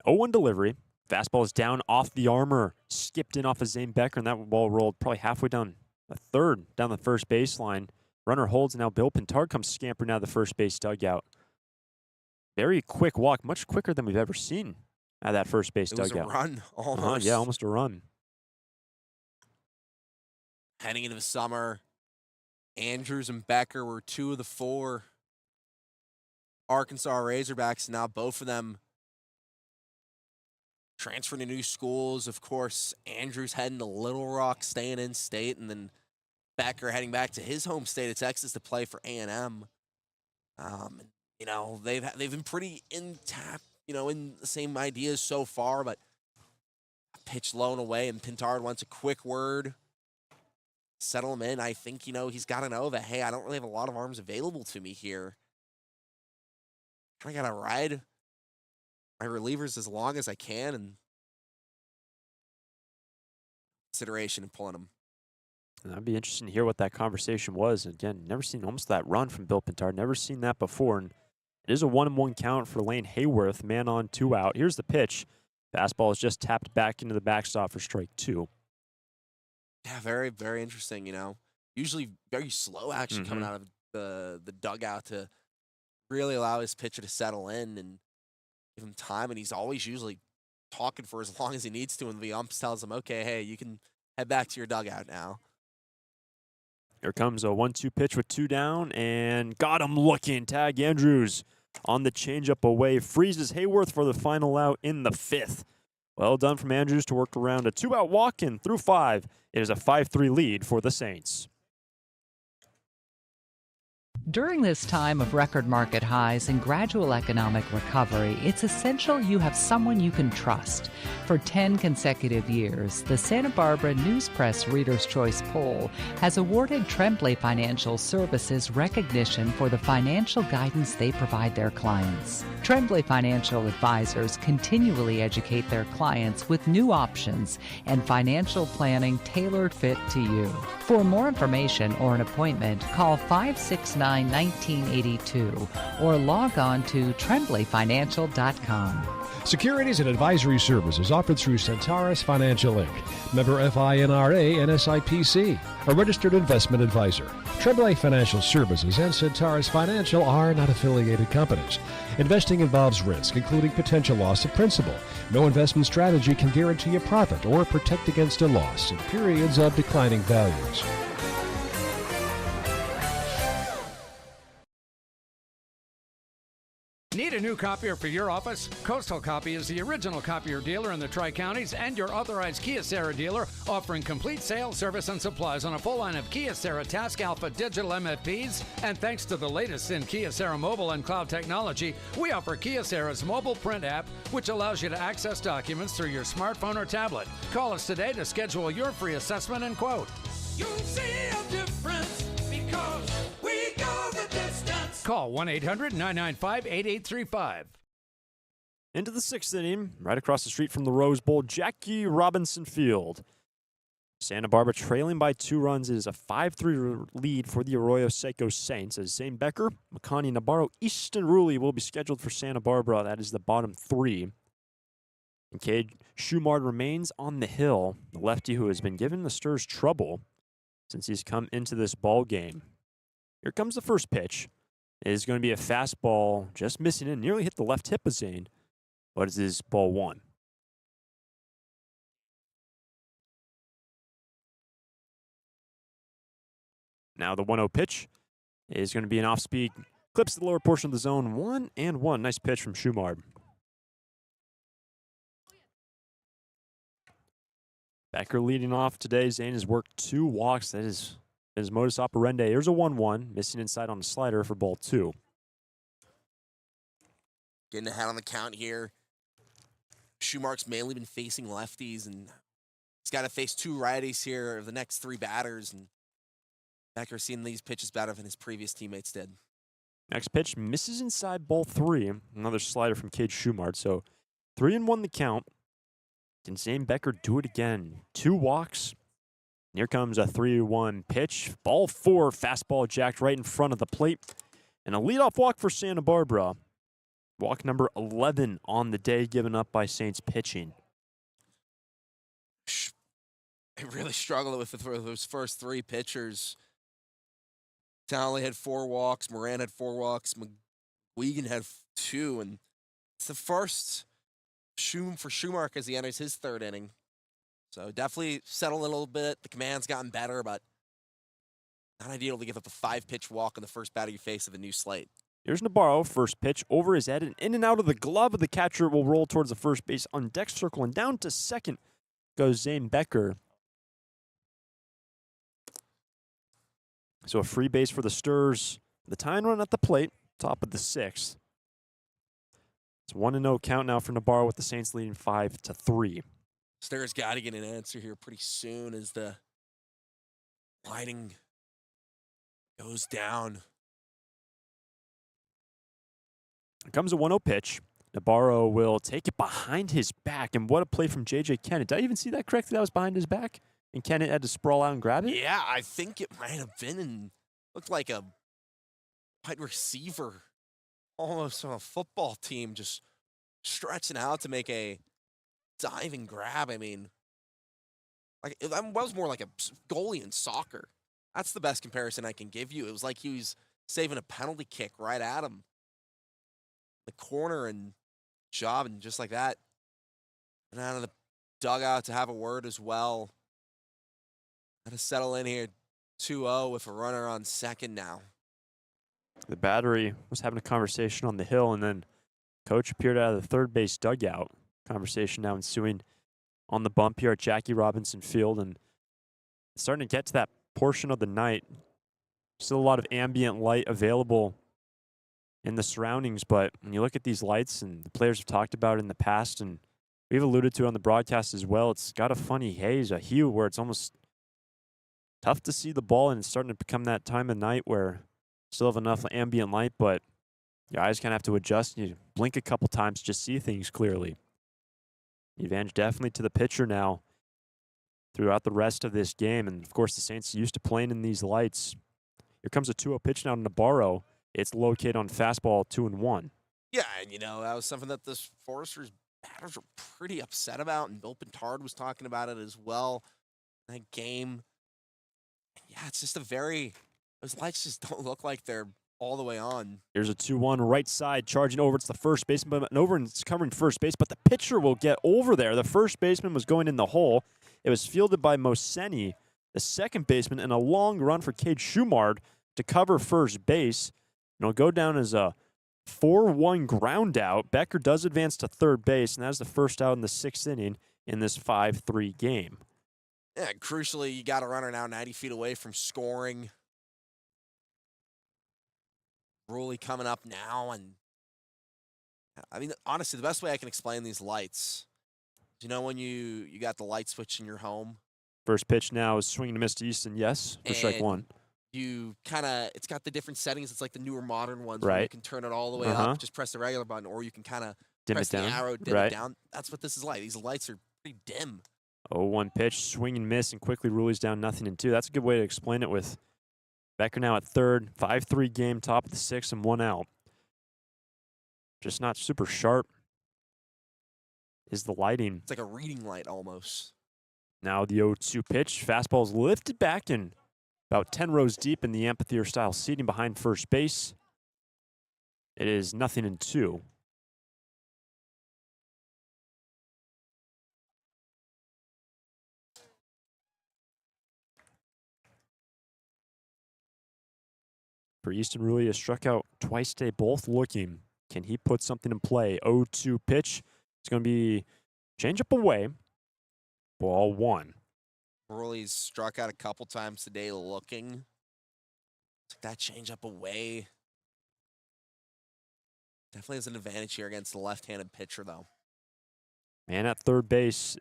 0-1 delivery. Fastball is down off the armor, skipped in off of Zane Becker, and that ball rolled probably halfway down the 3rd, down the first baseline. Runner holds, and now Bill Pintard comes scampering out of the first base dugout. Very quick walk, much quicker than we've ever seen out of that first base dugout. It was a run, almost. Yeah, almost a run. Heading into the summer, Andrews and Becker were 2 of the 4 Arkansas Razorbacks. Now both of them transferring to new schools. Of course, Andrews heading to Little Rock, staying in state, and then Becker heading back to his home state of Texas to play for A&M. You know, they've been pretty intact, you know, in the same ideas so far, but pitch low and away, and Pintard wants a quick word. Settle him in. I think, you know, he's got to know that, hey, I don't really have a lot of arms available to me here. I got to ride my relievers as long as I can, and consideration in pulling them. That'd be interesting to hear what that conversation was. Again, never seen almost that run from Bill Pintard. Never seen that before. And it is a 1-1 count for Lane Hayworth. Man on, 2 out. Here's the pitch. Fastball is just tapped back into the backstop for strike 2. Yeah, very, very interesting, you know. Usually very slow action coming out of the dugout to really allow his pitcher to settle in and give him time. And he's always usually talking for as long as he needs to, and the umps tells him, okay, hey, you can head back to your dugout now. Here comes a 1-2 pitch with 2 down, and got him looking. Tag Andrews on the changeup away. Freezes Hayworth for the final out in the 5th. Well done from Andrews to work around a 2-out walk, and through 5, it is a 5-3 lead for the Saints. During this time of record market highs and gradual economic recovery, it's essential you have someone you can trust. For 10 consecutive years, the Santa Barbara News Press Reader's Choice Poll has awarded Tremblay Financial Services recognition for the financial guidance they provide their clients. Tremblay Financial Advisors continually educate their clients with new options and financial planning tailored fit to you. For more information or an appointment, call 569-1982 or log on to tremblayfinancial.com. Securities and advisory services offered through Centaurus Financial Inc., member FINRA and SIPC, a registered investment advisor. Tremblay Financial Services and Centaurus Financial are not affiliated companies. Investing involves risk, including potential loss of principal. No investment strategy can guarantee a profit or protect against a loss in periods of declining values. Need a new copier for your office? Coastal Copy is the original copier dealer in the Tri-Counties and your authorized Kyocera dealer, offering complete sales, service, and supplies on a full line of Kyocera Task Alpha digital MFPs. And thanks to the latest in Kyocera mobile and cloud technology, we offer Kyocera's mobile print app, which allows you to access documents through your smartphone or tablet. Call us today to schedule your free assessment and quote. You'll see a difference because we go the distance. Call 1-800-995-8835. Into the 6th inning, right across the street from the Rose Bowl, Jackie Robinson Field. Santa Barbara trailing by 2 runs. It is a 5-3 lead for the Arroyo Seco Saints as Zane Becker, Makani Navarro, Easton Rulli will be scheduled for Santa Barbara. That is the bottom 3. And Cade Schumard remains on the hill, the lefty who has been giving the Sturs trouble since he's come into this ball game. Here comes the first pitch. It is going to be a fastball, just missing it, nearly hit the left hip of Zane, but it is ball 1. Now the 1-0 pitch is going to be an off-speed. Clips the lower portion of the zone. 1-1. Nice pitch from Schumard. Becker leading off today. Zane has worked 2 walks. That is his modus operandi. Here's a 1-1. Missing inside on the slider for ball 2. Getting ahead on the count here. Schumark's mainly been facing lefties, and he's got to face 2 righties here of the next 3 batters. And Becker seeing these pitches better than his previous teammates did. Next pitch misses inside ball 3. Another slider from Cade Schumard. So 3-1 the count. Can Zane Becker do it again? 2 walks. And here comes a 3-1 pitch. Ball 4, fastball jacked right in front of the plate. And a leadoff walk for Santa Barbara. Walk number 11 on the day given up by Saints pitching. They really struggled with those first 3 pitchers. Townley had 4 walks. Moran had 4 walks. McGuigan had 2. And it's the first for Schumark as he enters his 3rd inning. So definitely settled a little bit. The command's gotten better, but not ideal to give up a 5-pitch walk on the first batter you face of a new slate. Here's Navarro, first pitch over his head and in and out of the glove of the catcher. Will roll towards the first base on deck circle, and down to second goes Zane Becker. So a free base for the Sturs. The tying run at the plate, top of the 6th. It's 1-0 count now for Navarro with the Saints leading 5-3. Sturs got to get an answer here pretty soon as the lighting goes down. Here comes a 1-0 pitch. Navarro will take it behind his back, and what a play from J.J. Kennett. Did I even see that correctly? That was behind his back, and Kennett had to sprawl out and grab it? Yeah, I think it might have been, and looked like a wide receiver, almost on a football team, just stretching out to make a diving grab. I mean, like that was more like a goalie in soccer. That's the best comparison I can give you. It was like he was saving a penalty kick right at him. The corner and job, and just like that. And out of the dugout to have a word as well. Got to settle in here 2-0 with a runner on second now. The battery was having a conversation on the hill, and then coach appeared out of the third base dugout. Conversation now ensuing on the bump here at Jackie Robinson Field, and it's starting to get to that portion of the night. Still a lot of ambient light available in the surroundings, but when you look at these lights, and the players have talked about it in the past, and we've alluded to it on the broadcast as well, it's got a funny haze, a hue where it's almost tough to see the ball, and it's starting to become that time of night where you still have enough ambient light, but your eyes kind of have to adjust. You blink a couple times to just see things clearly. The advantage definitely to the pitcher now throughout the rest of this game, and of course the Saints are used to playing in these lights. Here comes a 2-0 pitch now to Navarro. It's located on fastball 2-1. Yeah, and that was something that the Foresters batters were pretty upset about, and Bill Pintard was talking about it as well. That game, yeah, it's just those lights just don't look like they're all the way on. Here's a 2-1 right side, charging over. It's the first baseman, but over and it's covering first base, but the pitcher will get over there. The first baseman was going in the hole. It was fielded by Moseni, the second baseman, and a long run for Cade Schumard to cover first base. And it'll go down as a 4-1 ground out. Becker does advance to third base, and that's the first out in the 6th inning in this 5-3 game. Yeah, crucially, you got a runner now 90 feet away from scoring. Ruley coming up now, and I mean, honestly, the best way I can explain these lights, when you got the light switch in your home? First pitch now is swinging to miss to Easton, yes, for strike 1. It's got the different settings. It's like the newer modern ones right. Where you can turn it all the way up, just press the regular button, or you can kind of press the arrow, dim it down. That's what this is like. These lights are pretty dim. 0-1 pitch, swing and miss, and quickly Ruley's down 0-2. That's a good way to explain it with Becker now at third, 5-3 game, top of the 6th, and 1 out. Just not super sharp is the lighting. It's like a reading light almost. Now the 0-2 pitch, fastball is lifted back and about 10 rows deep in the amphitheater-style seating behind first base. It is 0-2. for Easton Rulli has struck out twice today, both looking. Can he put something in play? 0-2 pitch. It's going to be changeup away. Ball 1. Rulli's struck out a couple times today looking. Took that changeup away. Definitely has an advantage here against the left-handed pitcher, though. Man at third base.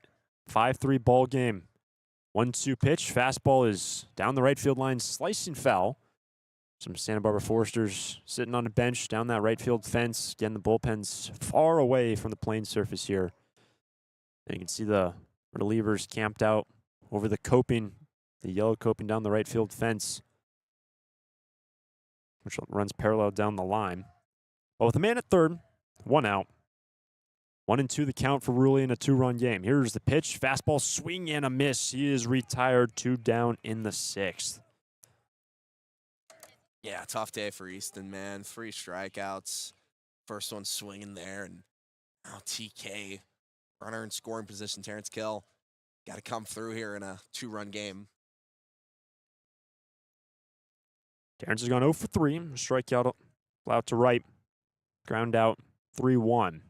5-3 ball game. 1-2 pitch. Fastball is down the right field line, slicing foul. Some Santa Barbara Foresters sitting on a bench down that right field fence. Again, the bullpen's far away from the playing surface here. And you can see the relievers camped out over the coping, the yellow coping down the right field fence, which runs parallel down the line. But with a man at third, 1 out. 1-2 the count for Rulli in a 2-run game. Here's the pitch. Fastball swing and a miss. He is retired. 2 down in the 6th. Yeah, tough day for Easton, man. 3 strikeouts. First one swinging there, and now TK, runner in scoring position, Terrence Kill, got to come through here in a 2-run game. Terrence has gone 0 for 3. Strikeout out to right. Ground out 3-1.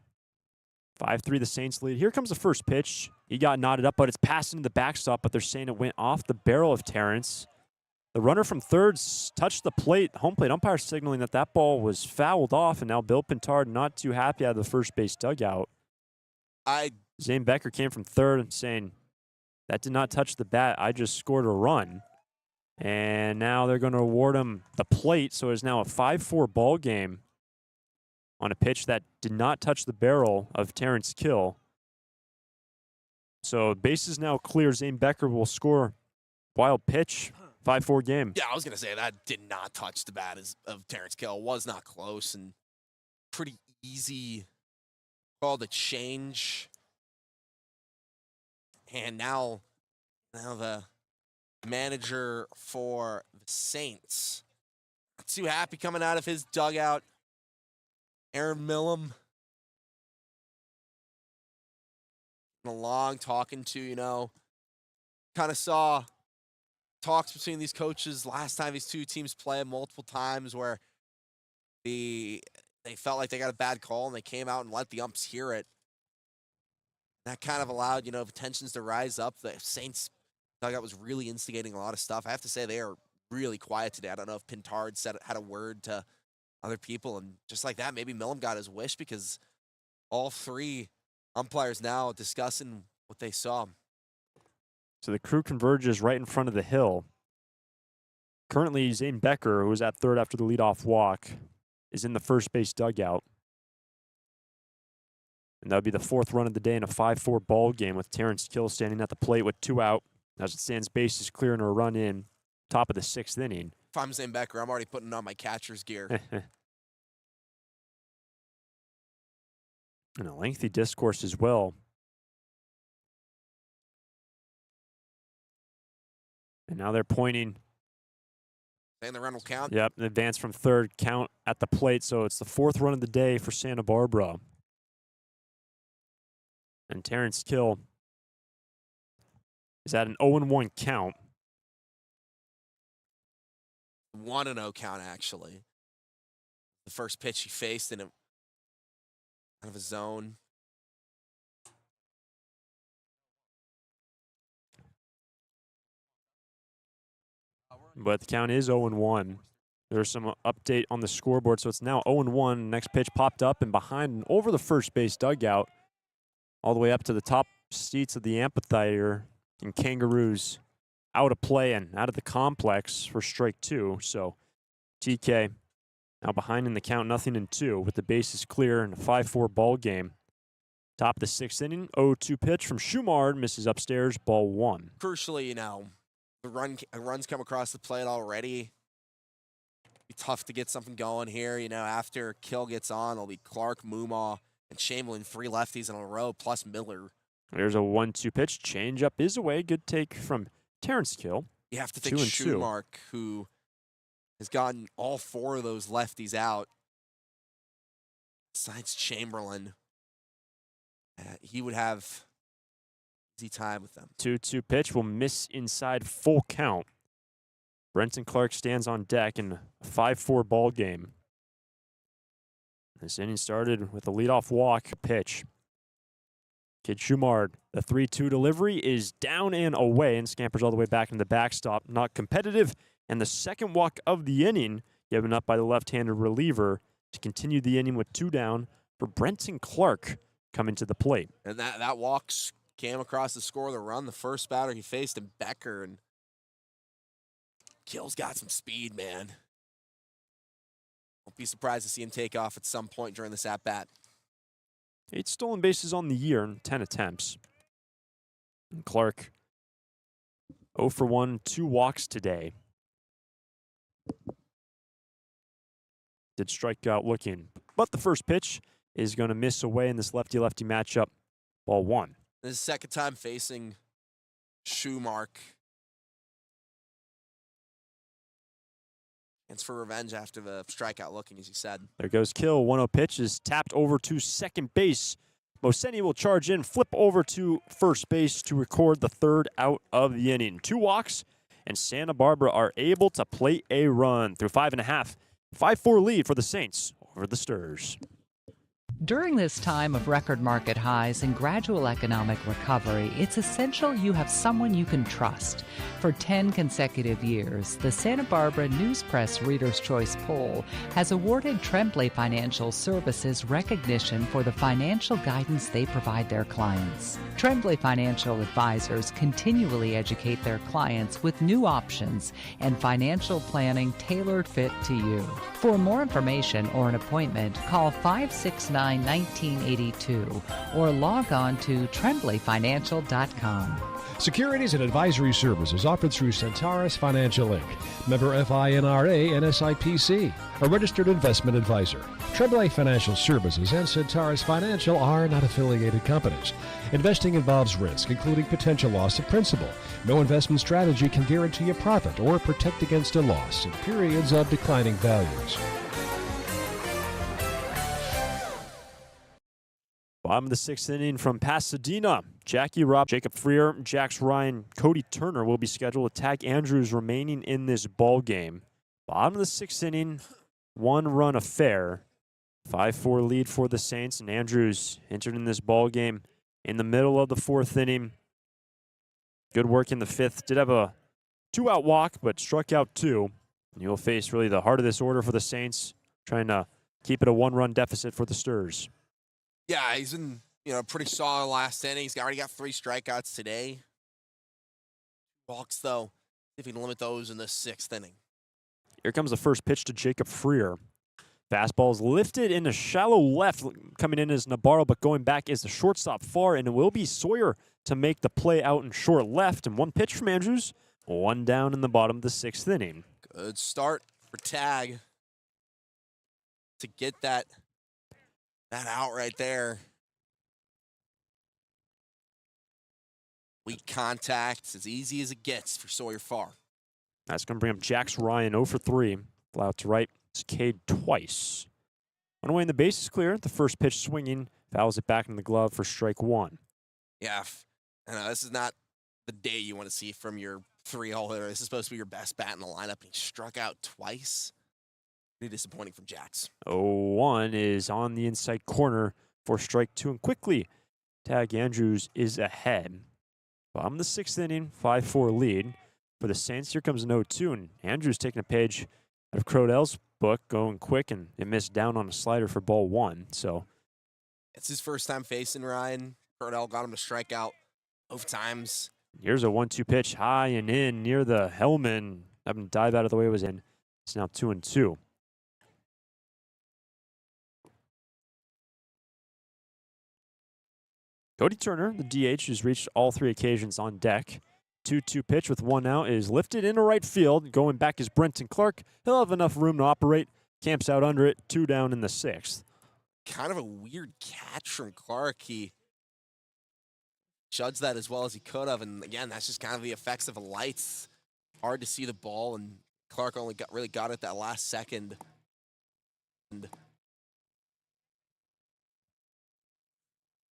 5-3 the Saints lead. Here comes the first pitch. He got knotted up, but it's passing to the backstop, but they're saying it went off the barrel of Terrence. The runner from third touched the plate, home plate umpire signaling that that ball was fouled off, and now Bill Pintard not too happy out of the first base dugout. Zane Becker came from third and saying, that did not touch the bat. I just scored a run. And now they're going to award him the plate, so it's now a 5-4 ball game on a pitch that did not touch the barrel of Terrence Kill. So base is now clear. Zane Becker will score wild pitch. 5-4 game. Yeah, I was going to say that did not touch the bat of Terrence Kill. Was not close and pretty easy call to change. And now the manager for the Saints, not too happy coming out of his dugout. Aaron Millam. A long talking to, kind of saw talks between these coaches last time these two teams played multiple times where they felt like they got a bad call and they came out and let the umps hear it. That kind of allowed, tensions to rise up. The Saints dugout was really instigating a lot of stuff. I have to say they are really quiet today. I don't know if Pintard had a word to other people, and just like that, maybe Millam got his wish because all 3 umpires now discussing what they saw. So the crew converges right in front of the hill. Currently, Zane Becker, who was at third after the leadoff walk, is in the first base dugout. And that would be the 4th run of the day in a 5-4 ball game with Terrence Kill standing at the plate with 2 out. As it stands, base is clear and a run in. Top of the 6th inning. If I'm Zane Becker, I'm already putting on my catcher's gear. And a lengthy discourse as well. And now they're pointing. Saying the run will count? Yep, an advance from third, count at the plate. So it's the 4th run of the day for Santa Barbara. And Terrence Kill is at an 0-1 count. 1-0 count, actually. The first pitch he faced in a kind of a zone. But the count is 0-1. There's some update on the scoreboard, so it's now 0-1. Next pitch popped up and behind and over the first base dugout, all the way up to the top seats of the amphitheater. And Kangaroos out of play and out of the complex for strike 2. So TK now behind in the count, 0-2, with the bases clear in a 5-4 ball game. Top of the 6th inning, 0-2 pitch from Schumard, misses upstairs, ball 1. Crucially, the runs come across the plate already. Be tough to get something going here. After Kill gets on, it'll be Clark, Mumaw, and Chamberlain, 3 lefties in a row, plus Miller. There's a 1-2 pitch. Change up is away. Good take from Terrence Kill. You have to think 2-2. Schumark, who has gotten all 4 of those lefties out, besides Chamberlain, he would have easy time with them. 2-2 pitch will miss inside, full count. Brenton Clark stands on deck in a 5-4 ball game. This inning started with a leadoff walk pitch. Kid Schumard, the 3-2 delivery is down and away and scampers all the way back into the backstop. Not competitive. And the second walk of the inning given up by the left-handed reliever to continue the inning with 2 down for Brenton Clark coming to the plate. And that walk came across the score of the run. The first batter he faced in Becker, and Kill's got some speed, man. Won't be surprised to see him take off at some point during this at-bat. 8 stolen bases on the year in 10 attempts. And Clark 0 for 1, 2 walks today. Did strike out looking, but the first pitch is going to miss away in this lefty-lefty matchup. Ball 1. This is the second time facing Schumark. It's for revenge after the strikeout looking, as you said. There goes Kill. 1-0 pitch is tapped over to second base. Moseni will charge in, flip over to first base to record the 3rd out of the inning. 2 walks, and Santa Barbara are able to play a run through 5.5. 5-4 lead for the Saints over the Sturs. During this time of record market highs and gradual economic recovery, it's essential you have someone you can trust. For 10 consecutive years, the Santa Barbara News Press Reader's Choice Poll has awarded Tremblay Financial Services recognition for the financial guidance they provide their clients. Tremblay Financial Advisors continually educate their clients with new options and financial planning tailored fit to you. For more information or an appointment, call 569-1982 or log on to tremblayfinancial.com. Securities and advisory services offered through Centaurus Financial Inc., member FINRA and SIPC, a registered investment advisor. Tremblay Financial Services and Centaurus Financial are not affiliated companies. Investing involves risk, including potential loss of principal. No investment strategy can guarantee a profit or protect against a loss in periods of declining values. Bottom of the 6th inning from Pasadena. Jackie Robb, Jacob Freer, Jax Ryan, Cody Turner will be scheduled with Tag Andrews remaining in this ball game. Bottom of the 6th inning, 1-run affair. 5-4 lead for the Saints, and Andrews entered in this ball game in the middle of the 4th inning. Good work in the 5th. Did have a 2-out walk, but struck out 2. And he'll face really the heart of this order for the Saints, trying to keep it a 1-run deficit for the Sturs. Yeah, he's been, pretty solid last inning. He's already got 3 strikeouts today. Walks, though, if he can limit those in the 6th inning. Here comes the first pitch to Jacob Freer. Fastball is lifted in a shallow left. Coming in is Nabarro, but going back is the shortstop far, and it will be Sawyer to make the play out in short left. And 1 pitch from Andrews, 1 down in the bottom of the 6th inning. Good start for Tag to get that out right there. Weak contact, as easy as it gets for Sawyer Farr. That's going to bring up Jax Ryan, 0 for 3. Fly out to right. It's Cade twice. On the way in, the base is clear. The first pitch swinging. Fouls it back in the glove for strike 1. Yeah, I know this is not the day you want to see from your 3-hole hitter. This is supposed to be your best bat in the lineup, and he struck out twice. Pretty disappointing from Jax. 0-1 is on the inside corner for strike 2, and quickly Tag Andrews is ahead. Bottom of the 6th inning, 5-4 lead for the Saints. Here comes an 0-2, and Andrews taking a page out of Crodell's book, going quick, and it missed down on a slider for ball 1. So it's his first time facing Ryan. Crodell got him to strike out both times. Here's a 1-2 pitch high and in near the helmet. Having to dive out of the way it was in. It's now 2-2. Cody Turner, the DH, who's reached all 3 occasions on deck. 2-2 pitch with 1 out is lifted into right field. Going back is Brenton Clark. He'll have enough room to operate. Camps out under it. 2 down in the 6th. Kind of a weird catch from Clark. He judged that as well as he could have. And again, that's just kind of the effects of the lights. Hard to see the ball, and Clark only really got it that last second.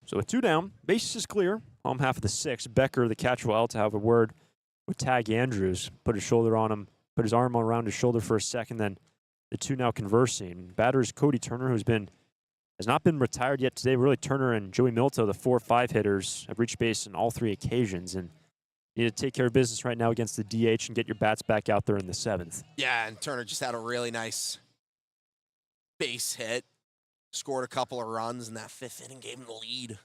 So with 2 down, bases is clear. Home half of the 6th. Becker, the catcher, will out to have a word with Tag Andrews. Put his shoulder on him, put his arm around his shoulder for a second, then the two now conversing. Batters Cody Turner, has not been retired yet today. Really, Turner and Joey Milto, the 4-5 hitters, have reached base on all 3 occasions, and you need to take care of business right now against the DH and get your bats back out there in the 7th. Yeah, and Turner just had a really nice base hit, scored a couple of runs in that 5th inning, gave him the lead.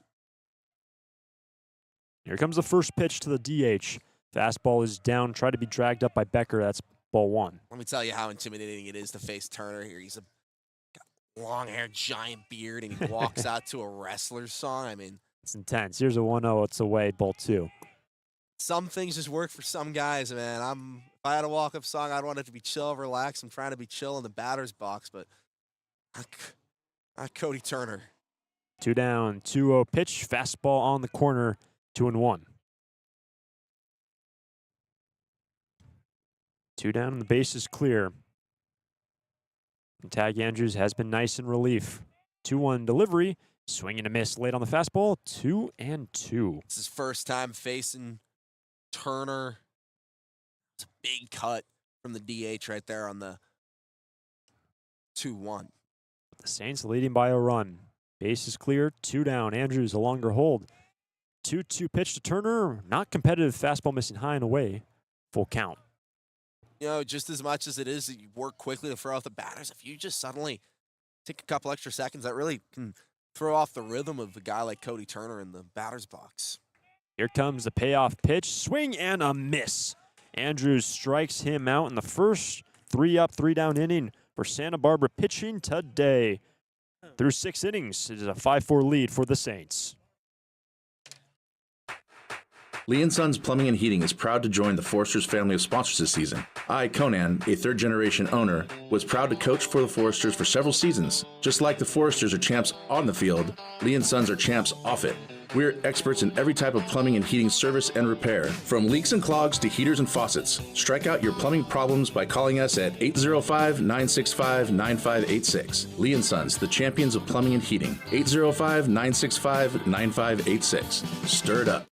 Here comes the first pitch to the DH. Fastball is down, tried to be dragged up by Becker. That's ball 1. Let me tell you how intimidating it is to face Turner here. He's got long-haired, giant beard, and he walks out to a wrestler's song. I mean, it's intense. Here's a 1-0. It's away, ball 2. Some things just work for some guys, man. If I had a walk-up song, I'd want it to be chill, relax. I'm trying to be chill in the batter's box, but not Cody Turner. 2 down, 2-0 pitch. Fastball on the corner, 2-1. 2 down, and the base is clear. And Tag Andrews has been nice in relief. 2-1 delivery. Swing and a miss late on the fastball. 2-2. It's his first time facing Turner. It's a big cut from the DH right there on the 2-1. The Saints leading by a run. Base is clear. 2 down. Andrews a longer hold. 2-2 pitch to Turner. Not competitive. Fastball missing high and away. Full count. You know, just as much as it is that you work quickly to throw out the batters, if you just suddenly take a couple extra seconds, that really can throw off the rhythm of a guy like Cody Turner in the batter's box. Here comes the payoff pitch. Swing and a miss. Andrews strikes him out in the first 3-up, 3-down inning for Santa Barbara pitching today. Through 6 innings, it is a 5-4 lead for the Saints. Lee & Sons Plumbing and Heating is proud to join the Foresters family of sponsors this season. I, Conan, a third-generation owner, was proud to coach for the Foresters for several seasons. Just like the Foresters are champs on the field, Lee & Sons are champs off it. We're experts in every type of plumbing and heating service and repair, from leaks and clogs to heaters and faucets. Strike out your plumbing problems by calling us at 805-965-9586. Lee & Sons, the champions of plumbing and heating. 805-965-9586. Stir it up.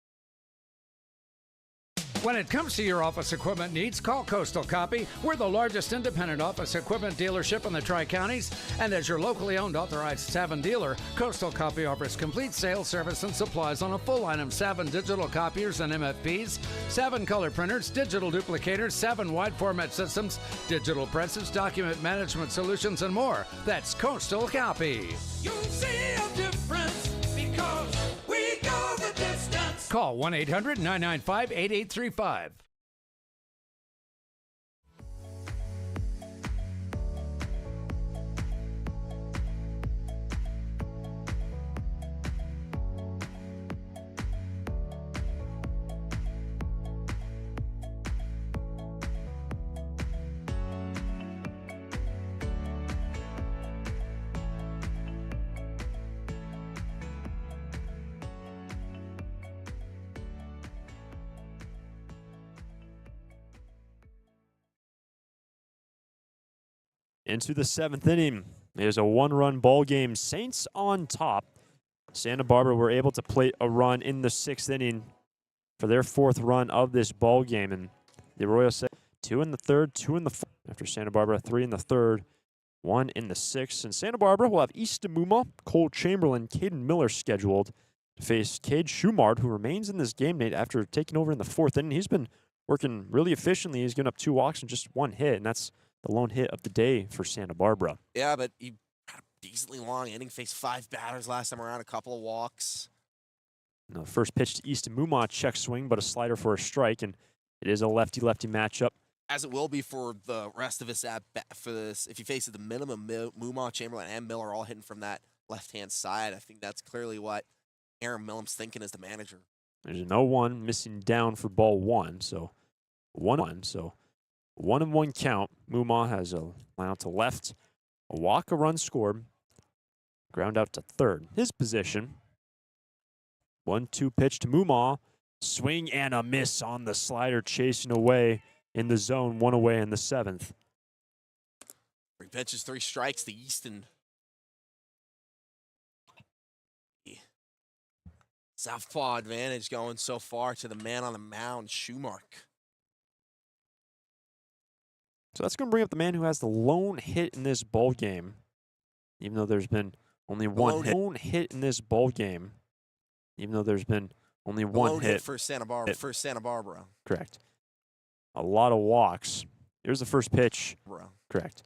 When it comes to your office equipment needs, call Coastal Copy. We're the largest independent office equipment dealership in the Tri-Counties, and as your locally owned authorized Savin dealer, Coastal Copy offers complete sales, service, and supplies on a full line of Savin digital copiers and MFPs, Savin color printers, digital duplicators, Savin wide format systems, digital presses, document management solutions, and more. That's Coastal Copy. You'll see a difference because we go the distance. Call 1-800-995-8835. Into the 7th inning. It was a 1-run ball game. Saints on top. Santa Barbara were able to plate a run in the 6th inning for their 4th run of this ball game. And the Arroyo Seco 2 in the 3rd, 2 in the 4th. After Santa Barbara 3 in the 3rd, 1 in the 6th. And Santa Barbara will have East Demuma, Cole Chamberlain, Caden Miller scheduled to face Cade Schumard, who remains in this game, Nate, after taking over in the 4th inning. He's been working really efficiently. He's given up 2 walks and just 1 hit, and that's the lone hit of the day for Santa Barbara. Yeah, but he had a decently long inning, faced 5 batters last time around, a couple of walks. The first pitch to Easton Mumma, check swing, but a slider for a strike, and it is a lefty-lefty matchup. As it will be for the rest of us for this. If you face it, the minimum, Mumma, Chamberlain, and Miller all hitting from that left-hand side. I think that's clearly what Aaron Millam's thinking as the manager. There's an 0-1 missing down for ball 1, so 1-1. So 1-1 count. Mumma has a line out to left, a walk, a run scored, ground out to third. His position. 1-2 pitch to Mumma. Swing and a miss on the slider, chasing away in the zone, 1 away in the 7th. 3 pitches, 3 strikes to Easton. Southpaw advantage going so far to the man on the mound, Schumark. So that's going to bring up the man who has the lone hit in this ball game, even though there's been only one hit in this ball game, even though there's been only one hit for Santa Barbara. Correct. A lot of walks. Here's the first pitch. Correct.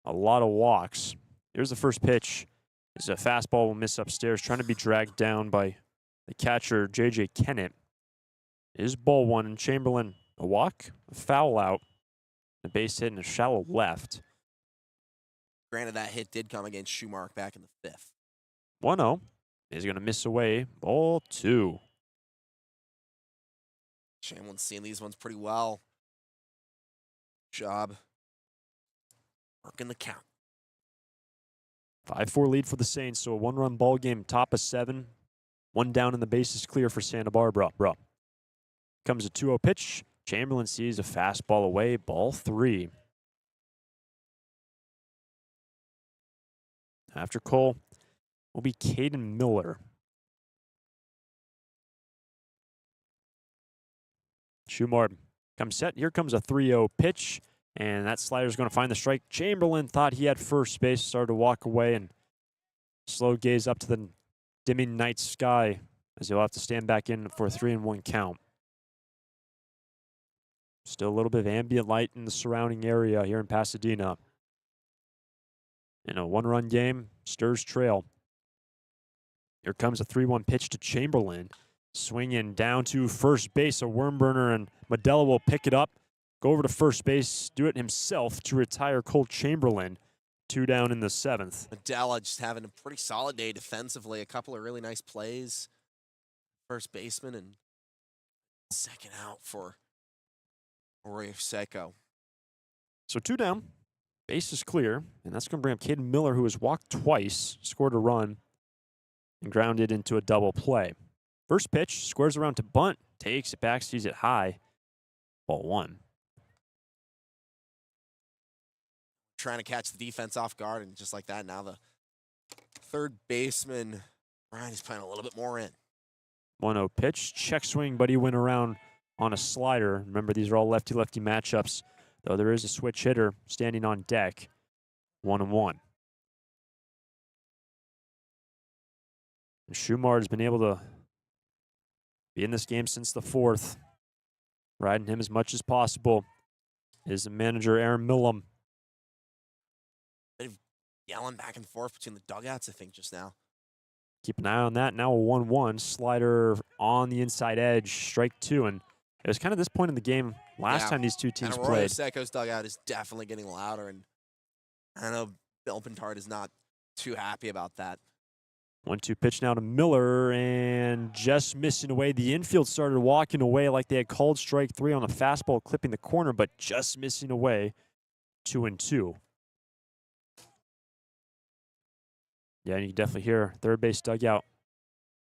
A lot of walks. Here's the first pitch. It's a fastball will miss upstairs, trying to be dragged down by the catcher, J.J. Kennett. It is ball one, and Chamberlain, a walk, a foul out, a base hit, and a shallow left. Granted, that hit did come against Schumark back in the 5th. 1-0. He's going to miss away. Ball 2. Chamberlain's seeing these ones pretty well. Job. Working the count. 5-4 lead for the Saints, so a one-run ball game, top of 7. One down and the base is clear for Santa Barbara. Comes a 2-0 pitch. Chamberlain sees a fastball away, ball 3. After Cole will be Caden Miller. Schumar comes set. Here comes a 3-0 pitch, and that slider is going to find the strike. Chamberlain thought he had first base, started to walk away, and slow gaze up to the dimming night sky as he'll have to stand back in for a 3-1 count. Still a little bit of ambient light in the surrounding area here in Pasadena. In a one-run game, Sturs trail. Here comes a 3-1 pitch to Chamberlain. Swinging down to first base, a worm burner, and Medella will pick it up, go over to first base, do it himself to retire Cole Chamberlain. 2 down in the 7th. Medella just having a pretty solid day defensively. A couple of really nice plays. First baseman and second out for Arroyo Seco. So 2 down. Base is clear, and that's going to bring up Caden Miller, who has walked twice, scored a run, and grounded into a double play. First pitch, squares around to bunt, takes it back, sees it high. Ball 1. Trying to catch the defense off guard, and just like that, now the third baseman, Ryan, is playing a little bit more in. 1-0 pitch, check swing, but he went around on a slider. Remember, these are all lefty-lefty matchups, though there is a switch hitter standing on deck. 1-1. And Schumar has been able to be in this game since the 4th. Riding him as much as possible is the manager, Aaron Millam. Bit of yelling back and forth between the dugouts, I think, just now. Keep an eye on that. Now a 1-1 slider on the inside edge, strike 2. And it was kind of this point in the game last time these two teams and Arroyo played. Seco's dugout is definitely getting louder, and I know Bill Pintard is not too happy about that. 1-2 pitch now to Miller, and just missing away. The infield started walking away like they had called strike 3 on a fastball, clipping the corner, but just missing away. 2-2. Yeah, and you can definitely hear third base dugout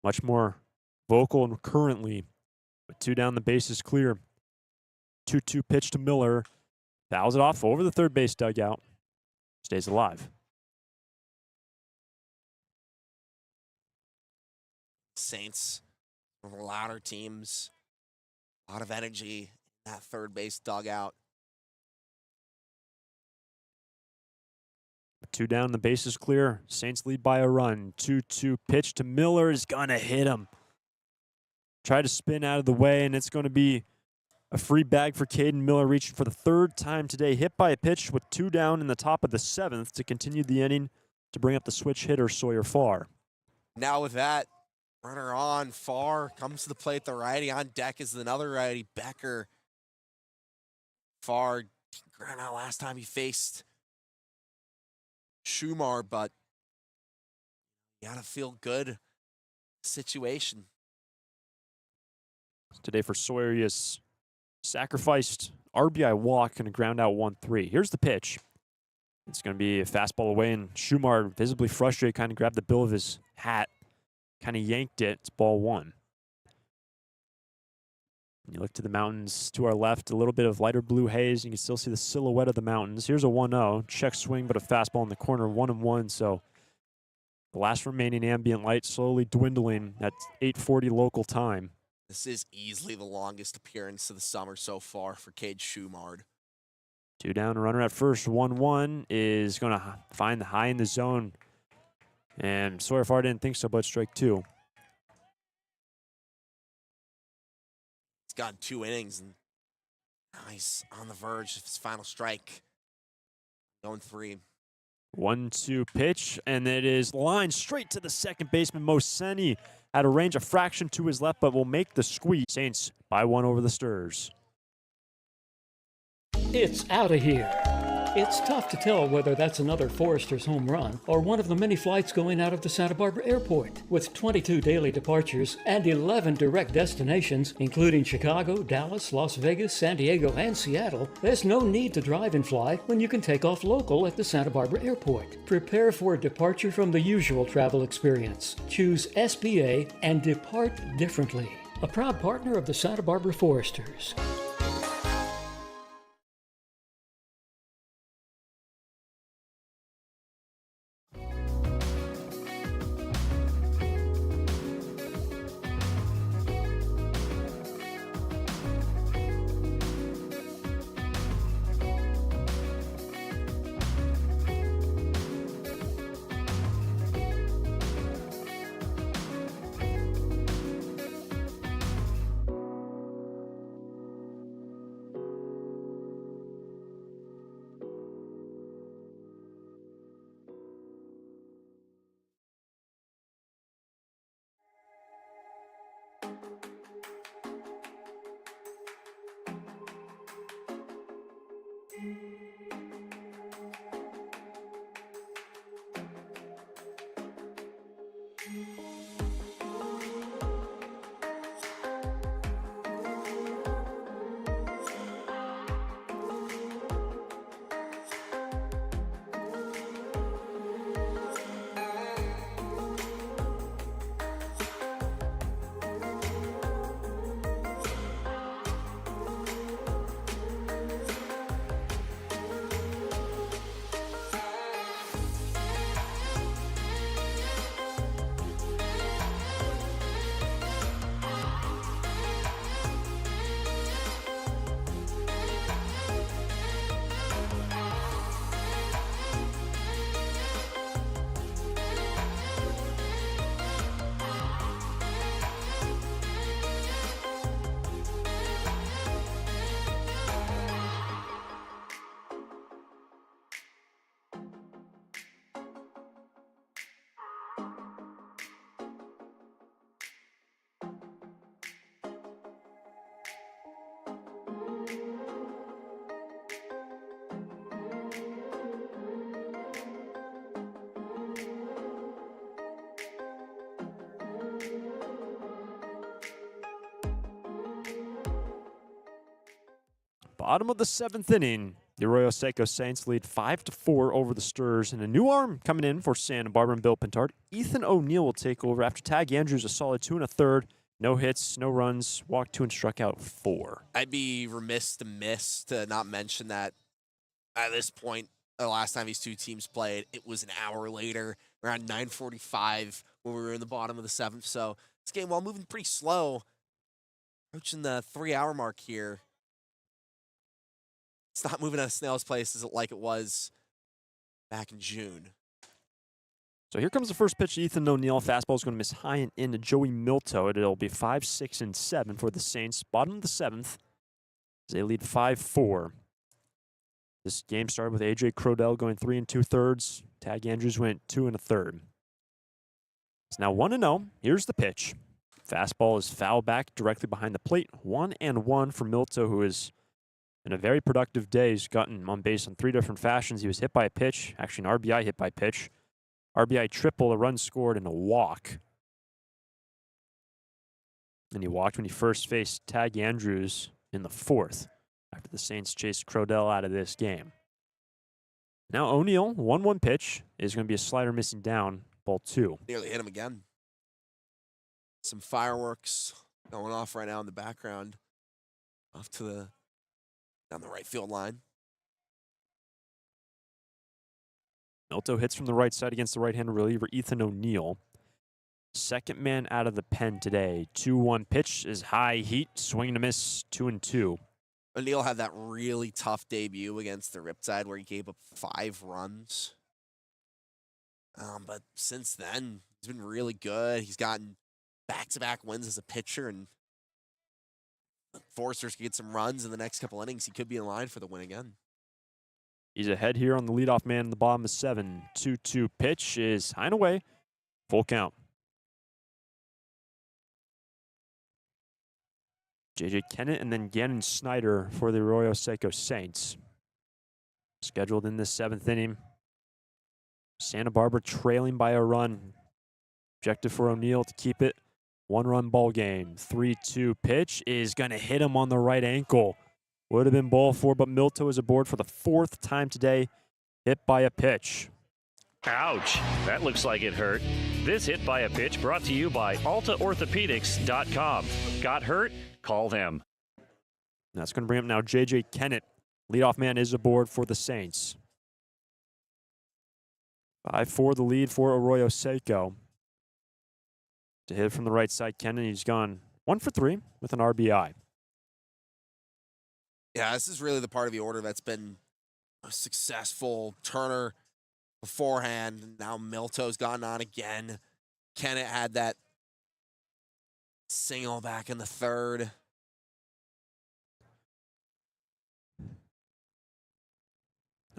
much more vocal and currently. With 2 down, the base is clear. 2-2 pitch to Miller. Fouls it off over the third base dugout. Stays alive. Saints, one of the louder teams, a lot of energy in that third base dugout. 2 down, the base is clear. Saints lead by a run. 2-2 pitch to Miller is going to hit him. Try to spin out of the way, and it's going to be a free bag for Caden Miller, reaching for the 3rd time today. Hit by a pitch with 2 down in the top of the 7th to continue the inning to bring up the switch hitter, Sawyer Farr. Now with that, runner on, Farr comes to the plate. The righty on deck is another righty, Becker. Farr, ground out last time he faced Schumar, but you gotta feel good situation. Today for Sawyer, he has sacrificed RBI walk and a ground out 1-3. Here's the pitch. It's going to be a fastball away, and Schumar, visibly frustrated, kind of grabbed the bill of his hat, kind of yanked it. It's ball 1. You look to the mountains to our left, a little bit of lighter blue haze. You can still see the silhouette of the mountains. Here's a 1-0. Check swing, but a fastball in the corner, 1-1. So the last remaining ambient light slowly dwindling at 8:40 local time. This is easily the longest appearance of the summer so far for Cade Schumard. Two down, runner at first. 1-1 is going to find the high in the zone. And Sawyer Farr didn't think so, but strike two. He's gotten 2 innings, and now he's on the verge of his final strike. Going 3. 1-2 pitch, and it is lined straight to the second baseman, Moseni, at a range a fraction to his left, but will make the squeeze. Saints by 1 over the Sturs. It's out of here. It's tough to tell whether that's another Foresters home run or one of the many flights going out of the Santa Barbara Airport. With 22 daily departures and 11 direct destinations, including Chicago, Dallas, Las Vegas, San Diego, and Seattle, there's no need to drive and fly when you can take off local at the Santa Barbara Airport. Prepare for a departure from the usual travel experience. Choose SBA and depart differently. A proud partner of the Santa Barbara Foresters. Bottom of the 7th inning, the Arroyo Seco Saints lead 5-4 over the Sturs. And a new arm coming in for Santa Barbara and Bill Pintard. Ethan O'Neill will take over after Tag Andrews a solid 2 1/3. No hits, no runs, walked 2 and struck out 4. I'd be remiss to not mention that at this point, the last time these two teams played, it was an hour later, around 9:45 when we were in the bottom of the 7th. So this game, while moving pretty slow, approaching the 3-hour mark here, it's not moving at a snail's pace like it was back in June. So here comes the first pitch to Ethan O'Neill. Fastball is going to miss high and in to Joey Milto. It'll be 5, 6, and 7 for the Saints. Bottom of the 7th, as they lead 5-4. This game started with A.J. Crodell going 3 2/3. Tag Andrews went 2 1/3. It's now 1-0. Here's the pitch. Fastball is foul back directly behind the plate. 1-1 for Milto, who is in a very productive day. He's gotten on base in 3 different fashions. He was hit by a pitch, actually an RBI hit by pitch. RBI triple, a run scored, and a walk. And he walked when he first faced Tag Andrews in the 4th after the Saints chased Crodell out of this game. Now O'Neill, 1-1 pitch, is going to be a slider missing down, ball 2. Nearly hit him again. Some fireworks going off right now in the background. Off to down the right field line. Milto hits from the right side against the right-handed reliever Ethan O'Neill. Second man out of the pen today. 2-1 pitch is high heat, swing and a miss, 2-2. O'Neill had that really tough debut against the Riptide where he gave up 5 runs. But since then, he's been really good. He's gotten back-to-back wins as a pitcher, and Foresters can get some runs in the next couple innings. He could be in line for the win again. He's ahead here on the leadoff man in the bottom of 7. 2-2 pitch is high and away. Full count. J.J. Kennett and then Gannon Snyder for the Arroyo Seco Saints. Scheduled in this 7th inning. Santa Barbara trailing by a run. Objective for O'Neill to keep it 1-run ball game. 3-2 pitch is going to hit him on the right ankle. Would have been ball 4, but Milto is aboard for the 4th time today. Hit by a pitch. Ouch, that looks like it hurt. This Hit by a Pitch brought to you by AltaOrthopedics.com. Got hurt? Call them. That's going to bring up now J.J. Kennett. Leadoff man is aboard for the Saints. 5-4 the lead for Arroyo Seco. To hit from the right side, Kennett, he's gone 1 for 3 with an RBI. Yeah, this is really the part of the order that's been successful. Turner beforehand, now Milto's gotten on again. Kennett had that single back in the 3rd.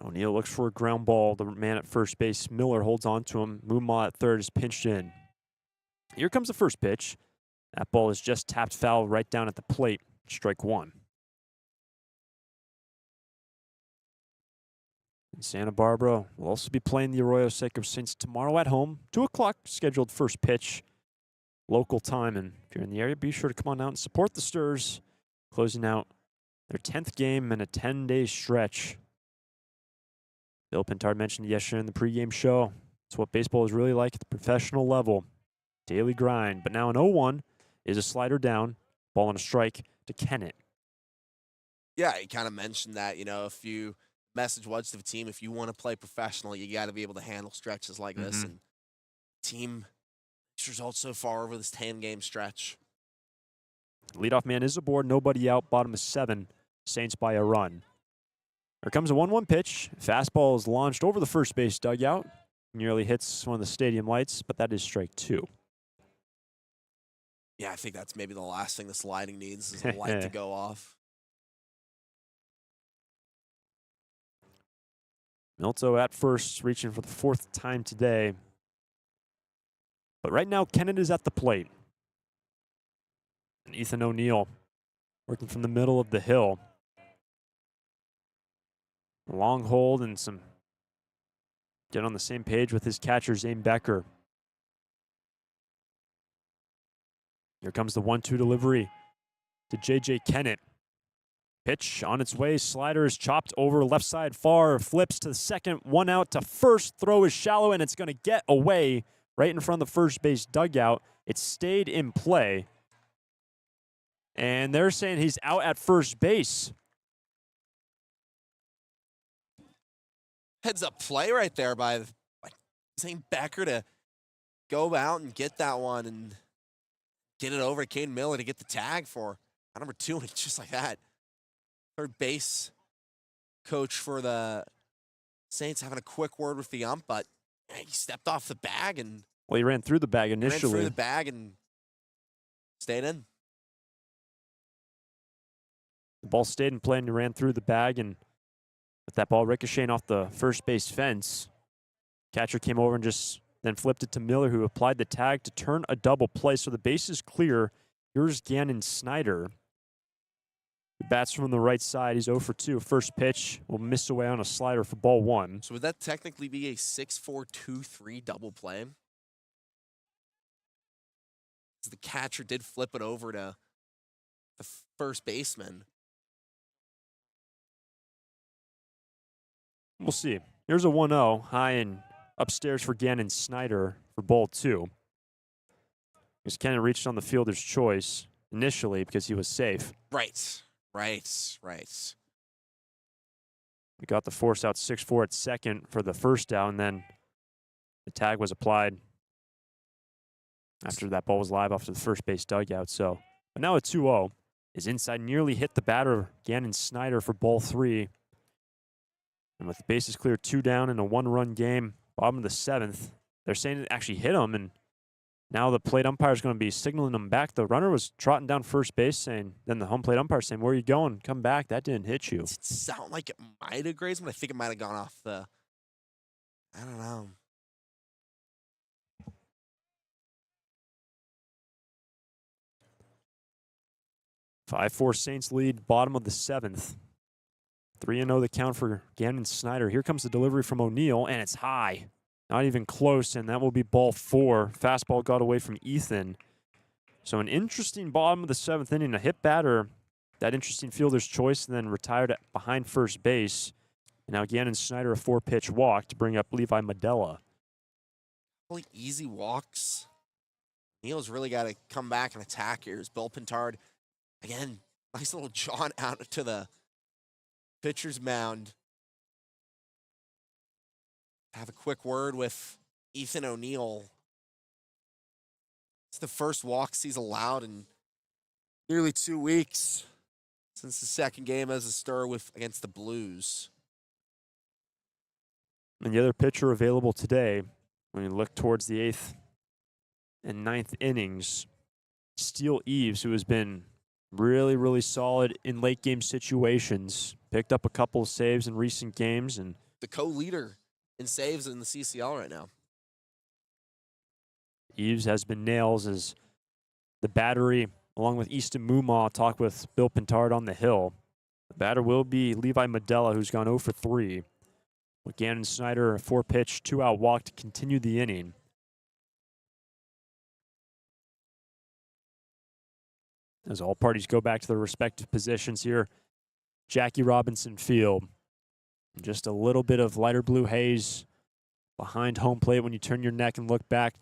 O'Neill looks for a ground ball. The man at first base, Miller, holds on to him. Mumma at third is pinched in. Here comes the first pitch. That ball is just tapped foul right down at the plate. Strike 1. And Santa Barbara will also be playing the Arroyo Seco Saints tomorrow at home. 2 o'clock scheduled first pitch. Local time. And if you're in the area, be sure to come on out and support the Sturs. Closing out their 10th game in a 10-day stretch. Bill Pintard mentioned yesterday in the pregame show. It's what baseball is really like at the professional level. Daily grind. But now an 0-1 is a slider down. Ball on a strike to Kennett. Yeah, he kind of mentioned that, if you message was to the team, if you want to play professionally, you got to be able to handle stretches like this. And team results so far over this 10-game stretch. Leadoff man is aboard. Nobody out. Bottom of 7. Saints by a run. Here comes a 1-1 pitch. Fastball is launched over the first base dugout. Nearly hits one of the stadium lights, but that is strike 2. Yeah, I think that's maybe the last thing the sliding needs is a light to go off. Milto at first, reaching for the 4th time today. But right now, Kennett is at the plate. And Ethan O'Neill working from the middle of the hill. Long hold and some get on the same page with his catcher, Zane Becker. Here comes the 1-2 delivery to J.J. Kennett. Pitch on its way. Slider is chopped over left side far. Flips to the second. 1 out to first. Throw is shallow, and it's going to get away right in front of the first base dugout. It stayed in play. And they're saying he's out at first base. Heads up play right there by Zane Becker to go out and get that one and get it over to Caden Miller to get the tag for number 2, and it's just like that. Third base coach for the Saints having a quick word with the ump, but he stepped off the bag and he ran through the bag initially. Ran through the bag and stayed in. The ball stayed in play and he ran through the bag, and with that ball ricocheting off the first base fence, catcher came over and just then flipped it to Miller, who applied the tag to turn a double play. So the base is clear. Here's Gannon Snyder. He bats from the right side. He's 0 for 2. First pitch will miss away on a slider for ball 1. So would that technically be a 6-4-2-3 double play? The catcher did flip it over to the first baseman. We'll see. Here's a 1-0 high and upstairs for Gannon Snyder for ball 2. Because Kennett reached on the fielder's choice initially because he was safe. Right. We got the force out 6-4 at second for the first out, and then the tag was applied after that ball was live off to the first base dugout. So, but now a 2-0. is inside, nearly hit the batter, Gannon Snyder, for ball 3. And with the bases clear, 2 down in a 1-run game, bottom of the 7th, they're saying it actually hit him, and now the plate umpire is going to be signaling him back. The runner was trotting down first base, saying, then the home plate umpire saying, where are you going? Come back. That didn't hit you. It sound like it might have grazed him, but I think it might have gone off the, I don't know. Five-4 Saints lead, bottom of the 7th. 3-0 the count for Gannon Snyder. Here comes the delivery from O'Neill, and it's high. Not even close, and that will be ball 4. Fastball got away from Ethan. So an interesting bottom of the 7th inning. A hit batter, that interesting fielder's choice, and then retired behind first base. And now Gannon Snyder, a 4-pitch walk to bring up Levi Medella. Really easy walks. Neal's really got to come back and attack here. As Bill Pintard, again, nice little jaunt out to the pitcher's mound. Have a quick word with Ethan O'Neill. It's the first walks he's allowed in nearly 2 weeks since the second game as a Star against the Blues. And the other pitcher available today, when you look towards the 8th and 9th innings, Steele Eves, who has been really, really solid in late game situations. Picked up a couple of saves in recent games, and The co-leader in saves in the CCL right now. Eves has been nails as the battery, along with Easton Mumaw, talk with Bill Pintard on the hill. The batter will be Levi Medella, who's gone 0 for 3. With Gannon Snyder, a 4-pitch, 2-out walk to continue the inning. As all parties go back to their respective positions here, Jackie Robinson Field. Just a little bit of lighter blue haze behind home plate when you turn your neck and look back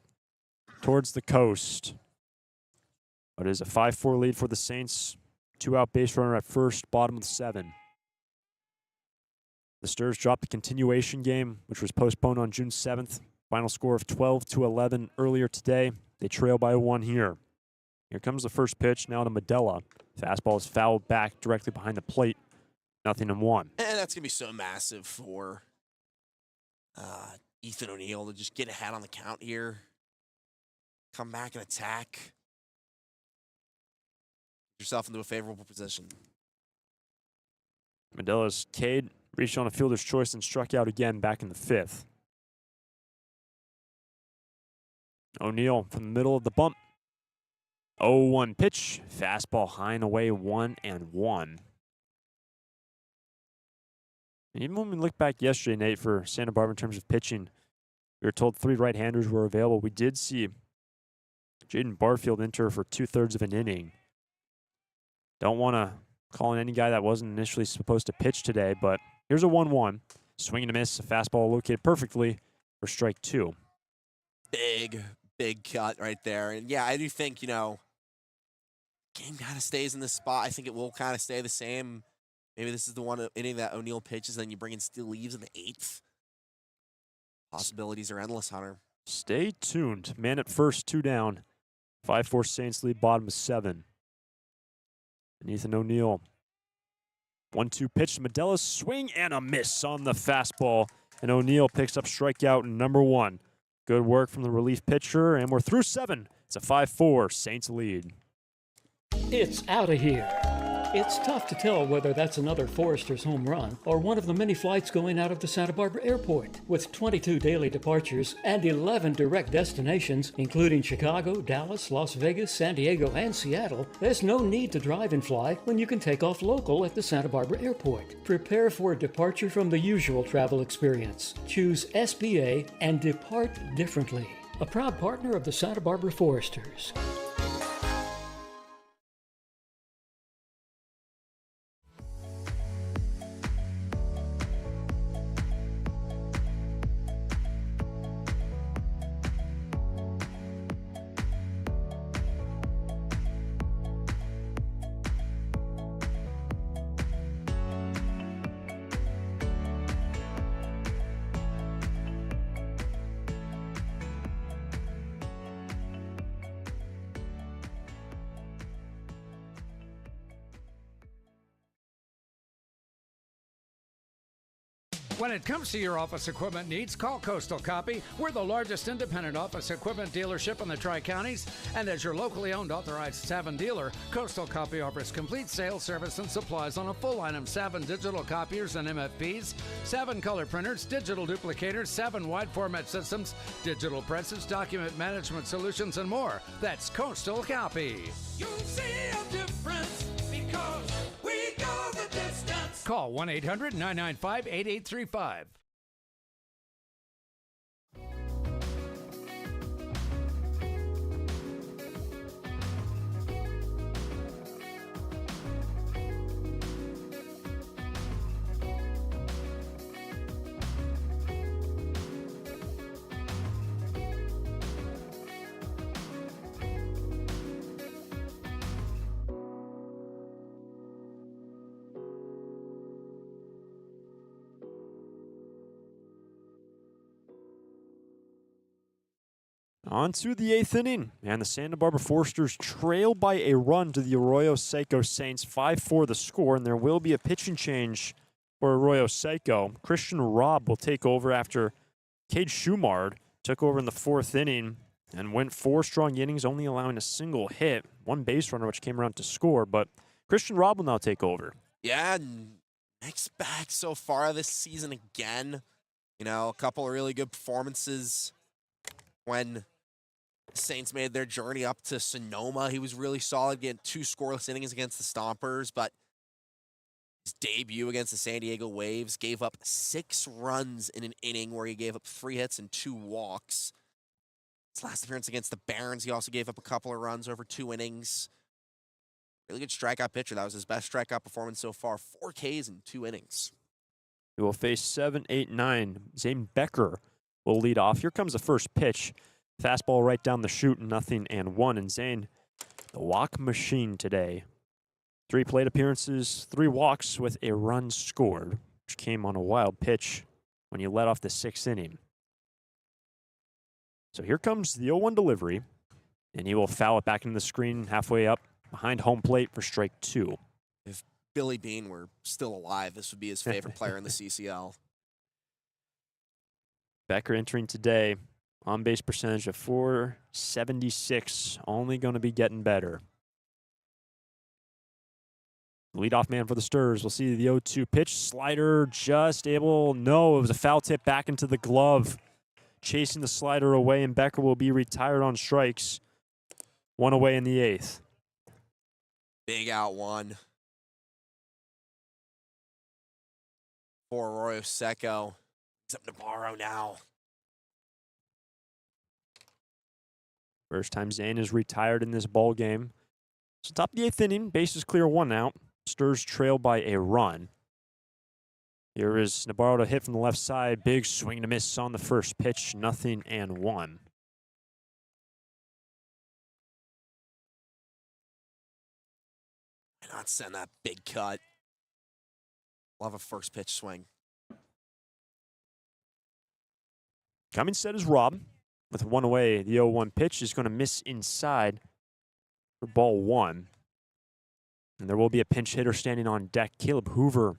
towards the coast. But it is a 5-4 lead for the Saints. 2-out base runner at first, bottom of the 7. The Stars dropped the continuation game, which was postponed on June 7th. Final score of 12-11 earlier today. They trail by 1 here. Here comes the first pitch, now to Medella. Fastball is fouled back directly behind the plate. 0-1. And that's going to be so massive for Ethan O'Neill to just get ahead on the count here. Come back and attack. Get yourself into a favorable position. Medella's Cade reached on a fielder's choice and struck out again back in the 5th. O'Neill from the middle of the bump. 0-1 pitch. Fastball high and away, 1-1. And even when we look back yesterday, Nate, for Santa Barbara in terms of pitching, we were told 3 right-handers were available. We did see Jaden Barfield enter for 2/3 of an inning. Don't want to call in any guy that wasn't initially supposed to pitch today, but here's a 1-1. Swing and a miss, a fastball located perfectly for strike 2. Big cut right there. And yeah, I do think, game kind of stays in this spot. I think it will kind of stay the same. Maybe this is the one inning that O'Neill pitches, then you bring in Steele Leaves in the 8th. Possibilities are endless, Hunter. Stay tuned. Man at first, 2 down. 5-4 Saints lead, bottom of 7. And Ethan O'Neill. 1-2 pitch to Medella's swing and a miss on the fastball. And O'Neill picks up strikeout number 1. Good work from the relief pitcher, and we're through 7. It's a 5-4 Saints lead. It's out of here. It's tough to tell whether that's another Foresters home run or one of the many flights going out of the Santa Barbara airport. With 22 daily departures and 11 direct destinations, including Chicago, Dallas, Las Vegas, San Diego, and Seattle, there's no need to drive and fly when you can take off local at the Santa Barbara airport. Prepare for a departure from the usual travel experience. Choose SBA and depart differently. A proud partner of the Santa Barbara Foresters. When it comes to your office equipment needs, call Coastal Copy. We're the largest independent office equipment dealership in the Tri-Counties, and as your locally owned authorized Savin dealer, Coastal Copy offers complete sales, service, and supplies on a full line of Savin digital copiers and MFPs, Savin color printers, digital duplicators, Savin wide format systems, digital presses, document management solutions, and more. That's Coastal Copy. You'll see a difference because we go the distance. Call 1-800-995-8835. On to the 8th inning, and the Santa Barbara Foresters trail by a run to the Arroyo Seco Saints, 5-4 the score, and there will be a pitching change for Arroyo Seco. Christian Robb will take over after Cade Schumard took over in the 4th inning and went 4 strong innings, only allowing a single hit, 1 base runner, which came around to score, but Christian Robb will now take over. Yeah, mixed bag so far this season again. You know, a couple of really good performances when Saints made their journey up to Sonoma. He was really solid, getting 2 scoreless innings against the Stompers, but his debut against the San Diego Waves gave up 6 runs in an inning where he gave up 3 hits and 2 walks. His last appearance against the Barons, he also gave up a couple of runs over 2 innings. Really good strikeout pitcher. That was his best strikeout performance so far. 4 Ks in 2 innings. He will face 7, 8, 9. Zane Becker will lead off. Here comes the first pitch. Fastball right down the chute, 0-1. And Zane, the walk machine today. 3 plate appearances, 3 walks with a run scored, which came on a wild pitch when he led off the 6th inning. So here comes the 0-1 delivery, and he will foul it back into the screen halfway up behind home plate for strike 2. If Billy Bean were still alive, this would be his favorite player in the CCL. Becker entering today, on-base percentage of .476, only going to be getting better. Leadoff man for the Sturs. We'll see the 0-2 pitch. Slider just able. No, it was a foul tip back into the glove. Chasing the slider away, and Becker will be retired on strikes. 1 away in the 8th. Big out 1 for Arroyo Seco. He's up Navarro now. First time Zane is retired in this ball game. So top of the 8th inning, bases clear, 1 out. Sturs trail by a run. Here is Navarro to hit from the left side. Big swing and a miss on the first pitch, 0-1. Why not send that big cut? Love a first pitch swing. Coming set is Robb. With 1 away, the 0-1 pitch is going to miss inside for ball 1. And there will be a pinch hitter standing on deck. Caleb Hoover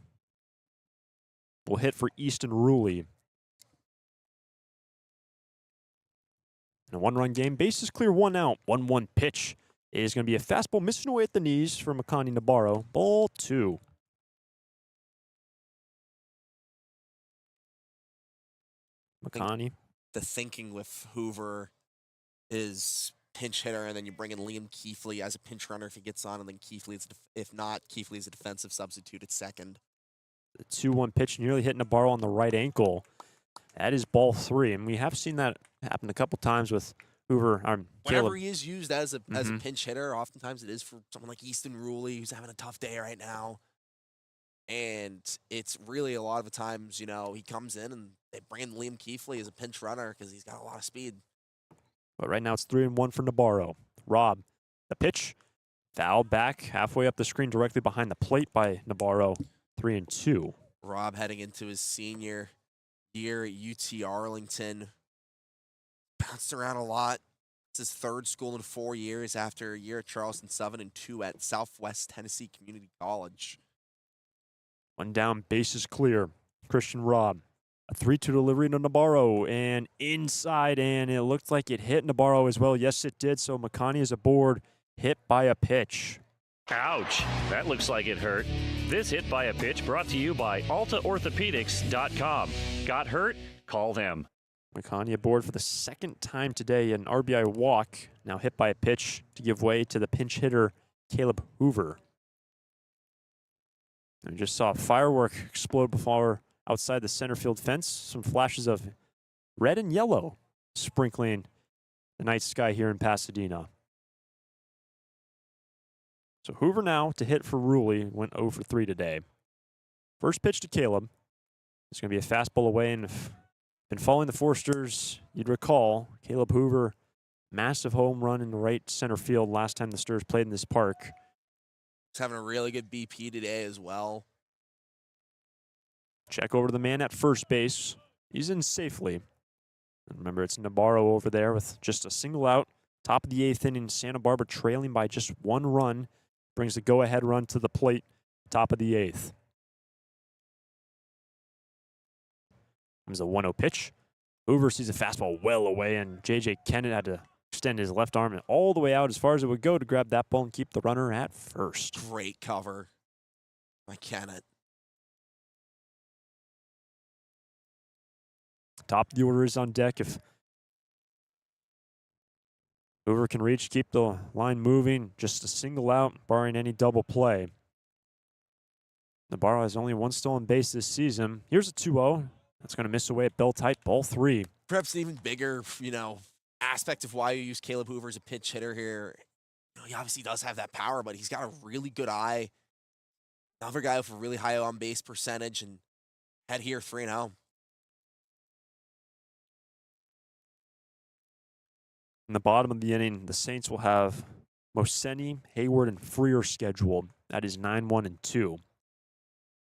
will hit for Easton Ruley. In a 1-run game, bases clear, 1 out. 1-1 pitch is going to be a fastball missing away at the knees for Makani Navarro. Ball 2. Makani. The thinking with Hoover is pinch hitter, and then you bring in Liam Keithley as a pinch runner if he gets on, and then Keithley, if not, Keithley is a defensive substitute at second. The 2-1 pitch nearly hit Navarro on the right ankle. That is ball 3, and we have seen that happen a couple times with Hoover. Whenever Caleb. he is used as a pinch hitter, oftentimes it is for someone like Easton Ruley, who's having a tough day right now. And it's really a lot of the times, you know, he comes in and they bring in Liam Keithley as a pinch runner because he's got a lot of speed. But right now it's 3-1 for Navarro. Robb, the pitch, foul back halfway up the screen directly behind the plate by Navarro. 3-2. Robb heading into his senior year at UT Arlington. Bounced around a lot. It's his 3rd school in 4 years after a year at Charleston Southern and 2 at Southwest Tennessee Community College. 1 down, bases clear. Christian Robb A 3-2 delivery to Nabarro and inside, and it looked like it hit Nabarro as well. Yes, it did. So McConney is aboard, hit by a pitch. Ouch, that looks like it hurt. This hit by a pitch brought to you by AltaOrthopedics.com. Got hurt? Call them. McConney aboard for the second time today, an RBI walk. Now hit by a pitch to give way to the pinch hitter, Caleb Hoover. And we just saw a firework explode before outside the center field fence. Some flashes of red and yellow sprinkling the night sky here in Pasadena. So Hoover now to hit for Rulli, went 0 for 3 today. First pitch to Caleb. It's going to be a fastball away, and if been following the Foresters, you'd recall Caleb Hoover, massive home run in the right center field last time the Stars played in this park. He's having a really good BP today as well. Check over to the man at first base. He's in safely. And remember, it's Nabarro over there with just a single out. Top of the 8th inning, Santa Barbara trailing by just 1 run. Brings the go-ahead run to the plate, top of the 8th. Comes a 1-0 pitch. Hoover sees a fastball well away, and J.J. Kennett had to extend his left arm and all the way out as far as it would go to grab that ball and keep the runner at first. Great cover by Kennett. Top of the order is on deck. If Hoover can reach, keep the line moving, just a single out, barring any double play. Nabarro has only 1 stolen base this season. Here's a 2-0. That's going to miss away at belt tight, ball 3. Perhaps an even bigger, aspect of why you use Caleb Hoover as a pinch hitter here. He obviously does have that power, but he's got a really good eye. Another guy with a really high on-base percentage, and head here 3-0. In the bottom of the inning, the Saints will have Moseni, Hayward, and Freer scheduled. That is 9-1-2.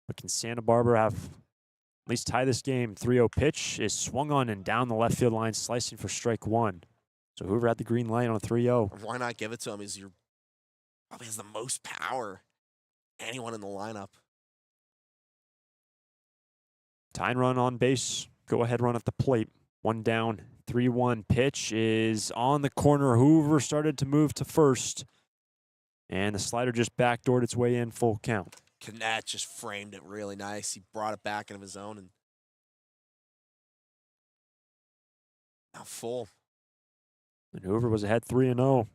But can Santa Barbara have at least tie this game? 3-0 pitch is swung on and down the left field line, slicing for strike 1. So Hoover had the green light on a 3-0. Why not give it to him? Probably has the most power. Anyone in the lineup. Tying run on base. Go ahead run at the plate. 1 down. 3-1 pitch is on the corner. Hoover started to move to first. And the slider just backdoored its way in, full count. Kennett just framed it really nice. He brought it back into his zone, and now full. And Hoover was ahead 3-0.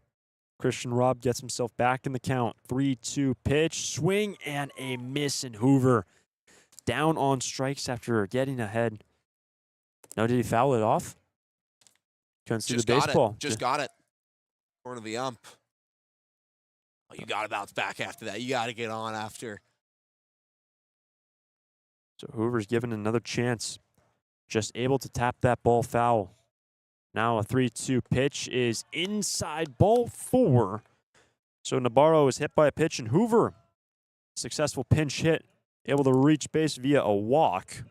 Christian Robb gets himself back in the count. 3-2 pitch, swing, and a miss, and Hoover down on strikes after getting ahead. No, did he foul it off? Couldn't see the baseball. Just got it. Corner of the ump. Oh, you got to bounce back after that. You got to get on after. So Hoover's given another chance. Just able to tap that ball foul. Now a 3-2 pitch is inside, ball 4. So Nabarro is hit by a pitch, and Hoover, successful pinch hit, able to reach base via a walk.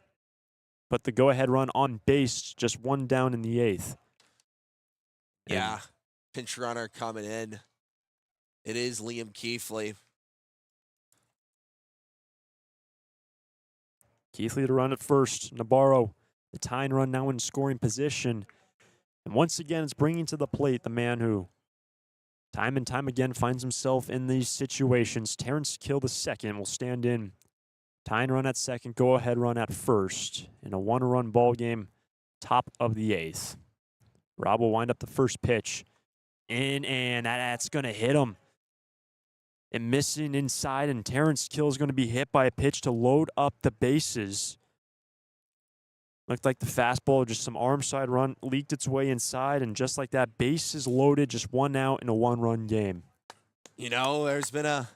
But the go-ahead run on base, just 1 down in the 8th. Yeah, pinch runner coming in. It is Liam Keithley. Keithley to run at first. Nabarro, the tying run now in scoring position. And once again, it's bringing to the plate the man who time and time again finds himself in these situations. Terrence Kill the second will stand in. Tying run at second, go-ahead run at first. In a 1-run ball game, top of the 8th. Robb will wind up the first pitch. And that's going to hit him. And missing inside, and Terrence Kill is going to be hit by a pitch to load up the bases. Looked like the fastball, just some arm side run, leaked its way inside, and just like that, base is loaded, just 1 out in a 1-run game. There's been a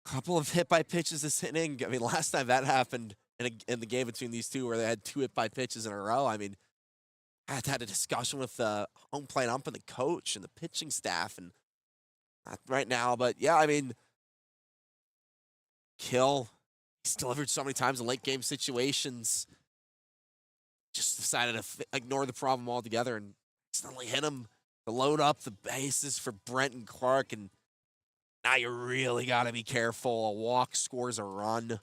couple of hit by pitches this inning. I mean, last time that happened in the game between these two where they had 2 hit by pitches in a row, I mean, I had a discussion with the home plate ump and the coach and the pitching staff, and not right now, but yeah, I mean, Kill, he's delivered so many times in late game situations. Just decided to ignore the problem altogether and suddenly hit him to load up the bases for Brent and Clark. And now you really got to be careful. A walk scores a run.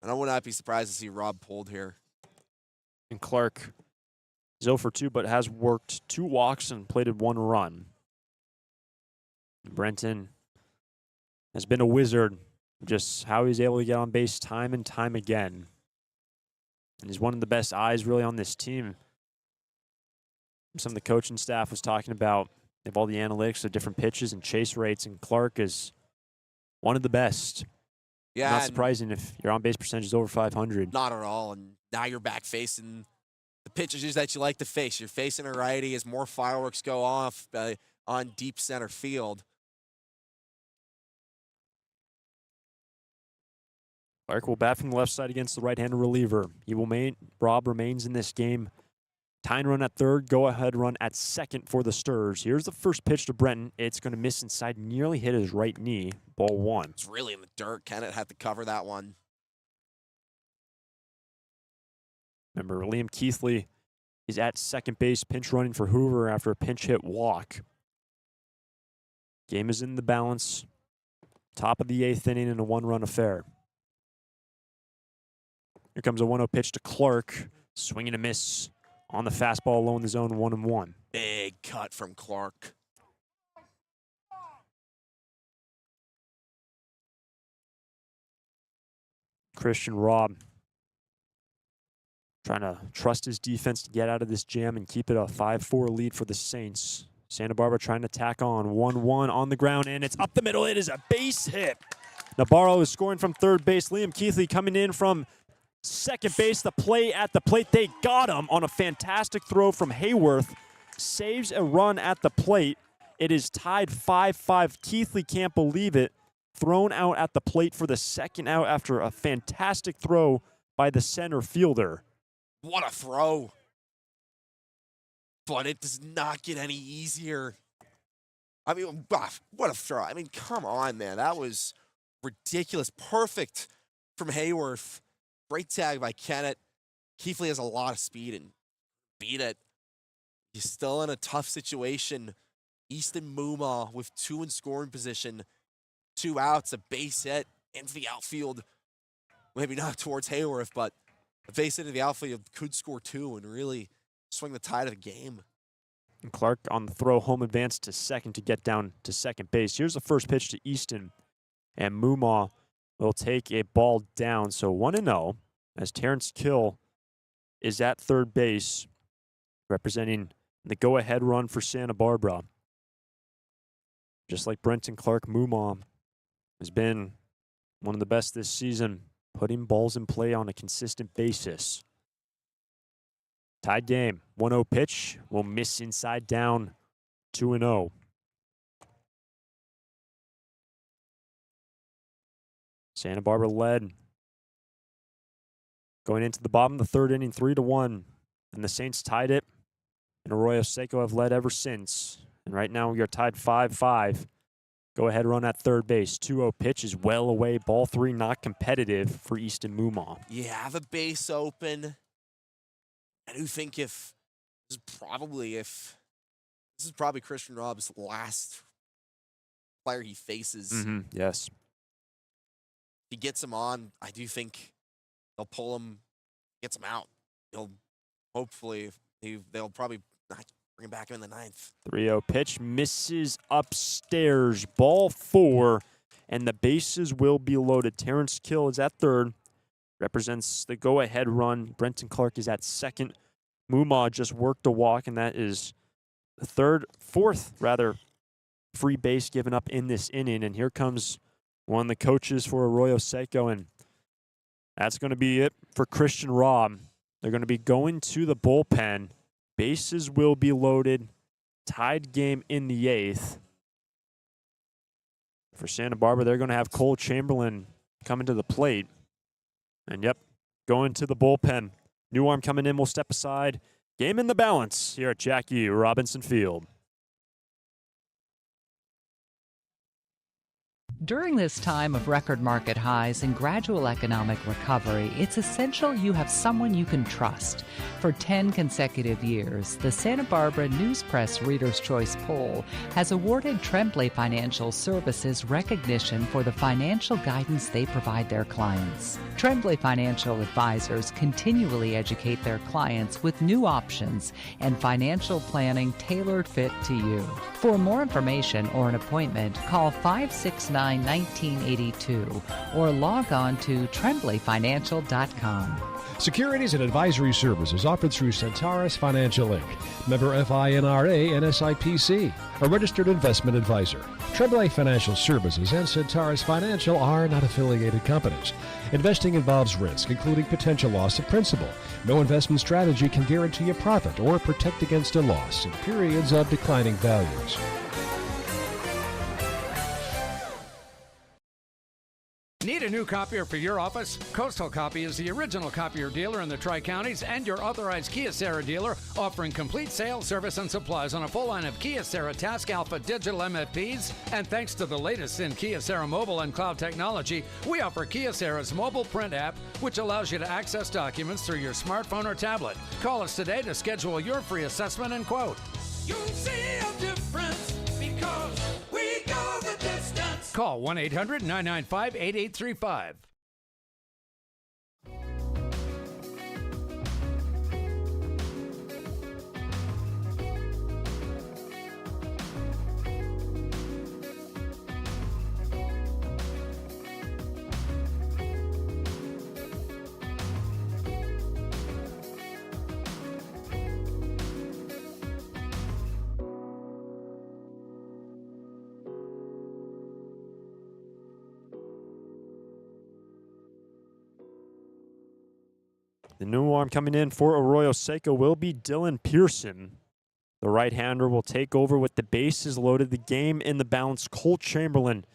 And I would not be surprised to see Rob pulled here. And Clark is 0 for 2, but has worked 2 walks and plated 1 run. Brenton has been a wizard, just how he's able to get on base time and time again. And he's one of the best eyes really on this team. Some of the coaching staff was talking about they have all the analytics of different pitches and chase rates, and Clark is one of the best. Yeah, Not surprising if your on-base percentage is over 500. Not at all. And now you're back facing the pitchers that you like to face. You're facing a righty as more fireworks go off on deep center field. Clark will bat from the left side against the right-handed reliever. Rob remains in this game. Tying run at third, go-ahead run at second for the Sturs. Here's the first pitch to Brenton. It's going to miss inside, nearly hit his right knee. Ball 1. It's really in the dirt. Kennett had to cover that one. Remember, Liam Keithley is at second base, pinch running for Hoover after a pinch hit walk. Game is in the balance. Top of the 8th inning in a 1-run affair. Here comes a 1-0 pitch to Clark. Swing and a miss on the fastball low in the zone, 1-1. Big cut from Clark. Christian Robb trying to trust his defense to get out of this jam and keep it a 5-4 lead for the Saints. Santa Barbara trying to tack on 1-1 on the ground, and it's up the middle. It is a base hit. Navarro is scoring from third base. Liam Keithley coming in from second base. The play at the plate. They got him on a fantastic throw from Hayworth. Saves a run at the plate. It is tied 5-5. Keithley can't believe it. Thrown out at the plate for the second out after a fantastic throw by the center fielder. What a throw. But it does not get any easier. I mean, what a throw. I mean, come on, man. That was ridiculous. Perfect from Hayworth. Great tag by Kennett. Keithley has a lot of speed and beat it. He's still in a tough situation. Easton Muma with 2 in scoring position. 2 outs, a base hit into the outfield. Maybe not towards Hayworth, but a base hit into the outfield could score 2 and really swing the tide of the game. And Clark on the throw, home advance to second to get down to second base. Here's the first pitch to Easton. And Muma will take a ball down. So 1-0 as Terrence Kill is at third base, representing the go-ahead run for Santa Barbara. Just like Brenton Clark, Muma has been one of the best this season, putting balls in play on a consistent basis. Tied game. 1-0 pitch will miss inside down 2-0. Santa Barbara led going into the bottom of the third inning, 3-1. And the Saints tied it. And Arroyo Seco have led ever since. And right now we are tied 5-5. Go ahead run at third base. 2-0 pitch is well away. Ball 3 not competitive for Easton Muma. You have a base open. I do think this is probably Christian Robb's last player he faces. Yes. He gets him on. I do think they'll pull him, gets him out. They'll probably not bring him back in the 9th. 3-0 pitch misses upstairs. Ball 4, and the bases will be loaded. Terrence Kill is at third. Represents the go-ahead run. Brenton Clark is at second. Muma just worked a walk, and that is the fourth free base given up in this inning. And here comes one of the coaches for Arroyo Seco, and that's going to be it for Christian Robb. They're going to be going to the bullpen. Bases will be loaded. Tied game in the 8th. For Santa Barbara, they're going to have Cole Chamberlain coming to the plate. And yep, going to the bullpen. New arm coming in will step aside. Game in the balance here at Jackie Robinson Field. During this time of record market highs and gradual economic recovery, it's essential you have someone you can trust. For 10 consecutive years, the Santa Barbara News Press Reader's Choice Poll has awarded Tremblay Financial Services recognition for the financial guidance they provide their clients. Tremblay Financial Advisors continually educate their clients with new options and financial planning tailored fit to you. For more information or an appointment, call 569-1982 or log on to tremblayfinancial.com. Securities and advisory services offered through Centaurus Financial Inc., member FINRA and SIPC, a registered investment advisor. Tremblay Financial Services and Centaurus Financial are not affiliated companies. Investing involves risk, including potential loss of principal. No investment strategy can guarantee a profit or protect against a loss in periods of declining values. Need a new copier for your office? Coastal Copy is the original copier dealer in the Tri-Counties and your authorized Kyocera dealer, offering complete sales, service, and supplies on a full line of Kyocera Task Alpha digital MFPs. And thanks to the latest in Kyocera mobile and cloud technology, we offer Kyocera's mobile print app, which allows you to access documents through your smartphone or tablet. Call us today to schedule your free assessment and quote. You'll see a difference because we go the distance. Call 1-800-995-8835. The new arm coming in for Arroyo Seco will be Dylan Pearson. The right-hander will take over with the bases loaded. The game in the balance. Cole Chamberlain,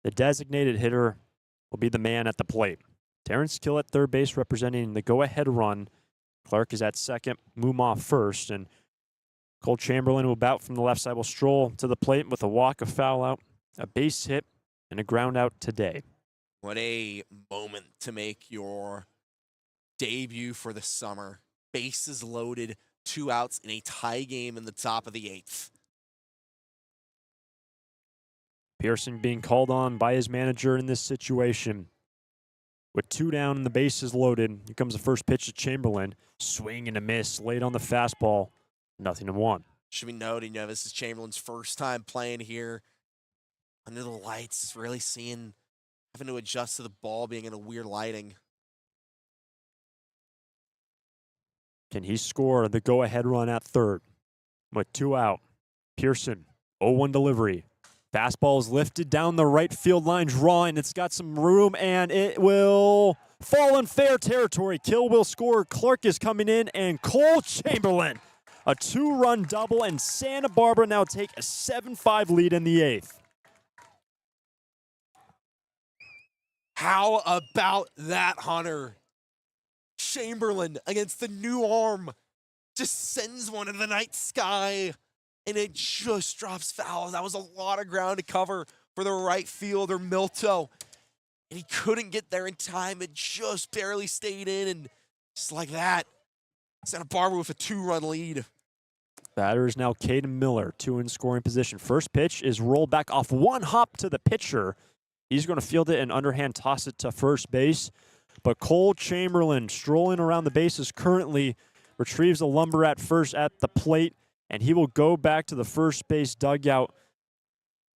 the designated hitter, will be the man at the plate. Terrence Kill at third base representing the go-ahead run. Clark is at second, Mumma first, and Cole Chamberlain will bat from the left side, will stroll to the plate with a walk, a foul out, a base hit, and a ground out today. What a moment to make your debut for the summer. Bases loaded, 2 outs in a tie game in the top of the 8th. Pearson being called on by his manager in this situation. With 2 down and the bases loaded, here comes the first pitch to Chamberlain. Swing and a miss, late on the fastball. 0-1. Should be noted, this is Chamberlain's first time playing here under the lights. Really having to adjust to the ball being in a weird lighting. Can he score the go-ahead run at third? With 2 out, Pearson, 0-1 delivery. Fastball is lifted down the right field line, drawing. It's got some room, and it will fall in fair territory. Kill will score. Clark is coming in, and Cole Chamberlain, a 2-run double, and Santa Barbara now take a 7-5 lead in the 8th. How about that, Hunter? Chamberlain against the new arm just sends one in the night sky, and it just drops foul. That was a lot of ground to cover for the right fielder, Milto, and he couldn't get there in time. It just barely stayed in, and just like that, Santa Barbara with a 2-run lead. Batter is now Caden Miller, 2 in scoring position. First pitch is rolled back off 1 hop to the pitcher. He's going to field it and underhand toss it to first base. But Cole Chamberlain, strolling around the bases currently, retrieves a lumber at first at the plate, and he will go back to the first base dugout,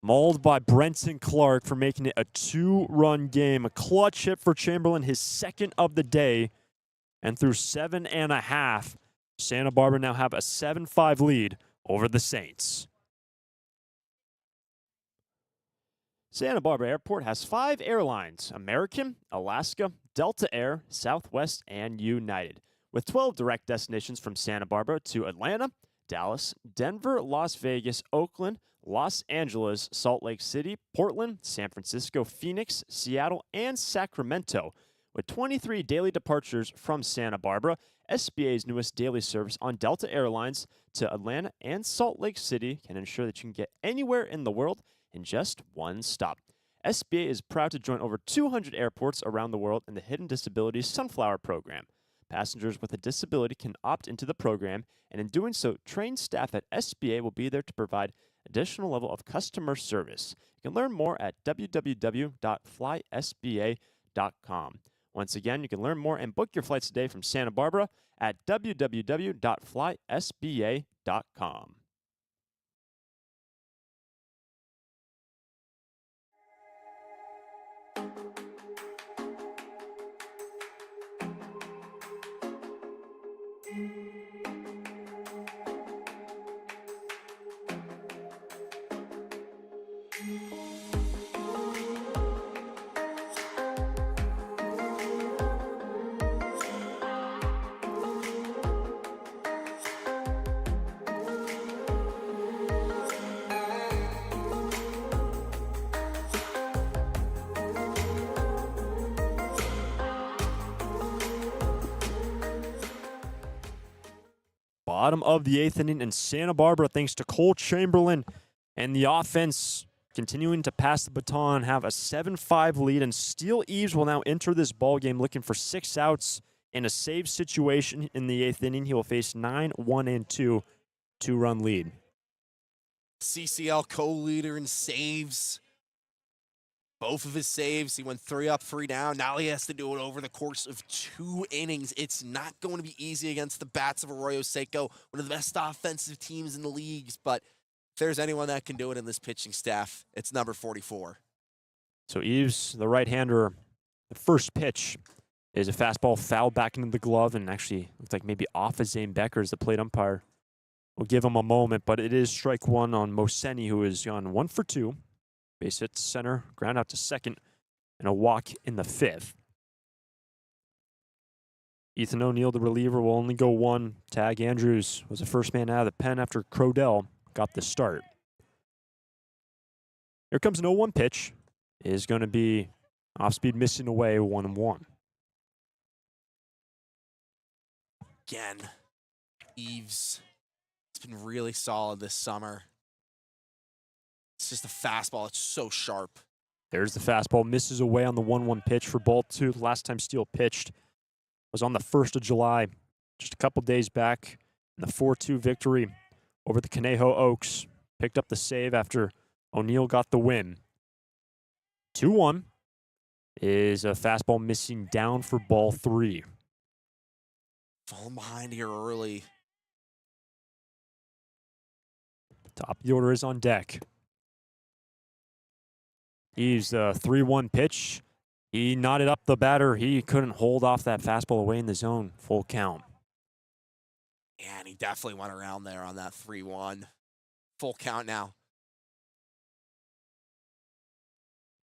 mauled by Brenton Clark for making it a 2-run game. A clutch hit for Chamberlain, his second of the day, and through 7.5, Santa Barbara now have a 7-5 lead over the Saints. Santa Barbara Airport has 5 airlines: American, Alaska, Delta Air, Southwest, and United, with 12 direct destinations from Santa Barbara to Atlanta, Dallas, Denver, Las Vegas, Oakland, Los Angeles, Salt Lake City, Portland, San Francisco, Phoenix, Seattle, and Sacramento, with 23 daily departures from Santa Barbara. SBA's newest daily service on Delta Airlines to Atlanta and Salt Lake City can ensure that you can get anywhere in the world in just one stop. SBA is proud to join over 200 airports around the world in the Hidden Disabilities Sunflower Program. Passengers with a disability can opt into the program, and in doing so, trained staff at SBA will be there to provide additional level of customer service. You can learn more at www.flysba.com. Once again, you can learn more and book your flights today from Santa Barbara at www.flysba.com. Bottom of the 8th inning in Santa Barbara, thanks to Cole Chamberlain and the offense continuing to pass the baton, have a 7-5 lead, and Steele Eves will now enter this ball game looking for 6 outs in a save situation in the 8th inning. He will face 9-1-2, 2-run lead. CCL co-leader in saves. Both of his saves, he went 3 up, 3 down. Now he has to do it over the course of 2 innings. It's not going to be easy against the bats of Arroyo Seco, one of the best offensive teams in the leagues. But if there's anyone that can do it in this pitching staff, it's number 44. So Eves, the right-hander, the first pitch is a fastball foul back into the glove, and actually looks like maybe off of Zane Becker as the plate umpire. We'll give him a moment, but it is strike one on Moseni, who is gone 1 for 2. Base hit to center, ground out to second, and a walk in the 5th. Ethan O'Neill, the reliever, will only go 1. Tag Andrews was the first man out of the pen after Crodell got the start. Here comes an 0-1 pitch. It is going to be off-speed missing away, 1-1. Again, Eves, it's been really solid this summer. It's just a fastball. It's so sharp. There's the fastball. Misses away on the 1-1 pitch for ball 2. The last time Steele pitched was on the 1st of July, just a couple days back, in the 4-2 victory over the Conejo Oaks. Picked up the save after O'Neill got the win. 2-1 is a fastball missing down for ball 3. Falling behind here early. Top of the order is on deck. Eves, the 3-1 pitch. He knotted up the batter. He couldn't hold off that fastball away in the zone. Full count. And he definitely went around there on that 3-1. Full count now.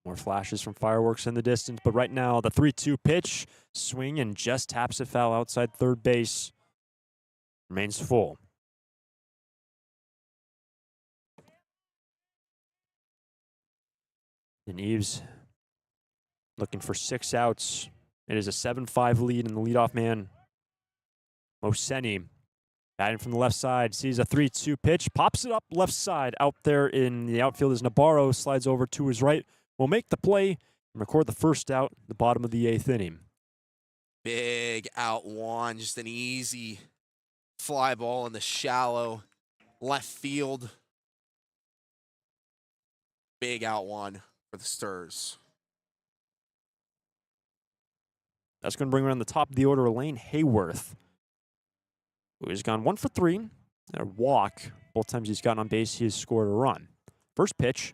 More flashes from fireworks in the distance, but right now the 3-2 pitch, swing and just taps it foul outside third base. Remains full. And Eves looking for 6 outs. It is a 7-5 lead, and the leadoff man, Moseni, batting from the left side, sees a 3-2 pitch, pops it up left side. Out there in the outfield is Navarro, slides over to his right, will make the play and record the first out, the bottom of the 8th inning. Big out 1, just an easy fly ball in the shallow left field. Big out 1 for the Sturs. That's going to bring around the top of the order, Lane Hayworth, who has gone 1 for 3, and a walk. Both times he's gotten on base, he has scored a run. First pitch,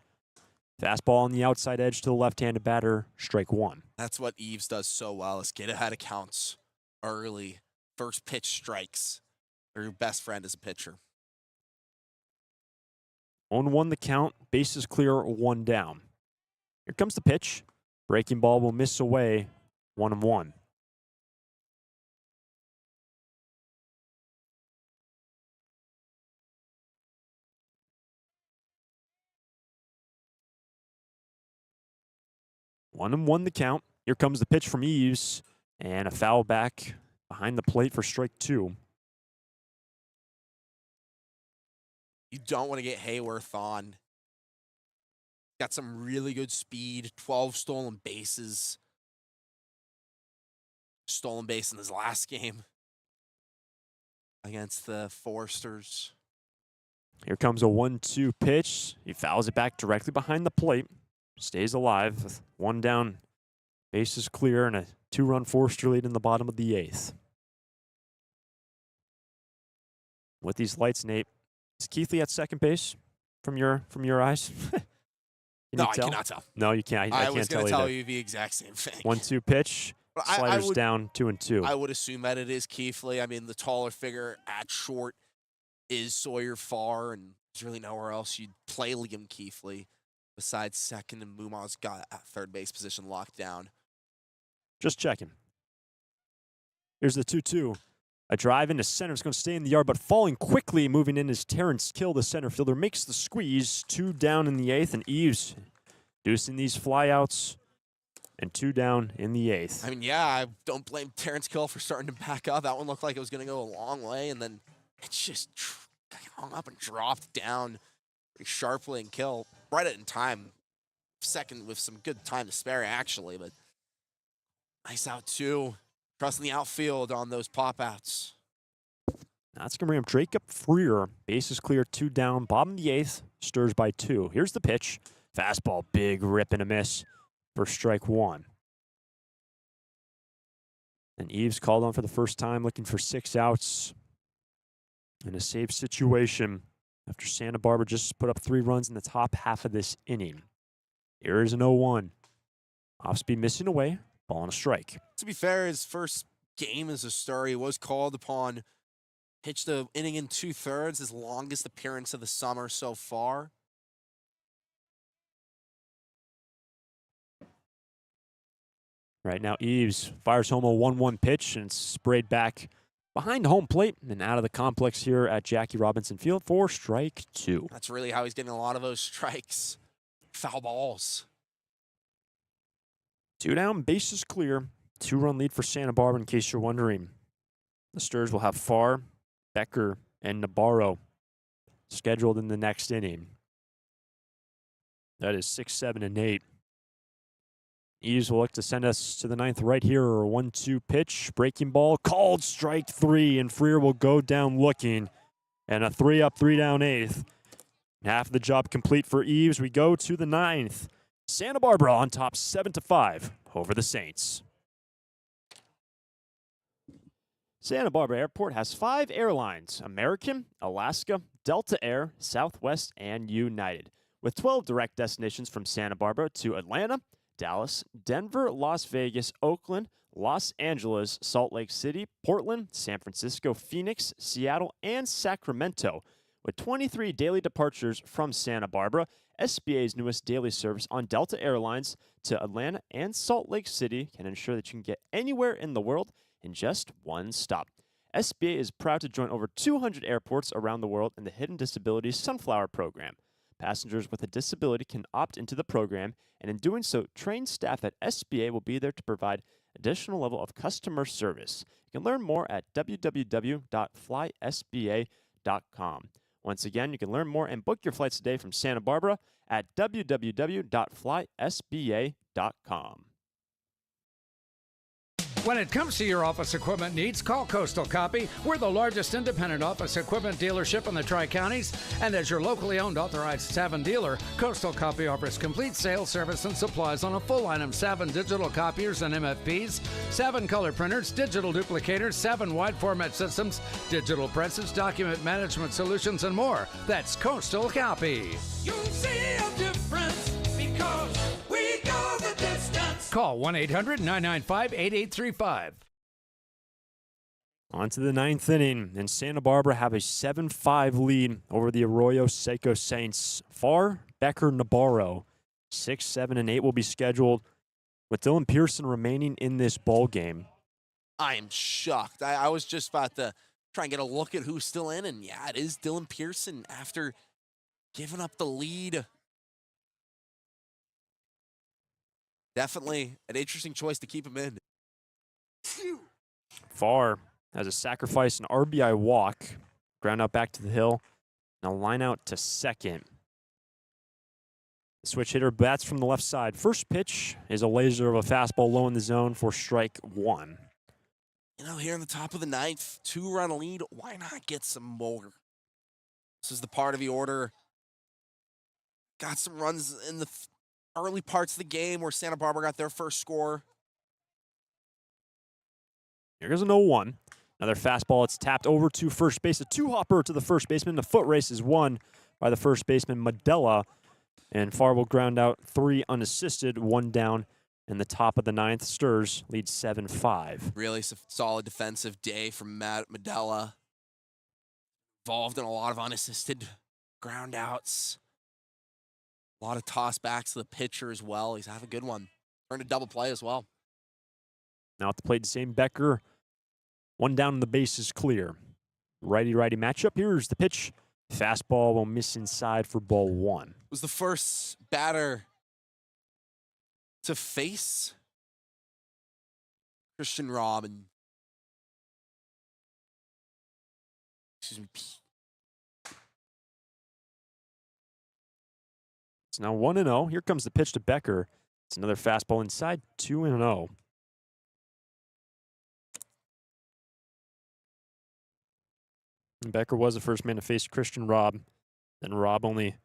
fastball on the outside edge to the left-handed batter, strike 1. That's what Eves does so well, is get ahead of counts early. First pitch strikes. They're your best friend as a pitcher. 0-1 the count, bases clear, 1 down. Here comes the pitch. Breaking ball will miss away, 1-1. One and one the count. Here comes the pitch from Eves, and a foul back behind the plate for strike 2. You don't want to get Hayworth on Got some really good speed, 12 stolen bases. Stolen base in his last game against the Foresters. Here comes a 1-2 pitch. He fouls it back directly behind the plate. Stays alive with one down. Bases clear and a 2-run Forester lead in the bottom of the 8th. With these lights, Nate, is Keithley at second base from your eyes? No, I cannot tell. No, you can't. I I can't was tell going to tell either. you the exact same thing. 1-2 pitch. But Sliders down 2-2. I would assume that it is Keithley. I mean, the taller figure at short is Sawyer Farr, and there's really nowhere else you'd play Liam Keithley besides second, and Muma's got at third base position locked down. Just checking. Here's the 2-2. A drive into center. It's going to stay in the yard, but falling quickly, moving in is Terrence Kill, the center fielder. Makes the squeeze. 2 down in the 8th, and Eves deucing these flyouts, and 2 down in the 8th. I mean, yeah, I don't blame Terrence Kill for starting to back up. That one looked like it was going to go a long way, and then it just hung up and dropped down pretty sharply, and Kill right in time. Second with some good time to spare, actually, but nice out, too. Trusting the outfield on those pop-outs. That's going to bring up Jacob Freer. Base is clear, 2 down. Bottom of the 8th, stirs by 2. Here's the pitch. Fastball, big rip and a miss for strike 1. And Eves called on for the first time, looking for 6 outs in a safe situation after Santa Barbara just put up 3 runs in the top half of this inning. Here is an 0-1. Off-speed missing away. Ball and a strike. To be fair, his first game as a star, he was called upon. Pitched the inning in 2/3, his longest appearance of the summer so far. Right now, Eves fires home a 1-1 pitch, and it's sprayed back behind home plate and out of the complex here at Jackie Robinson Field for strike 2. That's really how he's getting a lot of those strikes. Foul balls. 2 down, bases clear. 2-run lead for Santa Barbara, in case you're wondering. The Stars will have Farr, Becker, and Nabarro scheduled in the next inning. That is 6, 7, and 8. Eves will look to send us to the 9th right here. A 1-2 pitch, breaking ball, called strike 3, and Freer will go down looking. And a 3-up, 3-down 8th. Half of the job complete for Eves. We go to the 9th. Santa Barbara on top 7-5 over the Saints. Santa Barbara Airport has 5 airlines: American, Alaska, Delta Air, Southwest, and United, with 12 direct destinations from Santa Barbara to Atlanta, Dallas, Denver, Las Vegas, Oakland, Los Angeles, Salt Lake City, Portland, San Francisco, Phoenix, Seattle, and Sacramento. With 23 daily departures from Santa Barbara, SBA's newest daily service on Delta Airlines to Atlanta and Salt Lake City can ensure that you can get anywhere in the world in just one stop. SBA is proud to join over 200 airports around the world in the Hidden Disabilities Sunflower Program. Passengers with a disability can opt into the program, and in doing so, trained staff at SBA will be there to provide additional level of customer service. You can learn more at www.flysba.com. Once again, you can learn more and book your flights today from Santa Barbara at www.flysba.com. When it comes to your office equipment needs, call Coastal Copy. We're the largest independent office equipment dealership in the Tri-Counties, and as your locally owned authorized Savin dealer, Coastal Copy offers complete sales, service, and supplies on a full line of Savin digital copiers and MFPs, Savin color printers, digital duplicators, Savin wide format systems, digital presses, document management solutions, and more. That's Coastal Copy. You'll see a difference because we go the distance. Call 1-800-995-8835. On to the 9th inning, and Santa Barbara have a 7-5 lead over the Arroyo Seco Saints. Farr, Becker, Nabarro. 6, 7, and 8 will be scheduled, with Dylan Pearson remaining in this ball game. I am shocked. I was just about to try and get a look at who's still in, and yeah, it is Dylan Pearson after giving up the lead. Definitely an interesting choice to keep him in. Farr has a sacrifice, an RBI walk, ground out back to the hill, and a line out to second. The switch hitter bats from the left side. First pitch is a laser of a fastball low in the zone for strike one. You know, here in the top of the ninth, 2-run lead, why not get some more? This is the part of the order. Got some runs in the early parts of the game where Santa Barbara got their first score. Here goes a 0-1. Another fastball. It's tapped over to first base. A two-hopper to the first baseman. The foot race is won by the first baseman, Medella. And Farr will ground out 3 unassisted, 1 down in the top of the ninth. Sturs leads 7-5. Really solid defensive day from Matt Medella. Involved in a lot of unassisted ground outs. A lot of toss backs to the pitcher as well. He's having a good one. Earned a double play as well. Now at the plate, Zane Becker. 1 down and the base is clear. Righty-righty matchup. Here's the pitch. Fastball will miss inside for ball 1. Was the first batter to face Christian Robb and excuse me. It's now 1-0. Here comes the pitch to Becker. It's another fastball inside, 2-0. And Becker was the first man to face Christian Robb. Then Robb only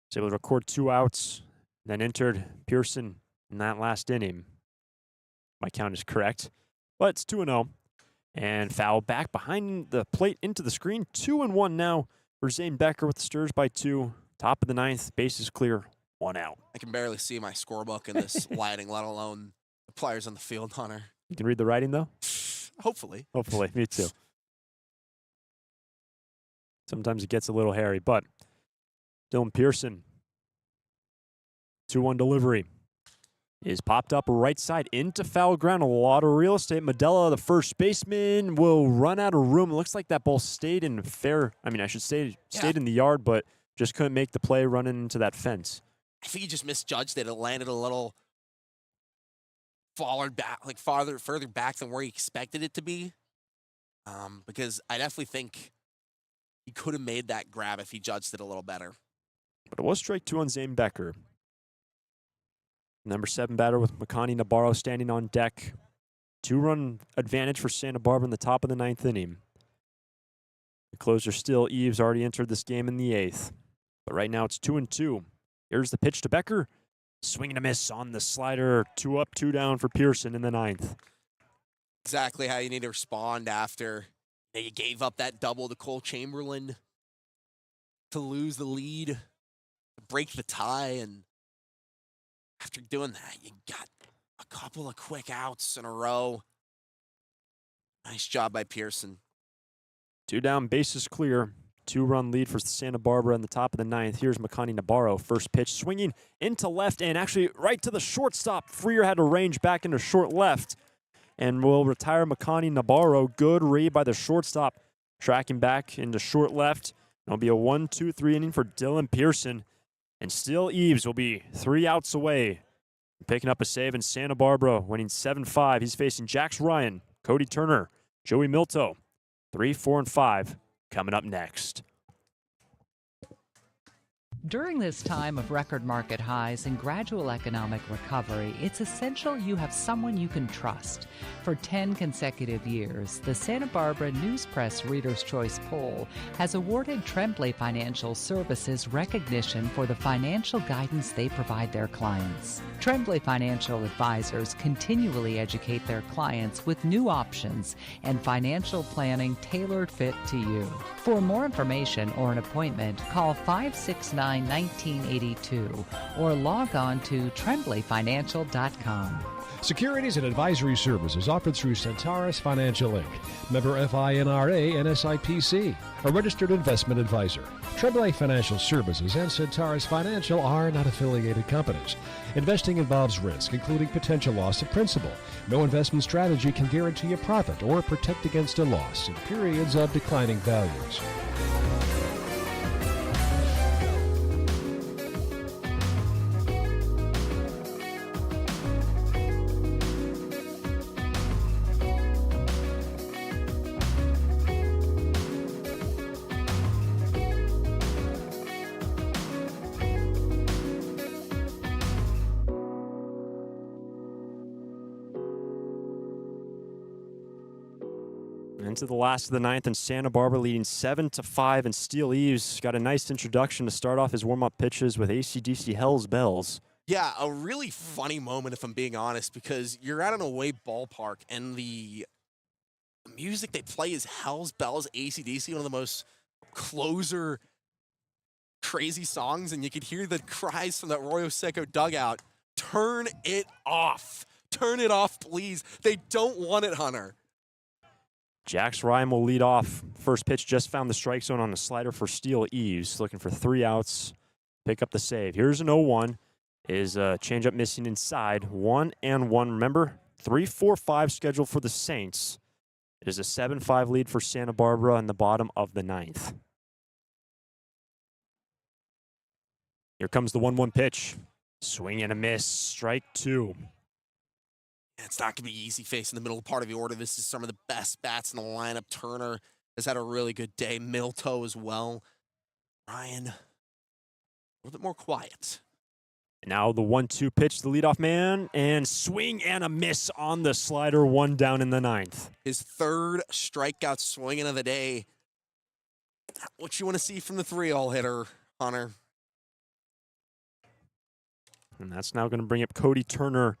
was able to record 2 outs, then entered Pearson in that last inning. My count is correct, but it's 2-0. And foul back behind the plate into the screen. 2-1 now for Zane Becker with the Sturs by 2. Top of the ninth, base is clear, 1 out. I can barely see my scorebook in this lighting, let alone the players on the field, Hunter. You can read the writing, though? Hopefully. Hopefully, me too. Sometimes it gets a little hairy, but Dylan Pearson, 2-1 delivery, is popped up right side into foul ground. A lot of real estate. Medella, the first baseman, will run out of room. It looks like that ball stayed in stayed in the yard, but just couldn't make the play running into that fence. I think he just misjudged it. It landed a little further back than where he expected it to be. Because I definitely think he could have made that grab if he judged it a little better. But it was strike 2 on Zane Becker. Number 7 batter with Makani Nabarro standing on deck. 2-run advantage for Santa Barbara in the top of the ninth inning. The closer still, Eves, already entered this game in the 8th. But right now it's 2-2. Here's the pitch to Becker. Swing and a miss on the slider. 2 up, 2 down for Pearson in the 9th. Exactly how you need to respond after you gave up that double to Cole Chamberlain to lose the lead, to break the tie, and after doing that, you got a couple of quick outs in a row. Nice job by Pearson. 2 down, base is clear. 2-run lead for Santa Barbara in the top of the 9th. Here's Makani Nabarro. First pitch swinging into left and actually right to the shortstop. Freer had to range back into short left and will retire Makani Nabarro. Good read by the shortstop. Tracking back into short left. It'll be a 1-2-3 inning for Dylan Pearson. And still Eves will be 3 outs away. Picking up a save in Santa Barbara, winning 7-5. He's facing Jax Ryan, Cody Turner, Joey Milto. 3, 4, and 5 coming up next. During this time of record market highs and gradual economic recovery, it's essential you have someone you can trust. For 10 consecutive years, the Santa Barbara News Press Reader's Choice Poll has awarded Tremblay Financial Services recognition for the financial guidance they provide their clients. Tremblay Financial Advisors continually educate their clients with new options and financial planning tailored fit to you. For more information or an appointment, call 569-1982 or log on to tremblayfinancial.com. Securities and advisory services offered through Centaurus Financial Inc., member FINRA and SIPC, a registered investment advisor. Tremblay Financial Services and Centaurus Financial are not affiliated companies. Investing involves risk, including potential loss of principal. No investment strategy can guarantee a profit or protect against a loss in periods of declining values. Into the last of the ninth, and Santa Barbara leading 7-5, and Steele Eves got a nice introduction to start off his warm-up pitches with AC/DC Hell's Bells. Yeah, a really funny moment, if I'm being honest, because you're at an away ballpark, and the music they play is Hell's Bells, AC/DC, one of the most closer, crazy songs, and you could hear the cries from that Arroyo Seco dugout. Turn it off. Turn it off, please. They don't want it, Hunter. Jax Ryan will lead off. First pitch just found the strike zone on the slider for Steele Eves, looking for 3 outs. Pick up the save. Here's an 0-1. Is a changeup missing inside. 1-1. Remember, 3-4-5 scheduled for the Saints. It is a 7-5 lead for Santa Barbara in the bottom of the ninth. Here comes the 1-1 pitch. Swing and a miss. Strike 2. It's not going to be easy facing the middle part of the order. This is some of the best bats in the lineup. Turner has had a really good day. Milto as well. Ryan, a little bit more quiet. Now the 1-2 pitch, the leadoff man, and swing and a miss on the slider, 1 down in the ninth. His third strikeout swinging of the day. What you want to see from the 3-hole hitter, Hunter? And that's now going to bring up Cody Turner.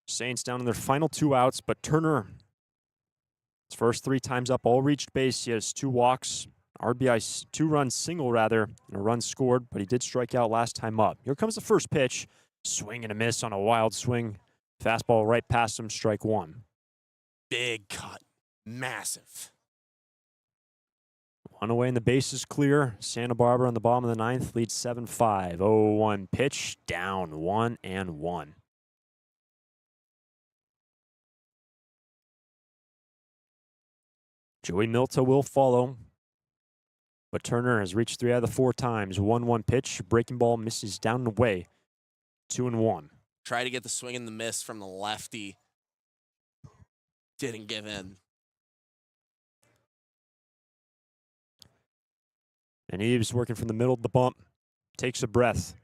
Saints down in their final 2 outs, but Turner, his first 3 times up, all reached base. He has 2 walks, RBI, 2-run single rather, and a run scored, but he did strike out last time up. Here comes the first pitch. Swing and a miss on a wild swing. Fastball right past him, strike 1. Big cut. Massive. 1 away and the base is clear. Santa Barbara on the bottom of the ninth leads 7-5. 0-1 pitch, down 1-1. Joey Milto will follow, but Turner has reached 3 out of the 4 times. 1-1 pitch, breaking ball misses down and away. 2-1. Try to get the swing and the miss from the lefty. Didn't give in. And Eves working from the middle of the bump. Takes a breath.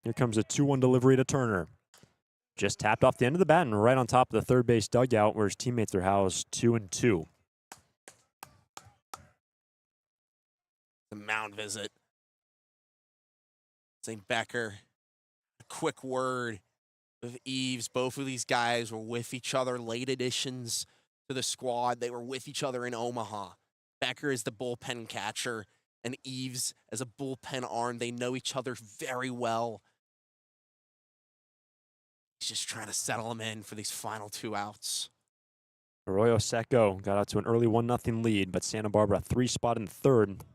Here comes a 2-1 delivery to Turner. Just tapped off the end of the bat and right on top of the third base dugout where his teammates are housed. 2-2. The mound visit. St. Becker, a quick word with Eves. Both of these guys were with each other, late additions to the squad. They were with each other in Omaha. Becker is the bullpen catcher, and Eves as a bullpen arm. They know each other very well. He's just trying to settle them in for these final 2 outs. Arroyo Seco got out to an early 1-0 lead, but Santa Barbara 3 spot in third.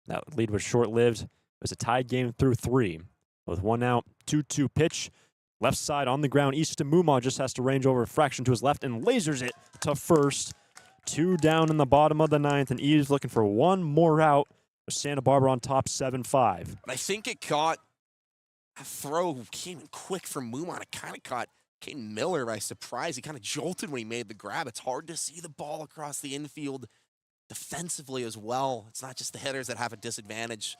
That lead was short-lived. It was a tied game through 3. With 1 out, 2-2 pitch. Left side on the ground. Easton Mumau just has to range over a fraction to his left and lasers it to first. 2 down in the bottom of the ninth, and Eves looking for 1 more out. Santa Barbara on top, 7-5. But I think it caught a throw came in quick from Mumau. It kind of caught Caden Miller by surprise. He kind of jolted when he made the grab. It's hard to see the ball across the infield defensively as well. It's not just the hitters that have a disadvantage.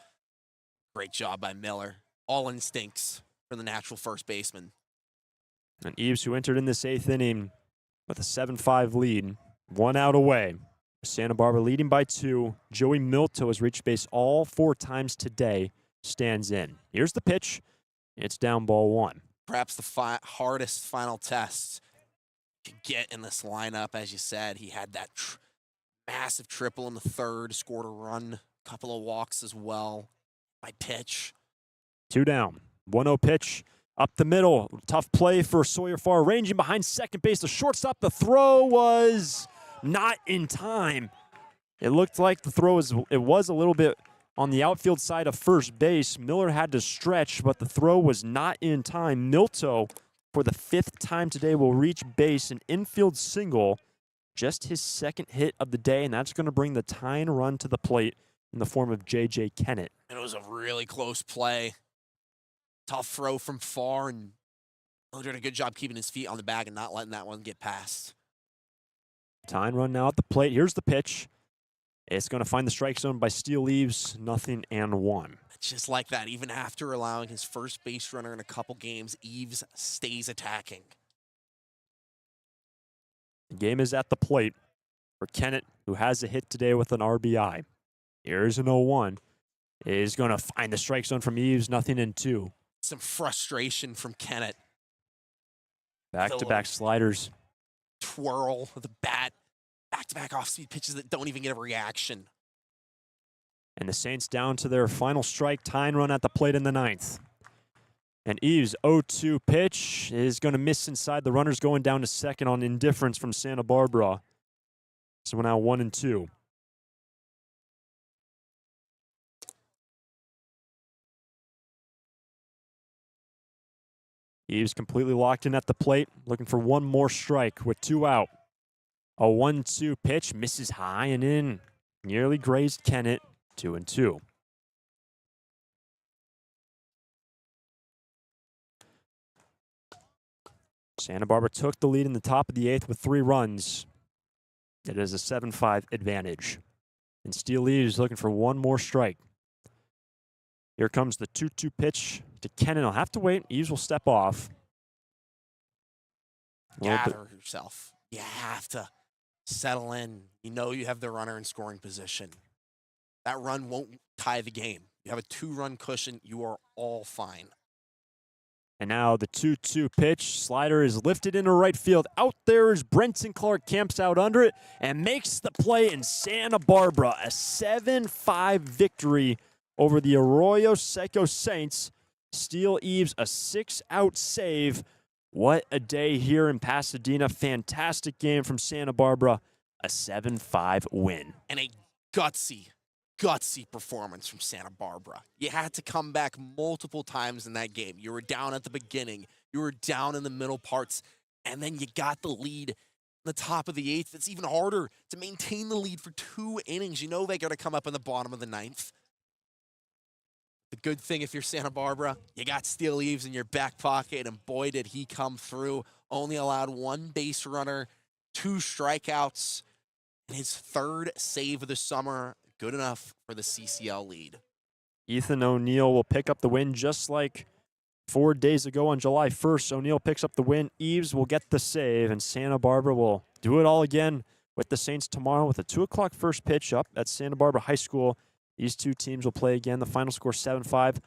Great job by Miller. All instincts for the natural first baseman. And Eves, who entered in this 8th inning with a 7-5 lead, 1 out away. Santa Barbara leading by 2. Joey Milto has reached base all 4 times today. Stands in. Here's the pitch. It's down ball 1. Perhaps the hardest final test to get in this lineup. As you said, he had that massive triple in the 3rd, scored a run, couple of walks as well. By pitch. 2 down. 1-0 pitch. Up the middle. Tough play for Sawyer Farr. Ranging behind second base. The shortstop. The throw was not in time. It looked like the throw was a little bit on the outfield side of first base. Miller had to stretch, but the throw was not in time. Milto, for the 5th time today, will reach base, an infield single. Just his 2nd hit of the day, and that's going to bring the tying run to the plate in the form of J.J. Kennett. And it was a really close play. Tough throw from Farr, and Miller did a good job keeping his feet on the bag and not letting that one get past. Tying run now at the plate. Here's the pitch. It's going to find the strike zone by Steele Eves. 0-1. Just like that, even after allowing his first base runner in a couple games, Eves stays attacking. The game is at the plate. for Kennett, who has a hit today with an RBI. Here's an 0-1. Is going to find the strike zone from Eves, nothing in 2. Some frustration from Kennett. Back-to-back sliders. Twirl with the bat. Back-to-back off-speed pitches that don't even get a reaction. And the Saints down to their final strike, tying run at the plate in the 9th. And Eves' 0-2 pitch is going to miss inside. The runner's going down to second on indifference from Santa Barbara. So we're now 1-2. Eves completely locked in at the plate, looking for one more strike with 2 out. A 1-2 pitch misses high and in. Nearly grazed Kennett, 2-2. Santa Barbara took the lead in the top of the 8th with 3 runs. It is a 7-5 advantage. And Steele Eves looking for one more strike. Here comes the 2-2 pitch to Kennett. He'll have to wait. Eves will step off. Gather yourself. You have to settle in. You know you have the runner in scoring position. That run won't tie the game. You have a 2-run cushion. You are all fine. And now the 2-2 pitch. Slider is lifted into right field. Out there is Brenton Clark, camps out under it and makes the play in Santa Barbara. A 7-5 victory over the Arroyo Seco Saints. Steele Eves, a 6-out save. What a day here in Pasadena. Fantastic game from Santa Barbara. A 7-5 win. And a gutsy performance from Santa Barbara. You had to come back multiple times in that game. You were down at the beginning. You were down in the middle parts. And then you got the lead in the top of the 8th. It's even harder to maintain the lead for 2 innings. You know they got to come up in the bottom of the 9th. The good thing if you're Santa Barbara, you got Steele Eves in your back pocket, and boy, did he come through. Only allowed 1 base runner, 2 strikeouts, and his 3rd save of the summer. Good enough for the CCL lead. Ethan O'Neill will pick up the win just like 4 days ago on July 1st. O'Neill picks up the win. Eves will get the save, and Santa Barbara will do it all again with the Saints tomorrow with a 2 o'clock first pitch up at Santa Barbara High School. These 2 teams will play again. The final score 7-5.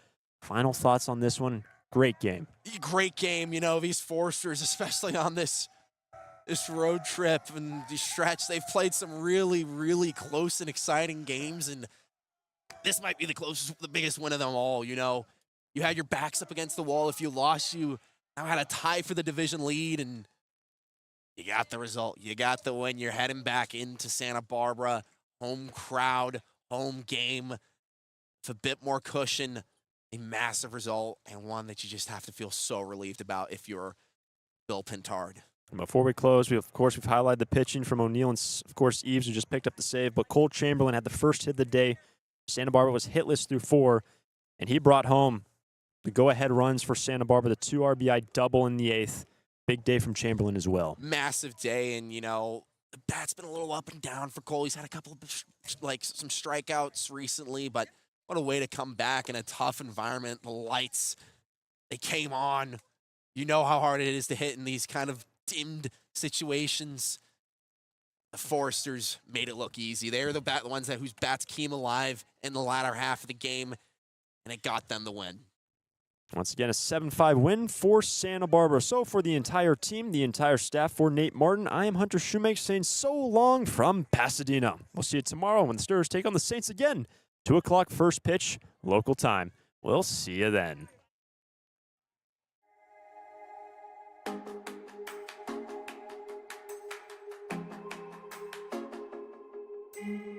Final thoughts on this one? Great game. Great game. You know, these Foresters, especially on this road trip and the stretch, they've played some really, really close and exciting games, and this might be the biggest win of them all. You know, you had your backs up against the wall. If you lost, you now had a tie for the division lead, and you got the result. You got the win. You're heading back into Santa Barbara. Home crowd, home game, with a bit more cushion. A massive result, and one that you just have to feel so relieved about if you're Bill Pintard. And before we close, we've highlighted the pitching from O'Neill and, of course, Eves, who just picked up the save. But Cole Chamberlain had the first hit of the day. Santa Barbara was hitless through 4, and he brought home the go-ahead runs for Santa Barbara, the 2 RBI double in the 8th. Big day from Chamberlain as well. Massive day, and, you know, the bat's been a little up and down for Cole. He's had a couple of, some strikeouts recently, but what a way to come back in a tough environment. The lights, they came on. You know how hard it is to hit in these kind of dimmed situations. The Foresters made it look easy. They're the ones whose bats came alive in the latter half of the game, and it got them the win. Once again, a 7-5 win for Santa Barbara. So for the entire team, the entire staff, for Nate Martin, I am Hunter Shoemake saying so long from Pasadena. We'll see you tomorrow when the Stars take on the Saints again. 2 o'clock first pitch, local time. We'll see you then. Thank you.